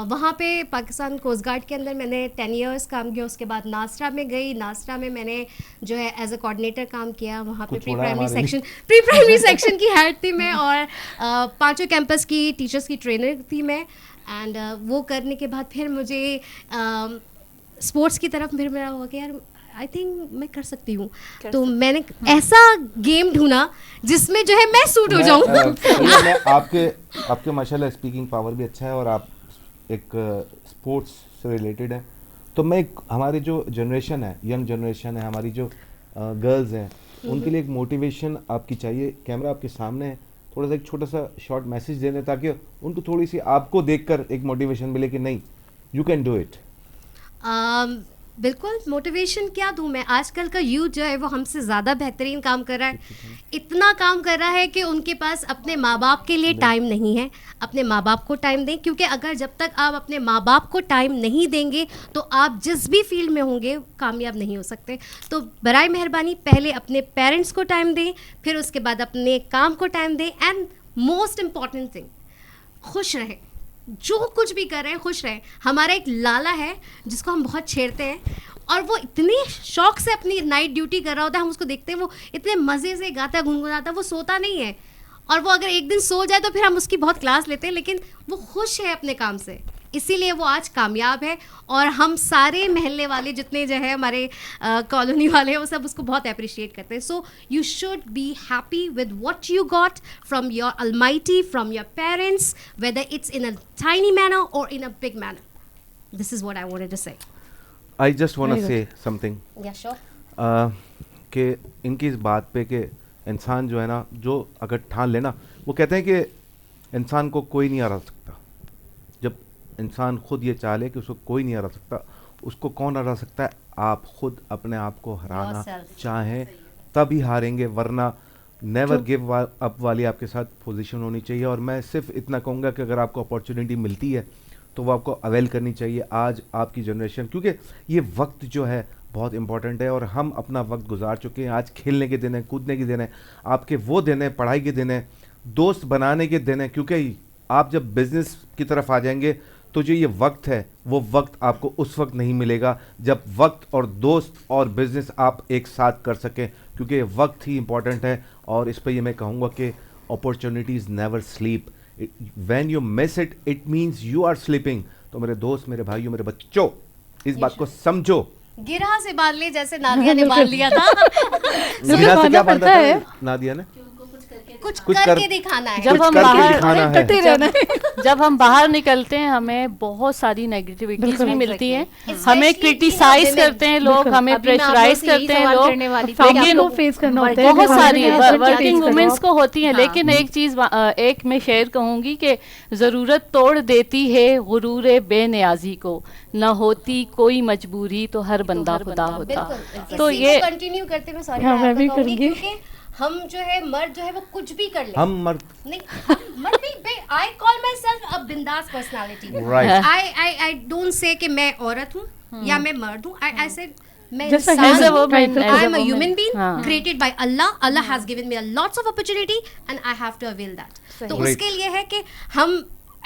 Speaker 14: वहाँ पे पाकिस्तान कोस्ट गार्ड के अंदर मैंने 10 इयर्स काम किया। उसके बाद नास्रा में गई, नास्रा में मैंने जो है एज अ कोऑर्डिनेटर काम किया। वहाँ पे प्री प्राइमरी सेक्शन की हेड थी मैं, और 5 कैंपस की टीचर्स की ट्रेनर थी मैं। एंड वो करने के बाद फिर मुझे स्पोर्ट्स की तरफ फिर मेरा हुआ कि यार आई थिंक मैं कर सकती हूँ, तो मैंने ऐसा गेम ढूंढा जिसमें जो है मैं सूट हो जाऊँ।
Speaker 2: आपके माशाल्लाह स्पीकिंग पावर भी अच्छा है, और आप एक स्पोर्ट्स से रिलेटेड है, तो मैं हमारी जो जनरेशन है, यंग जनरेशन है, हमारी जो गर्ल्स हैं, उनके लिए एक मोटिवेशन आपकी चाहिए। कैमरा आपके सामने है, थोड़ा सा एक छोटा सा शॉर्ट मैसेज देने, ताकि उनको थोड़ी सी आपको देखकर एक मोटिवेशन मिले कि नहीं, यू कैन डू इट।
Speaker 14: बिल्कुल, मोटिवेशन क्या दूं मैं, आजकल का यूथ जो है वो हमसे ज़्यादा बेहतरीन काम कर रहा है, इतना काम कर रहा है कि उनके पास अपने माँ बाप के लिए टाइम नहीं है। अपने माँ बाप को टाइम दें, क्योंकि अगर जब तक आप अपने माँ बाप को टाइम नहीं देंगे तो आप जिस भी फील्ड में होंगे कामयाब नहीं हो सकते। तो बराए मेहरबानी पहले अपने पेरेंट्स को टाइम दें, फिर उसके बाद अपने काम को टाइम दें, एंड मोस्ट इम्पॉर्टेंट थिंग, खुश रहें। जो कुछ भी कर रहे हैं खुश रहें। हमारा एक लाला है जिसको हम बहुत छेड़ते हैं, और वो इतने शौक से अपनी नाइट ड्यूटी कर रहा होता है, हम उसको देखते हैं वो इतने मज़े से गाता गुनगुनाता, वो सोता नहीं है, और वो अगर एक दिन सो जाए तो फिर हम उसकी बहुत क्लास लेते हैं, लेकिन वो खुश है अपने काम से, इसीलिए वो आज कामयाब है। और हम सारे महल्ले वाले जितने जो है हमारे कॉलोनी वाले हैं वो सब उसको बहुत अप्रिशिएट करते हैं। So you should be happy with what you got from your almighty, from your parents, whether it's in a tiny manner और in a big manner. This is what I wanted to say.
Speaker 2: I just want to say something.
Speaker 14: या श्योर।
Speaker 2: कि इनकी इस बात पे कि इंसान जो है ना, जो अगर ठान लेना, वो कहते हैं कि इंसान को कोई नहीं हरा सकता। जब इंसान खुद ये चाह ले कि उसको कोई नहीं हरा सकता, उसको कौन हरा सकता है? आप खुद अपने आप को हराना चाहें तभी हारेंगे, वरना नेवर गिव अप वाली आपके साथ पोजीशन होनी चाहिए। और मैं सिर्फ इतना कहूँगा कि अगर आपको अपॉर्चुनिटी मिलती है तो वो आपको अवेल करनी चाहिए। आज आपकी जनरेशन, क्योंकि ये वक्त जो है बहुत इंपॉर्टेंट है और हम अपना वक्त गुजार चुके हैं। आज खेलने के दिन है, कूदने के दिन है, आपके वो दिन है, पढ़ाई के दिन है, दोस्त बनाने के दिन है, क्योंकि आप जब बिजनेस की तरफ आ जाएंगे तो जो ये वक्त है वो वक्त आपको उस वक्त नहीं मिलेगा जब वक्त और दोस्त और बिजनेस आप एक साथ कर सकें, क्योंकि वक्त ही इंपॉर्टेंट है। और इस पर ये मैं कहूँगा कि opportunities never sleep, when you miss it it means you are sleeping. तो मेरे दोस्त, मेरे भाइयों, मेरे बच्चों, इस बात को समझो।
Speaker 14: गिरहा से बांध ले जैसे नादिया ने बांध लिया था।
Speaker 2: गिरहा से क्या बांधा था नादिया ने?
Speaker 14: कुछ करके दिखाना है।
Speaker 12: जब हम बाहर निकलते हैं हमें बहुत सारी नेगेटिविटीज भी मिलती हैं, हमें क्रिटिसाइज करते हैं लोग, हमें प्रेशराइज करते हैं लोग, लेकिन बहुत सारी वर्किंग वुमेन्स को होती हैं। लेकिन एक चीज एक मैं शेयर कहूंगी कि जरूरत तोड़ देती है गुरूर बेनियाजी को, न होती कोई मजबूरी तो हर बंदा खुदा होता।
Speaker 14: तो ये कंटिन्यू करते हुए सॉरी हम जो है मर्द जो है वो कुछ भी कर ले,
Speaker 2: हम मर्द
Speaker 14: नहीं, मर्द नहीं, आई कॉल माई सेल्फ अ बिंदास पर्सनालिटी। आई डोंट से कि मैं औरत हूँ या मैं मर्द हूँ। आई सेड मैं I am a human being created by Allah. Allah has given me a lots of opportunity and I have to avail that. तो उसके लिए है कि हम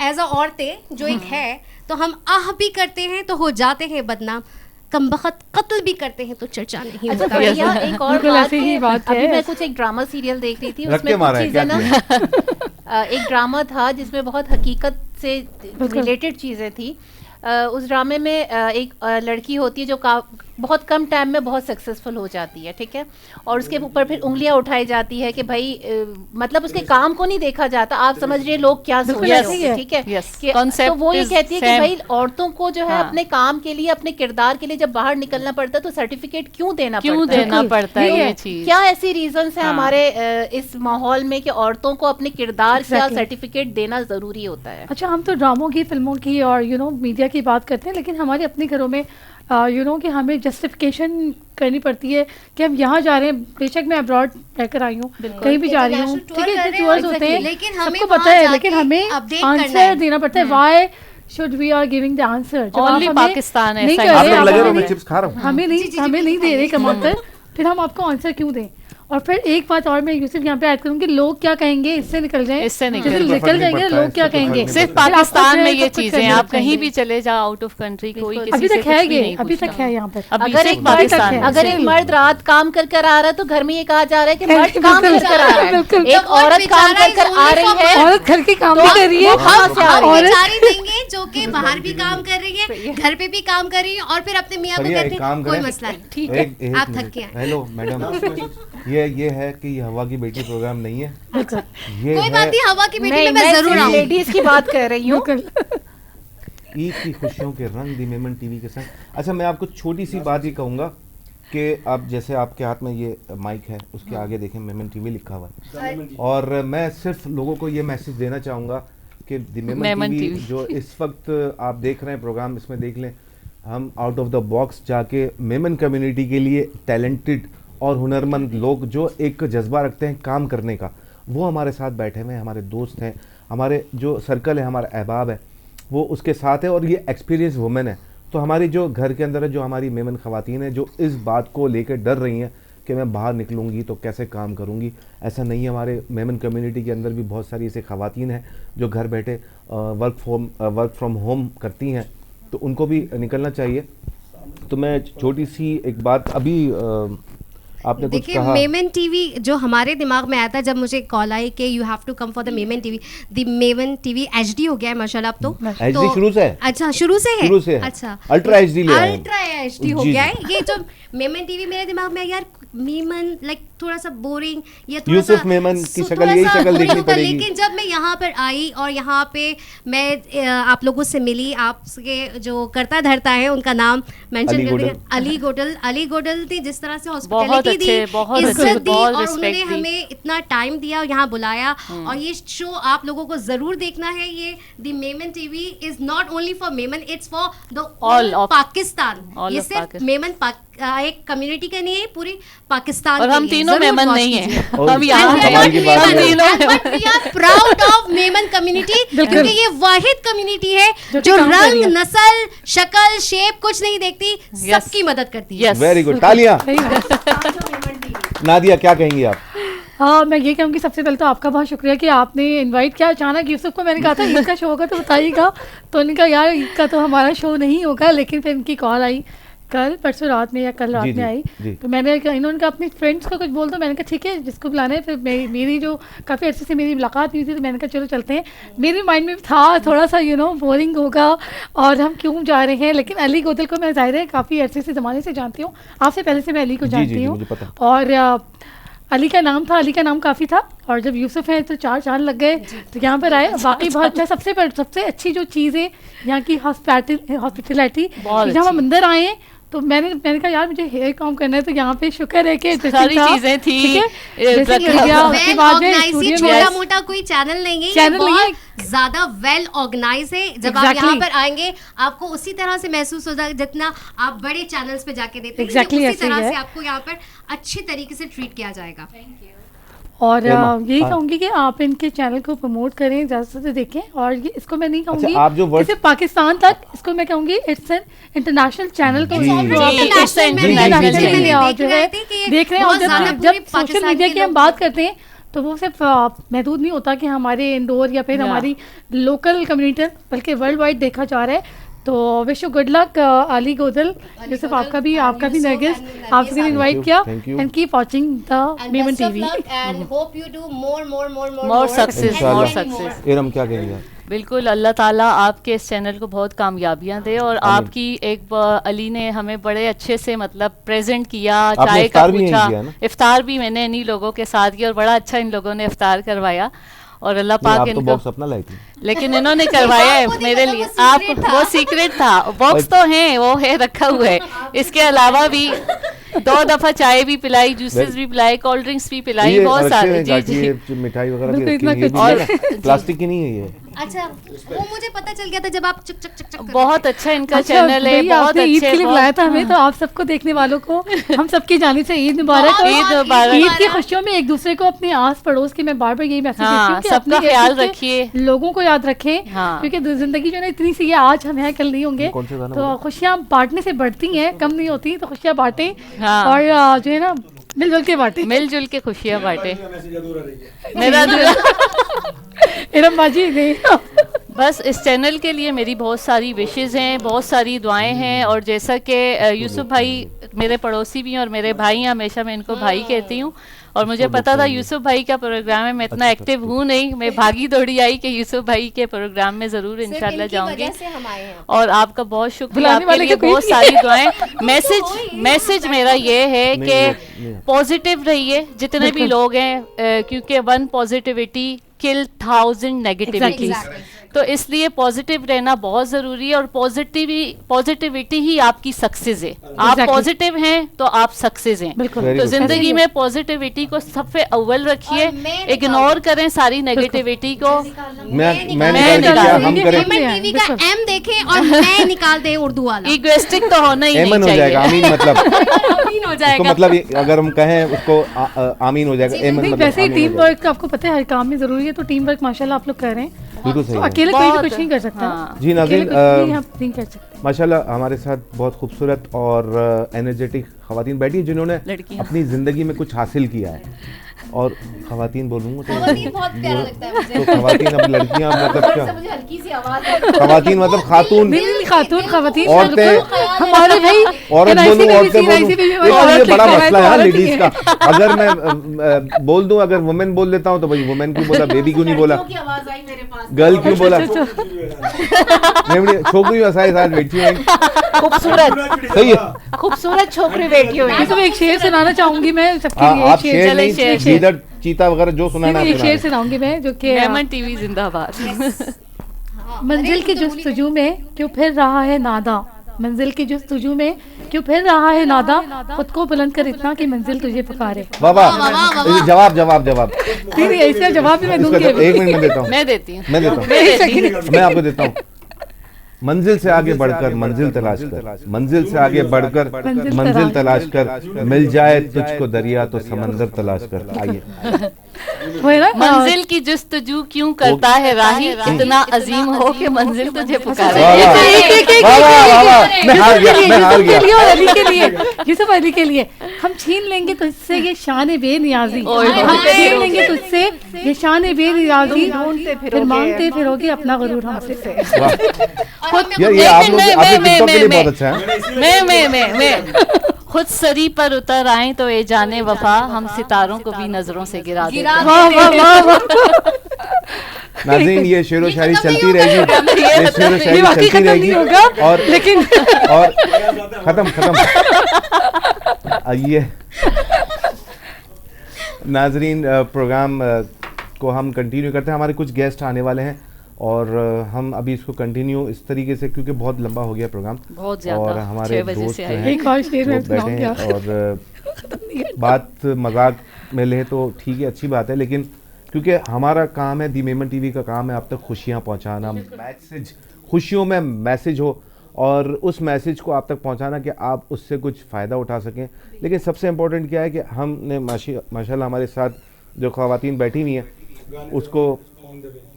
Speaker 14: एज अ औरतें जो एक है, तो हम आह भी करते हैं तो हो जाते हैं बदनाम, कमबख्त कत्ल भी करते हैं तो चर्चा नहीं होता।
Speaker 3: भैया एक और बात है, अभी मैं कुछ एक ड्रामा सीरियल देख रही थी, उसमें कुछ चीजें ना एक ड्रामा था जिसमें बहुत हकीकत से रिलेटेड चीजें थी। उस ड्रामे में एक लड़की होती है जो बहुत कम टाइम में बहुत सक्सेसफुल हो जाती है, ठीक है, और उसके ऊपर फिर उंगलियां उठाई जाती है कि भाई मतलब उसके काम को नहीं देखा जाता। आप समझ रहे लोग क्या सोच रहे होंगे, ठीक है। तो वो ये कहती है कि भाई औरतों को जो है अपने काम के लिए, अपने किरदार के लिए जब बाहर निकलना पड़ता है तो सर्टिफिकेट क्यों देना पड़ता है? ये चीज क्या ऐसी रीजंस है हमारे इस माहौल में कि औरतों को अपने किरदार का सर्टिफिकेट देना जरूरी होता है?
Speaker 13: अच्छा, हम तो ड्रामों की, फिल्मों की और मीडिया की बात करते हैं, लेकिन हमारे अपने घरों में कि हमें जस्टिफिकेशन करनी पड़ती है कि हम यहाँ जा रहे हैं। बेशक मैं अब्रॉड रहकर आई हूँ, कहीं भी जा रही हूँ, ठीक है, इतने टूर्स होते हैं, सबको पता है, लेकिन हमें आंसर देना पड़ता है। Why should we are giving the answer?
Speaker 12: Only Pakistan है,
Speaker 13: हमें नहीं दे रहे कमाकर, फिर हम आपको आंसर क्यों दें? और फिर एक बात और मैं यूसुफ यहाँ पे ऐड करूँगी, लोग क्या कहेंगे, इससे निकल जाए, निकल जाएंगे, लोग क्या कहेंगे।
Speaker 12: सिर्फ पाकिस्तान में ये चीजें, आप कहीं भी चले जाओ आउट ऑफ कंट्री, कोई
Speaker 13: अभी तक है ये, अभी तक है यहाँ पर।
Speaker 3: अगर एक मर्द रात काम कर कर आ रहा है तो घर में ये कहा जा रहा है कि मर्द काम कर कर आ रहा है, एक औरत काम कर कर आ रही है,
Speaker 13: औरत घर के काम भी कर रही है,
Speaker 14: बेचारी देंगे जो कि बाहर भी काम कर रही है, घर पे भी काम कर रही है, और फिर अपने मियाँ को कहते हैं कोई मसला नहीं, ठीक है, आप थक के आए।
Speaker 2: हेलो मैडम, ये है कि ये हवा की बेटी प्रोग्राम नहीं है,
Speaker 14: ये कोई बात नहीं, हवा की बेटी में मैं जरूर आऊंगी,
Speaker 3: लेडीज की बात कर रही हूँ।
Speaker 2: ईद की खुशियों के रंग दी मेमन टीवी के संग। अच्छा, मैं आपको छोटी सी बात ये कहूँगा कि आप जैसे आपके हाथ में ये माइक है, उसके आगे देखें मेमन टीवी लिखा हुआ है, और मैं सिर्फ लोगों को ये मैसेज देना चाहूँगा कि दी मेमन टीवी जो इस वक्त आप देख रहे हैं प्रोग्राम, इसमें देख लें हम आउट ऑफ द बॉक्स जाके मेमन कम्युनिटी के लिए टैलेंटेड और हुनरमंद लोग जो एक जज्बा रखते हैं काम करने का, वो हमारे साथ बैठे हुए हैं, हमारे दोस्त हैं, हमारे जो सर्कल है, हमारा अहबाब है, वो उसके साथ है, और ये एक्सपीरियंस वुमेन है। तो हमारी जो घर के अंदर है, जो हमारी मेमन ख़वातीन है, जो इस बात को लेकर डर रही हैं कि मैं बाहर निकलूँगी तो कैसे काम करूँगी, ऐसा नहीं है। हमारे मेमन कम्युनिटी के अंदर भी बहुत सारी ऐसे ख़वातीन हैं जो घर बैठे वर्क फ्रॉम होम करती हैं, तो उनको भी निकलना चाहिए। तो मैं छोटी सी एक बात अभी आपने कुछ
Speaker 14: देखिए,
Speaker 2: कहा,
Speaker 14: मेमन टीवी जो हमारे दिमाग में आया था जब मुझे कॉल आई कि you have to come for the Memon TV. The Memon TV HD हो गया है माशाल्लाह अब तो।
Speaker 2: एचडी शुरू से है?
Speaker 14: अच्छा, शुरू से है।
Speaker 2: शुरू से है।
Speaker 14: अच्छा,
Speaker 2: अल्ट्रा एचडी ले आए हैं।
Speaker 14: अल्ट्रा एचडी हो गया है। ये जो मेमन टीवी मेरे दिमाग में यार, मेमन लाइक थोड़ा सा बोरिंग, या थोड़ा
Speaker 2: यूसुफ मेमन की शक्ल, यही शक्ल देखनी पड़ेगी।
Speaker 14: लेकिन जब मैं यहाँ पर आई और यहाँ पे मैं आप लोगों से मिली, आपके जो करता धरता है उनका नाम मेंशन कर दिया, अली गोडल थी, जिस तरह से हॉस्पिटैलिटी दी, इज्जत दी, और उन्होंने हमें इतना टाइम दिया और यहाँ बुलाया। और ये शो आप लोगों को जरूर देखना है। ये the Memon TV is not only for Memon, it's for the all Pakistan. ये सिर्फ मेमन एक कम्युनिटी का नहीं है, पूरी पाकिस्तान।
Speaker 12: और हम तीनों मेमन नहीं है, हम
Speaker 14: प्राउड ऑफ मेमन कम्युनिटी, क्योंकि ये वाहिद कम्युनिटी है जो रंग, नस्ल, शक्ल, शेप कुछ नहीं देखती, सबकी मदद करती है।
Speaker 2: वेरी गुड, तालियां। नादिया, क्या कहेंगी आप?
Speaker 13: हाँ, मैं ये कहूँगी सबसे पहले तो आपका बहुत शुक्रिया कि आपने इनवाइट किया अचानक यूसुफ को। मैंने कहा था ईद का शो होगा तो बताइएगा, तो उन्होंने कहा यार ईद का तो हमारा शो नहीं होगा, लेकिन फिर इनकी कॉल आई कल परसों रात में या कल रात में आई, तो मैंने इन्होंने कहा अपने फ्रेंड्स को कुछ बोल दो। मैंने कहा ठीक है, जिसको बुलाना है। फिर मेरी जो काफ़ी अच्छे से मेरी मुलाकात हुई थी, तो मैंने कहा चलो चलते हैं। मेरे माइंड में था थोड़ा सा बोरिंग होगा और हम क्यों जा रहे हैं, लेकिन अली गोदल को मैं ज़ाहिर है काफ़ी अच्छे से ज़माने से जानती हूँ, आपसे पहले से मैं अली को जानती हूँ, और अली का नाम था, अली का नाम काफ़ी था, और जब यूसुफ है तो 4 चांद लग गए, तो यहाँ पर आए। बाकी बहुत अच्छा, सबसे अच्छी जो चीज़ है यहाँ की हॉस्पिटलिटी, जब हम अंदर आए हैं तो मैंने कहा यार मुझे हेयर कॉम करना है, तो यहाँ पे शुक्र है कि
Speaker 12: सारी चीजें थी,
Speaker 14: छोटा मोटा कोई चैनल नहीं है, ज्यादा वेल ऑर्गेनाइज है। जब आप यहाँ पर आएंगे आपको उसी तरह से महसूस होगा जितना आप बड़े चैनल्स पे जाके देते हैं, उसी तरह से आपको यहाँ पर अच्छे तरीके से ट्रीट किया जाएगा।
Speaker 13: और यही कहूँगी कि आप इनके चैनल को प्रमोट करें, ज़्यादा से देखें, और ये इसको मैं नहीं कहूँगी सिर्फ पाकिस्तान तक, इसको मैं कहूँगी इट्स एन इंटरनेशनल चैनल को जो है देख रहे हैं। और जब सोशल मीडिया की हम बात करते हैं तो वो सिर्फ महदूद नहीं होता कि हमारे इंदौर या फिर हमारी लोकल कम्युनिटी, बल्कि वर्ल्ड वाइड देखा जा रहा है। तो wish you good luck Ali Godal, Yusuf आपका भी नरगिस, आपसे इनवाइट किया, and keep watching the Memon TV
Speaker 14: and hope you do
Speaker 12: more success.
Speaker 2: Iram, क्या कहेंगे आप?
Speaker 12: बिल्कुल, अल्लाह ताला आपके इस चैनल को बहुत कामयाबियां दे, और आपकी एक अली ने हमें बड़े अच्छे से मतलब प्रेजेंट किया, चाय का पूछा, इफ्तार भी मैंने इन्हीं लोगों के साथ किया, और बड़ा अच्छा इन लोगों ने इफ्तार करवाया, और अल्लाह पाक इनको
Speaker 2: बॉक्स अपना लाई थी,
Speaker 12: लेकिन इन्होंने करवाया है मेरे लिए। आप वो सीक्रेट था, बॉक्स तो है, वो है रखा हुआ है। इसके अलावा भी 2 दफा चाय भी पिलाई, जूसेस भी पिलाई, कोल्ड ड्रिंक्स भी पिलाई, बहुत सारे। जी,
Speaker 2: मिठाई वगैरह भी रखी है, और प्लास्टिक की नहीं है ये।
Speaker 14: अच्छा, वो मुझे पता चल गया था जब आप चक चक चक चक।
Speaker 12: बहुत अच्छा इनका चैनल है, बहुत अच्छे।
Speaker 13: ईद के लिए बुलाया था हमें, तो आप सबको देखने वालों को हम सबकी जानिब से ईद मुबारक। ईद की खुशियों में एक दूसरे को अपने आस पड़ोस की मैं बार बार यही मैसेज देती हूँ कि
Speaker 12: सबका ख्याल रखिए,
Speaker 13: लोगों को याद रखें, क्योंकि जिंदगी जो है इतनी सी है, आज हम हैं कल नहीं होंगे, तो खुशियाँ बांटने से बढ़ती हैं, कम नहीं होती। तो खुशियाँ बांटें, और जो है ना मिलजुल के बांटे,
Speaker 12: मिलजुल के खुशियाँ बांटे।
Speaker 13: मेरा इरम बाजी
Speaker 12: बस इस चैनल के लिए मेरी बहुत सारी विशेज़ हैं, बहुत सारी दुआएं हैं, और जैसा कि यूसुफ भाई मेरे पड़ोसी भी हैं और मेरे भाई हैं, हमेशा मैं इनको भाई कहती हूँ, और मुझे पता था यूसुफ भाई का प्रोग्राम है, मैं इतना एक्टिव हूँ नहीं, मैं भागी दौड़ी आई कि यूसुफ भाई के प्रोग्राम में ज़रूर इंशाल्लाह जाऊँगी। और आपका बहुत शुक्रिया, आपके लिए बहुत सारी दुआएं। मैसेज मेरा ये है कि पॉजिटिव रहिए जितने भी लोग हैं, क्योंकि 1 पॉजिटिविटी किल 1000 नेगेटिविटीज। तो इसलिए पॉजिटिव रहना बहुत ज़रूरी है, और पॉजिटिविटी ही आपकी सक्सेस है। आप पॉजिटिव हैं तो आप सक्सेस हैं। तो जिंदगी में पॉजिटिविटी को सबसे अव्वल रखिए, इग्नोर करें सारी नेगेटिविटी को।
Speaker 14: मैं टीवी का एम देखें और मैं निकाल दे उर्दू वाला।
Speaker 12: इगोइस्टिक तो होना ही नहीं चाहिए।
Speaker 2: आमीन मतलब
Speaker 14: आमीन हो जाएगा,
Speaker 2: मतलब अगर हम कहें उसको आमीन हो जाएगा।
Speaker 13: वैसे ही टीम वर्क आपको पता है हर काम में जरूरी है, तो टीम वर्क माशाल्लाह आप लोग कर रहे हैं।
Speaker 2: बिल्कुल सही
Speaker 13: तो अकेले कोई भी कुछ नहीं कर सकता।
Speaker 2: जी नाज़रीन,
Speaker 13: नहीं कर सकते।
Speaker 2: माशाल्लाह हमारे साथ बहुत खूबसूरत और एनर्जेटिक ख़वातीन बैठी हैं जिन्होंने अपनी ज़िंदगी में कुछ हासिल किया है। और ख़वातीन बोलूँगा तो
Speaker 14: बहुत प्यारा लगता है मुझे।
Speaker 2: तो ख़वातीन अब लड़कियाँ मतलब क्या,
Speaker 14: मुझे हल्की सी आवाज़ है।
Speaker 2: ख़वातीन मतलब खातून,
Speaker 13: ख़वातीन,
Speaker 2: औरतें,
Speaker 13: हमारे भाई
Speaker 2: औरत बोलूँ, औरतें बोलूँ, ये बड़ा मसला है लेडीज का। अगर मैं बोल दूं, अगर वुमेन बोल देता हूँ तो भाई वुमेन क्यों बोला, बेबी क्यों नहीं बोला, गर्ल क्यों बोला, छोकरी असाई साथ बैठी हुई
Speaker 3: खूबसूरत,
Speaker 2: सही है,
Speaker 3: खूबसूरत छोकरी बैठी हुई है।
Speaker 13: एक शेर सुनाना चाहूंगी मैं सबके लिए।
Speaker 2: आप शेर नहीं, इधर चीता वगैरह जो सुनाना,
Speaker 13: एक शेर सुनाऊंगी मैं जो कि
Speaker 12: मेमन टीवी जिंदाबाद।
Speaker 13: मंजिल की जुस्तजू में क्यों फिर रहा है नादा, मंजिल की जुस्तजू में क्यों फिर रहा है नादा, खुद को बुलंद कर इतना कि मंजिल तुझे पुकारे।
Speaker 2: बाबा जवाब
Speaker 13: नहीं, ऐसा जवाब भी मैं दूंगी।
Speaker 2: एक मिनट में देता हूँ,
Speaker 12: मैं देती हूँ,
Speaker 2: मैं आपको देता हूँ। मंजिल से आगे बढ़कर मंजिल तलाश कर, मंजिल से आगे बढ़कर मंजिल तलाश कर, मिल जाए तुझको दरिया तो समंदर तलाश कर। आइए।
Speaker 12: मंजिल की जुस्तजू क्यों करता है राही, इतना अजीम हो कि मंजिल तुझे पुकारे।
Speaker 2: मैं हार गया।
Speaker 13: यूसुफ अली के लिए हम छीन लेंगे तुझसे ये शान बेनियाजी, हम छीन लेंगे तुझसे ये शान बेनियाजी, फिर मांगते फिरोगे अपना गुरूर हमसे।
Speaker 12: मैं खुद सरी पर उतर आए तो ए जाने वफा, हम सितारों को भी नजरों से गिरा देते।
Speaker 2: नाज़रीन, ये शेर व शायरी चलती रहेगी, ये शेर व शायरी चलती रहेगी, और
Speaker 13: लेकिन
Speaker 2: और खत्म आइए नाज़रीन, प्रोग्राम को हम कंटिन्यू करते हैं। हमारे कुछ गेस्ट आने वाले हैं और हम अभी इसको कंटिन्यू इस तरीके से, क्योंकि बहुत लंबा हो गया प्रोग्राम,
Speaker 12: बहुत ज़्यादा,
Speaker 2: और हमारे दोस्त हैं
Speaker 13: बैठे
Speaker 2: हैं, और बात मजाक में ले तो ठीक है, अच्छी बात है, लेकिन क्योंकि हमारा काम है, दी मेमन टीवी का काम है आप तक खुशियाँ पहुँचाना, मैसेज, खुशियों में मैसेज हो और उस मैसेज को आप तक पहुँचाना कि आप उससे कुछ फ़ायदा उठा सकें। लेकिन सबसे इम्पोर्टेंट क्या है कि हमने माशाल्लाह हमारे साथ जो ख़वातीन बैठी हुई हैं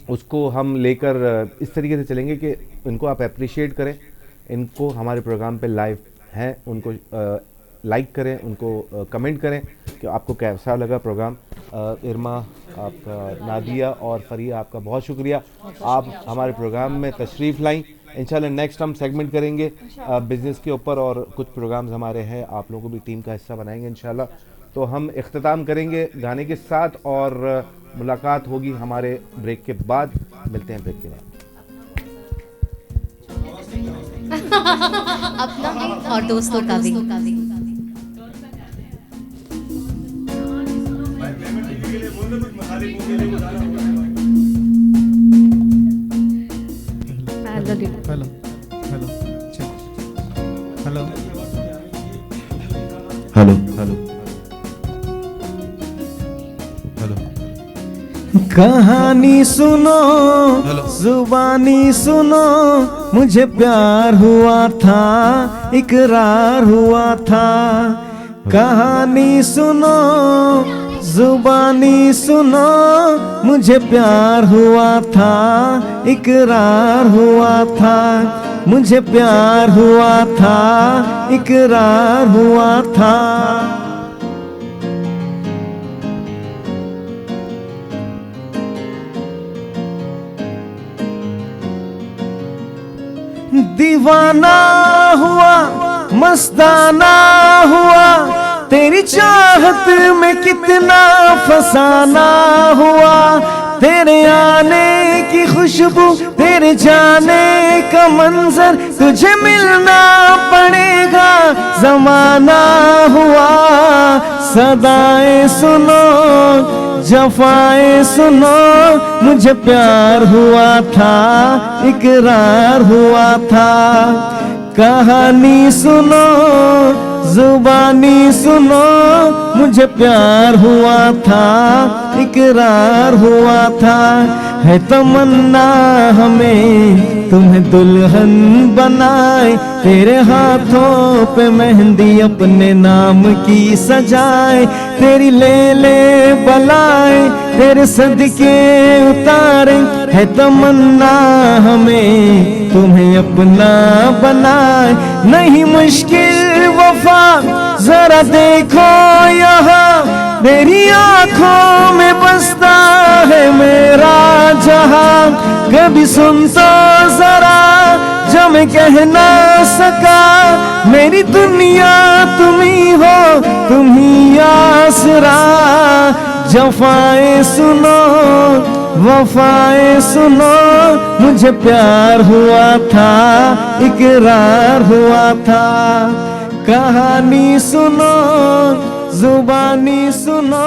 Speaker 2: उसको हम लेकर इस तरीके से चलेंगे कि इनको आप अप्रिशिएट करें, इनको हमारे प्रोग्राम पे लाइव हैं, उनको लाइक करें, उनको कमेंट करें कि आपको कैसा लगा प्रोग्राम। इरमा, आपका, नादिया और फरिया, आपका बहुत शुक्रिया, आप हमारे प्रोग्राम में तशरीफ़ लाई। इंशाल्लाह नेक्स्ट हम सेगमेंट करेंगे बिज़नेस के ऊपर, और कुछ प्रोग्राम्स हमारे हैं, आप लोगों को भी टीम का हिस्सा बनाएंगे इंशाल्लाह। तो हम इख्तिताम करेंगे गाने के साथ और मुलाकात होगी हमारे ब्रेक के बाद। मिलते हैं ब्रेक के बाद।
Speaker 14: अपना भी और दोस्तों का भी।
Speaker 7: हेलो।
Speaker 1: कहानी सुनो, जुबानी सुनो, मुझे प्यार हुआ था, इकरार हुआ था। कहानी सुनो, जुबानी सुनो, मुझे प्यार हुआ था, इकरार हुआ था। मुझे प्यार हुआ था, इकरार हुआ था। दीवाना हुआ, मस्ताना हुआ, तेरी चाहत में कितना फसाना हुआ। तेरे आने की खुशबू, तेरे जाने का मंजर, तुझे मिलना पड़ेगा, जमाना हुआ। सदाएं सुनो, जफाएं सुनो, मुझे प्यार हुआ था, इकरार हुआ था। कहानी सुनो, जुबानी सुनो, मुझे प्यार हुआ था, इकरार हुआ था। है तमन्ना हमें तुम्हें दुल्हन बनाए, तेरे हाथों पे मेहंदी अपने नाम की सजाए। तेरी ले ले बलाए, तेरे सदके उतारे। है तमन्ना हमें तुम्हें अपना बनाए। नहीं मुश्किल वफा, जरा देखो यहाँ, मेरी आंखों में बसता है मेरा जहां। कभी सुन तो जरा जो मैं कह ना सका, मेरी दुनिया तुम ही हो, तुम ही आसरा। जफाएं सुनो, वफाएं सुनो, मुझे प्यार हुआ था, इकरार हुआ था। कहानी सुनो, जुबानी सुनो,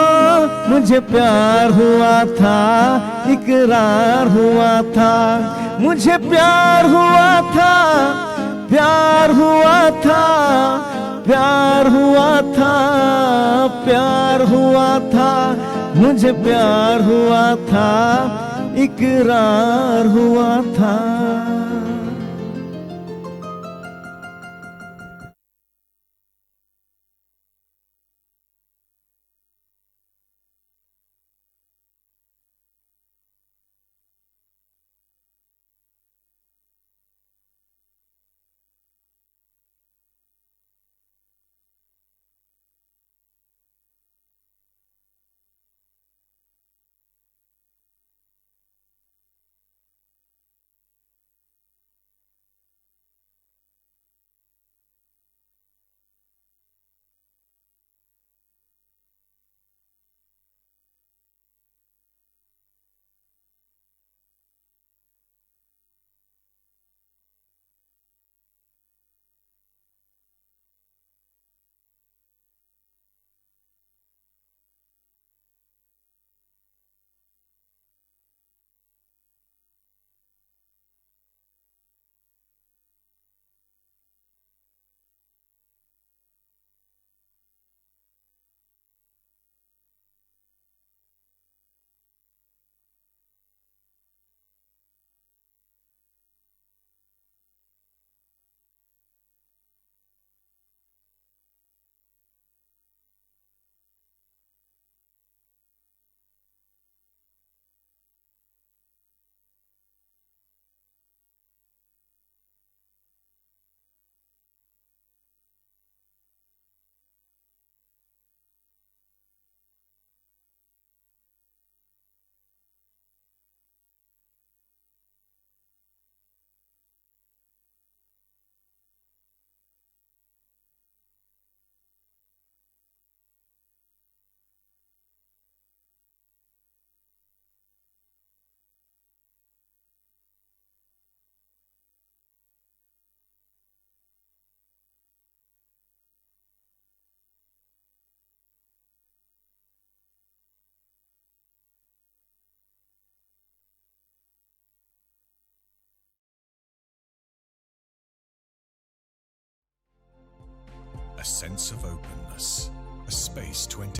Speaker 1: मुझे प्यार हुआ था, इकरार हुआ था। मुझे प्यार हुआ था, प्यार हुआ था, प्यार हुआ था, प्यार हुआ था। मुझे प्यार हुआ था, इकरार हुआ था।
Speaker 11: A sense of openness, a space to enter.